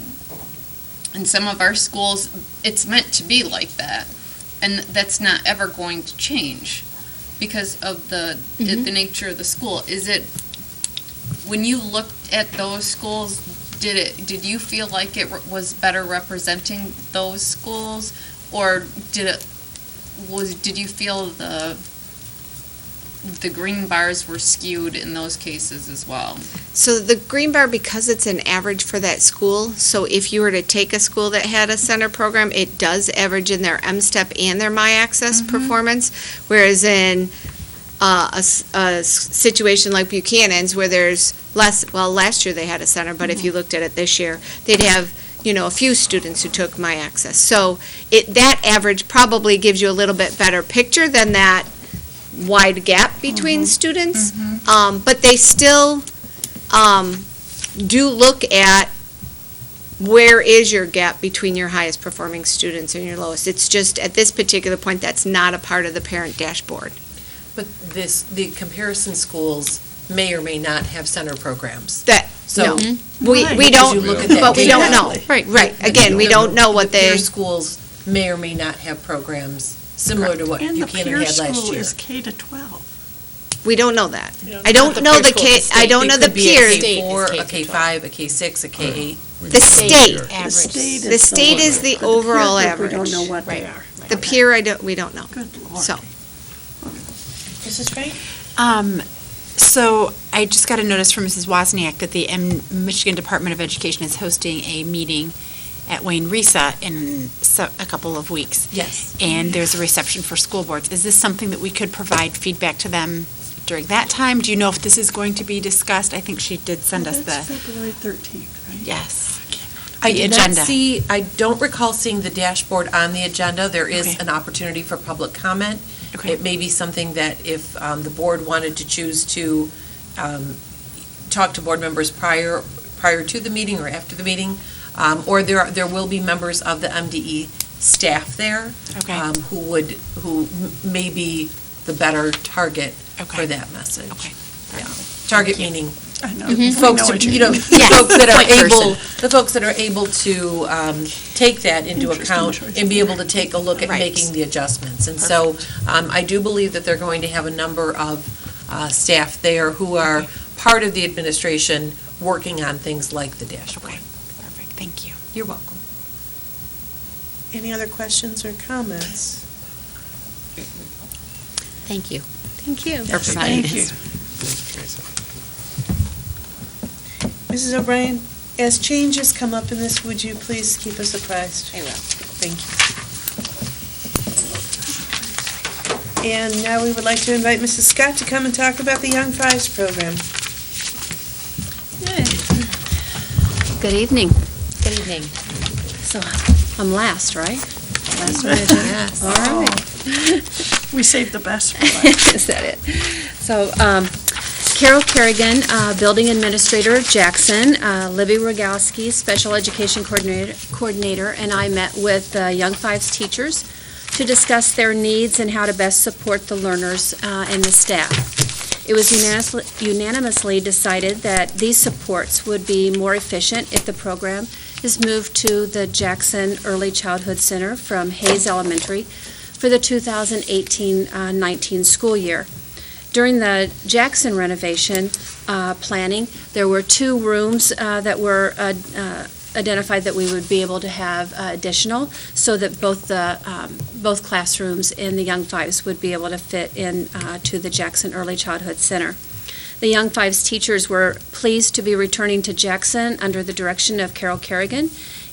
in some of our schools, it's meant to be like that. And that's not ever going to change because of the nature of the school. Is it, when you looked at those schools, did you feel like it was better representing those schools, or did you feel the green bars were skewed in those cases as well? So the green bar, because it's an average for that school, so if you were to take a school that had a center program, it does average in their MSTEP and their MyAccess performance, whereas in a situation like Buchanan's where there's less, well, last year they had a center, but if you looked at it this year, they'd have, a few students who took MyAccess. So that average probably gives you a little bit better picture than that wide gap between students. But they still do look at where is your gap between your highest performing students and your lowest. It's just, at this particular point, that's not a part of the parent dashboard. But the comparison schools may or may not have center programs. No, So- we Right. don't, You look at that but we don't know. data. Right, again, we don't know what The peer they, schools may or may not have programs similar to what and the Buchanan peer had last school year. is K to 12. we don't know that. I don't know the I don't know the It could be a peers. K4, a K5, a K6, a K8. The state, The state The state is the but peer overall group, average. We don't know what they are. the peer, we don't know. Good Lord. So, Mrs. Frank? So I just got a notice from Mrs. Wozniak that the Michigan Department of Education is hosting a meeting at Wayne Risa in a couple of weeks. Yes. And there's a reception for school boards. Is this something that we could provide feedback to them during that time? Do you know if this is going to be discussed? I think she did send us That's the, February 13th, right? yes. I The did not agenda. see, I don't recall seeing the dashboard on the agenda. There is Okay. an opportunity for public comment. Okay. It may be something that if the board wanted to choose to talk to board members prior to the meeting or after the meeting, or there will be members of the MDE staff there Okay. who may be the better target Okay. for that message. Okay. Yeah. Target meaning I know. folks, what the mean. folks that are Point person. the folks that are able to take that into Interesting account choice and be of able to word. take a look at Right. making the adjustments. And so I do believe that they're going to have a number of staff there who are part of the administration working on things like the dashboard. Okay. Perfect, thank you. You're welcome. Any other questions or comments? Thank you thank you. for providing Thank you. this. Mrs. O'Brien, as changes come up in this, would you please keep us apprised? I will. Thank you. And now we would like to invite Mrs. Scott to come and talk about the Young Fives program. Good evening. Good evening. So, I'm last, right? Last minute. All right. We saved the best for last. Is that it? So, Carol Kerrigan, Building Administrator, Jackson, Libby Rogalski, Special Education Coordinator, and I met with Young Fives teachers to discuss their needs and how to best support the learners and the staff. It was unanimously decided that these supports would be more efficient if the program is moved to the Jackson Early Childhood Center from Hayes Elementary for the 2018-19 school year. During the Jackson renovation planning, there were 2 rooms that were identified that we would be able to have additional, so that both classrooms in the Young Fives would be able to fit in to the Jackson Early Childhood Center. The Young Fives teachers were pleased to be returning to Jackson under the direction of Carol Kerrigan,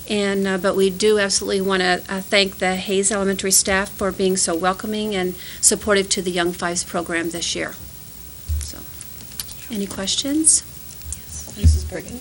but we do absolutely want to thank the Hayes Elementary staff for being so welcoming and supportive to the Young Fives program this year. So, any questions? Mrs. Burton?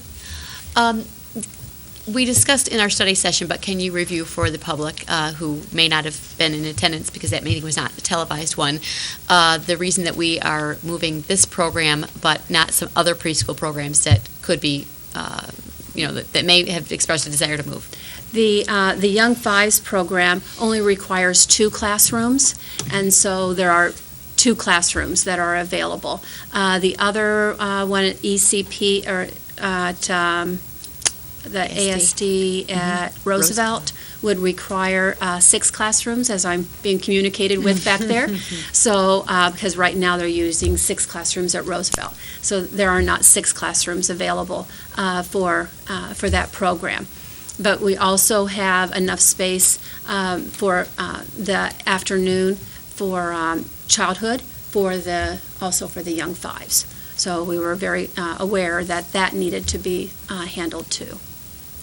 We discussed in our study session, but can you review for the public who may not have been in attendance because that meeting was not a televised one, the reason that we are moving this program but not some other preschool programs that could be, that may have expressed a desire to move? The Young Fives program only requires 2 classrooms, and so there are 2 classrooms that are available. The other one at ECP or at the ASD at Roosevelt would require 6 classrooms, as I'm being communicated with back there. So, because right now they're using 6 classrooms at Roosevelt. So there are not 6 classrooms available for that program. But we also have enough space for the afternoon for childhood, also for the Young Fives. So we were very aware that that needed to be handled too.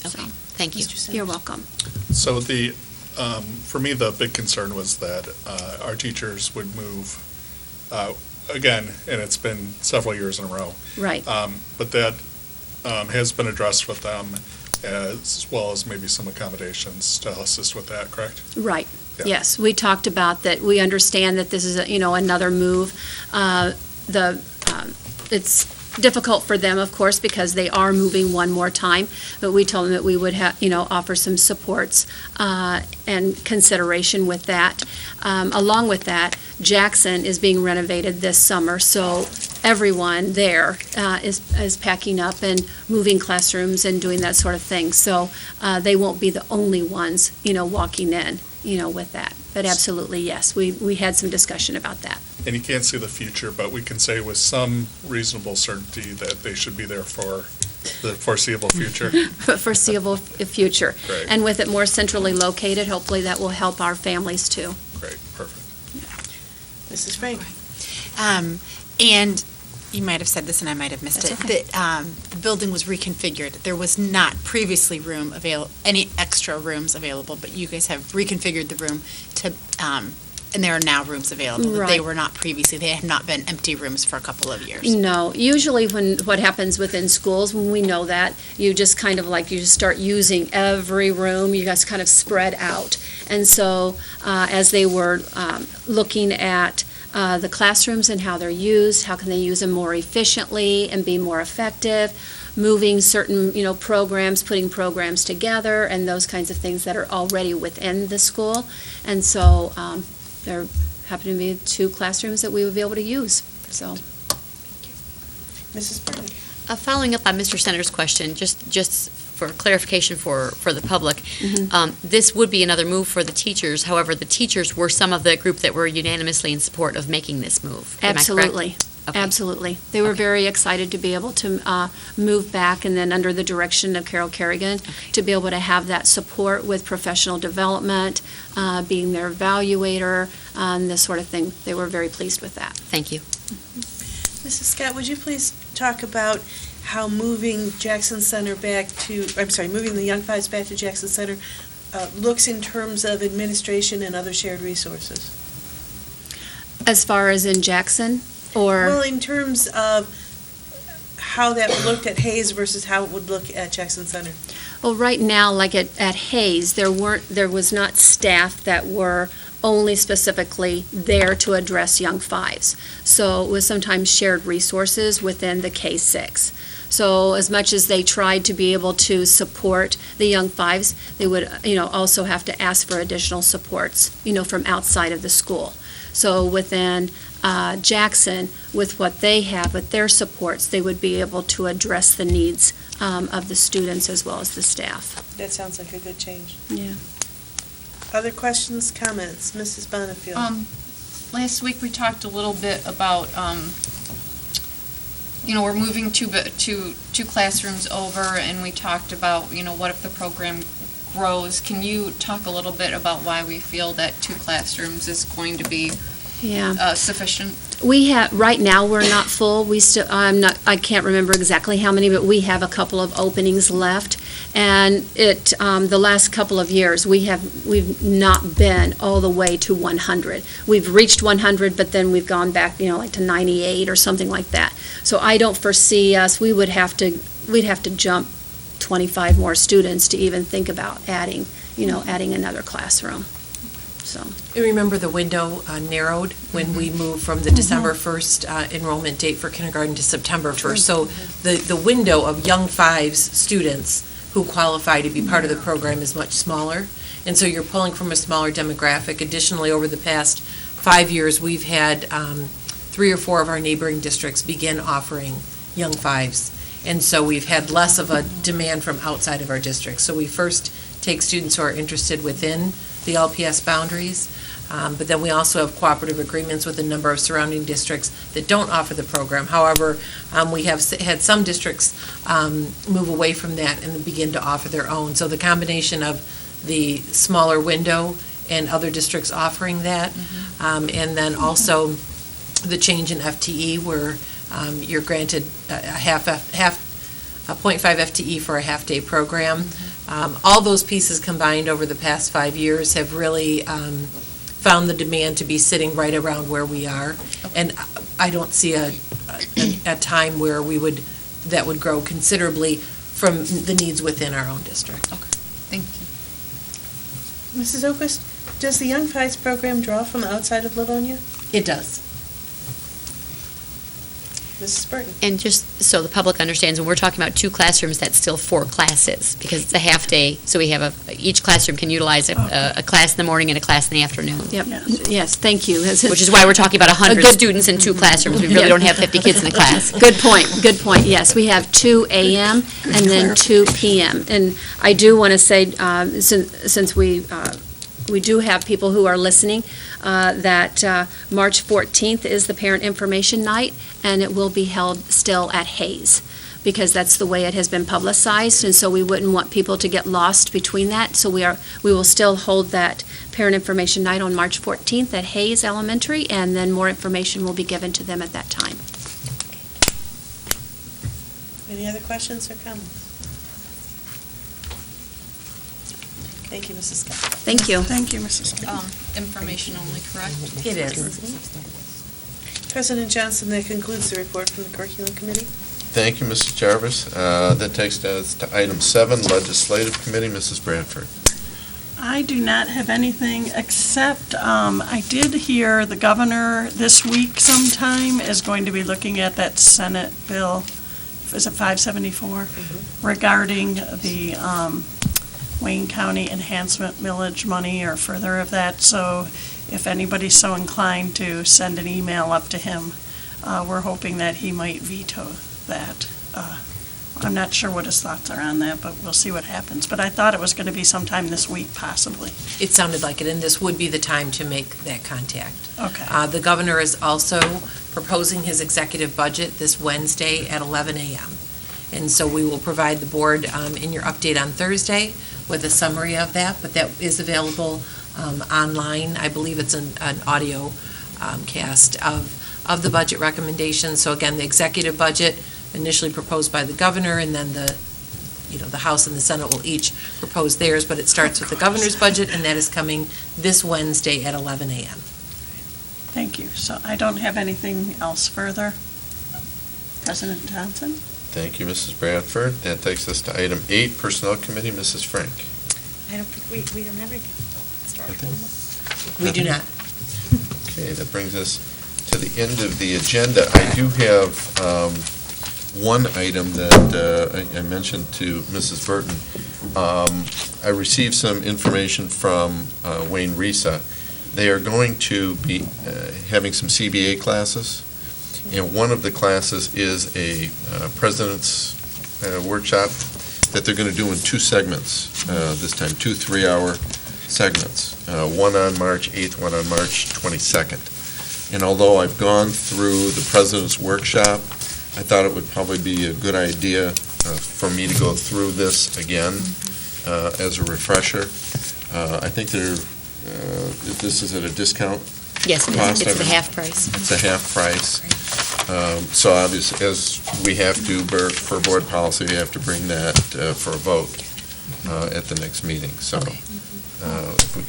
Okay, thank you. You're welcome. So for me, the big concern was that our teachers would move, again, and it's been several years in a row. Right. But that has been addressed with them, as well as maybe some accommodations to assist with that, correct? Right. Yeah. Yes, we talked about that. We understand that this is, another move. It's difficult for them, of course, because they are moving one more time, but we told them that we would offer some supports and consideration with that. Along with that, Jackson is being renovated this summer, so everyone there is packing up and moving classrooms and doing that sort of thing. So they won't be the only ones, walking in, with that. But absolutely, yes, we had some discussion about that. And you can't see the future, but we can say with some reasonable certainty that they should be there for the foreseeable future. Foreseeable future. Great. And with it more centrally located, hopefully that will help our families too. Great, perfect. Mrs. Frank? And you might have said this and I might have missed That's it. okay. The building was reconfigured. There was not previously any extra rooms available, but you guys have reconfigured the room to, and there are now rooms available that they Right. were not previously. They have not been empty rooms for a couple of years. No, usually what happens within schools, when we know that, you just kind of you just start using every room, you guys kind of spread out. And so as they were looking at the classrooms and how they're used, how can they use them more efficiently and be more effective, moving certain, programs, putting programs together, and those kinds of things that are already within the school. And so there happen to be 2 classrooms that we would be able to use, so. Mrs. Burton? Following up on Mr. Center's question, just for clarification for the public, Mhm. this would be another move for the teachers. However, the teachers were some of the group that were unanimously in support of making this move. Am I correct? Absolutely. Okay. Absolutely. They were very excited to be able to move back, and then under the direction of Carol Kerrigan, to be able to have that support with professional development, being their evaluator, this sort of thing. They were very pleased with that. Thank you. Mrs. Scott, would you please talk about how moving Jackson Center moving the Young Fives back to Jackson Center looks in terms of administration and other shared resources? As far as in Jackson, or? Well, in terms of how that looked at Hayes versus how it would look at Jackson Center. Well, right now, like at Hayes, there was not staff that were only specifically there to address young fives. So it was sometimes shared resources within the K-6. So as much as they tried to be able to support the young fives, they would, also have to ask for additional supports, from outside of the school. So within Jackson, with what they have, with their supports, they would be able to address the needs of the students as well as the staff. That sounds like a good change. Yeah. Other questions, comments? Mrs. Bonnefield? Last week, we talked a little bit about, we're moving two classrooms over, and we talked about, what if the program grows. Can you talk a little bit about why we feel that 2 classrooms is going to be sufficient? We have, right now, we're not full. We still, I can't remember exactly how many, but we have a couple of openings left. And the last couple of years, we've not been all the way to 100. We've reached 100, but then we've gone back, like to 98 or something like that. So I don't foresee us, we'd have to jump 25 more students to even think about adding another classroom. So. And remember, the window narrowed when we moved from the December 1st enrollment date for kindergarten to September 1st. So the window of young fives students who qualify to be part of the program is much smaller. And so you're pulling from a smaller demographic. Additionally, over the past 5 years, we've had 3 or 4 of our neighboring districts begin offering young fives. And so we've had less of a demand from outside of our district. So we first take students who are interested within the LPS boundaries, but then we also have cooperative agreements with a number of surrounding districts that don't offer the program. However, we have had some districts move away from that and begin to offer their own. So the combination of the smaller window and other districts offering that, and then also the change in FTE where you're granted a 0.5 FTE for a half-day program. All those pieces combined over the past 5 years have really found the demand to be sitting right around where we are. And I don't see a time where that would grow considerably from the needs within our own district. Okay, thank you. Mrs. Oquist, does the Young Fives program draw from outside of Livonia? It does. Mrs. Burton? And just so the public understands, when we're talking about 2 classrooms, that's still 4 classes, because it's a half-day, so we have each classroom can utilize a class in the morning and a class in the afternoon. Yep. Yes, thank you. Which is why we're talking about 100 students in 2 classrooms. We really don't have 50 kids in the class. Good point. Yes, we have 2 a.m. and then 2 p.m. And I do want to say, since we do have people who are listening, that March 14th is the Parent Information Night, and it will be held still at Hayes, because that's the way it has been publicized, and so we wouldn't want people to get lost between that. So we will still hold that Parent Information Night on March 14th at Hayes Elementary, and then more information will be given to them at that time. Any other questions or comments? Thank you, Mrs. Scott. Thank you. Thank you, Mrs. Scott. Information only, correct? It is. President Johnson, that concludes the report from the Curriculum Committee. Thank you, Mrs. Jarvis. That takes us to item 7, Legislative Committee. Mrs. Bradford. I do not have anything except I did hear the governor this week sometime is going to be looking at that Senate bill, is it 574, regarding the Wayne County enhancement millage money or further of that. So if anybody's so inclined to send an email up to him, we're hoping that he might veto that. I'm not sure what his thoughts are on that, but we'll see what happens. But I thought it was going to be sometime this week, possibly. It sounded like it, and this would be the time to make that contact. Okay. The governor is also proposing his executive budget this Wednesday at 11 a.m. And so we will provide the board in your update on Thursday with a summary of that, but that is available online. I believe it's an audio cast of the budget recommendations. So again, the executive budget initially proposed by the governor, and then the House and the Senate will each propose theirs, but it starts with the governor's budget, and that is coming this Wednesday at 11 a.m. Thank you. So I don't have anything else further. President Johnson? Thank you, Mrs. Bradford. That takes us to item 8, Personnel Committee. Mrs. Frank. I don't think we don't have anything. We do not. Okay, that brings us to the end of the agenda. I do have one item that I mentioned to Mrs. Burton. I received some information from Wayne Risa. They are going to be having some CBA classes, and one of the classes is a president's workshop that they're going to do in two segments this time, 2 3-hour segments, one on March 8th, one on March 22nd. And although I've gone through the president's workshop, I thought it would probably be a good idea for me to go through this again as a refresher. I think this is at a discount. Yes, it cost. is. It's the half price. It's a half price. So obviously, as we have to, for board policy, we have to bring that for a vote at the next meeting. So if we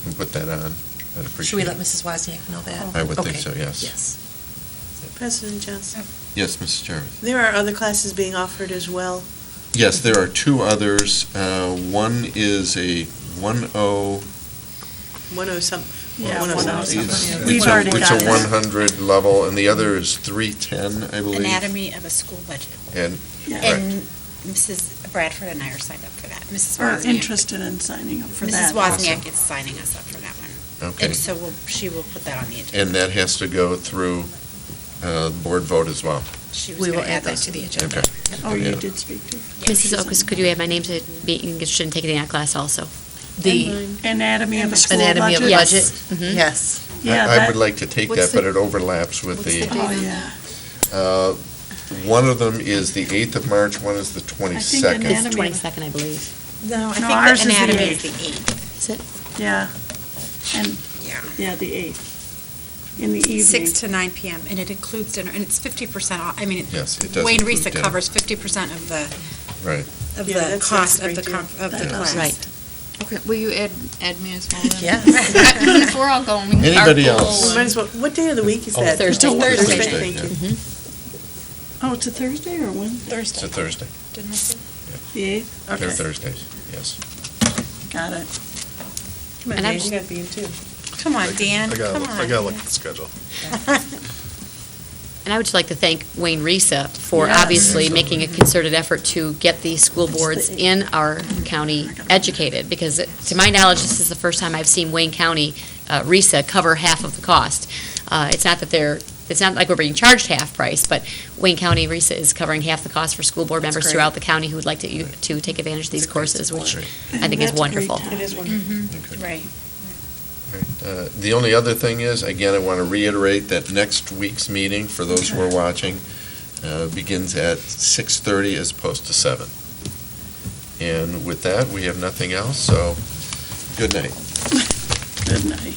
can put that on, I'd appreciate it. Should we let Mrs. Wozniak know that? I would think Okay. so, yes. Yes. President Johnson, Yes, Mrs. Jarvis. there are other classes being offered as well. Yes, there are two others. One is a 1.0. 107. Yeah, 107. We've already It's got a that. 100 level, and the other is 310, I believe. Anatomy of a school budget. And, And Mrs. Bradford and I are signed up for that. Mrs. Are Wozniak. interested in signing up for that. Mrs. Wozniak is signing us up for that one. okay. And so she will put that on the agenda. And that has to go through board vote as well. She was We will going to add add that those to the agenda. Okay. Oh, you Yeah. did speak to? Mrs. Okus, could you add my name to be interested in taking that class also? The Anatomy of a school anatomy of a budget? budget? Mhm. Yes. Yeah, I that- would like to take What's that, but it overlaps with what's the date Oh, on yeah. one of them is the 8th of March, one is the 22nd. It's Anatomy. 22nd, I believe. No, I No, think ours the is the anatomy eighth. is the 8th. Is it? Yeah. And, Yeah. yeah, the 8th, in the evening. 6 to 9 PM, and it includes dinner, and it's 50% off. I mean, Yes, it does Wayne include Risa dinner. covers 50% of the, Right. of Yeah, the that's cost a of the, great deal. of the That class. Right. Okay, will you add me as well then? Yes. If we're all going, we can Anybody carpool else? We might as well, what day of the week is that? Thursday. Thursday, Thursday, thank yeah. you. Oh, it's a Thursday or when? It's a Thursday. Didn't I say? The 8th? They're Okay, Thursdays, yes. got it. Come on, And I'm Dan, just- you gotta be in too. Come on, Dan, come on. I gotta look at the schedule. And I would just like to thank Wayne Risa for Yes. obviously making a concerted effort to get these school boards in our county educated, because to my knowledge, this is the first time I've seen Wayne County Risa cover half of the cost. It's not like we're being charged half price, but Wayne County Risa is covering half the cost for school board members great. throughout the county who would like to take advantage of these courses, which I think is That's a great wonderful. time. It is wonderful. Okay. Right. The only other thing is, again, I want to reiterate that next week's meeting, for those who are watching, begins at 6:30 as opposed to 7. And with that, we have nothing else, so good night. Good night.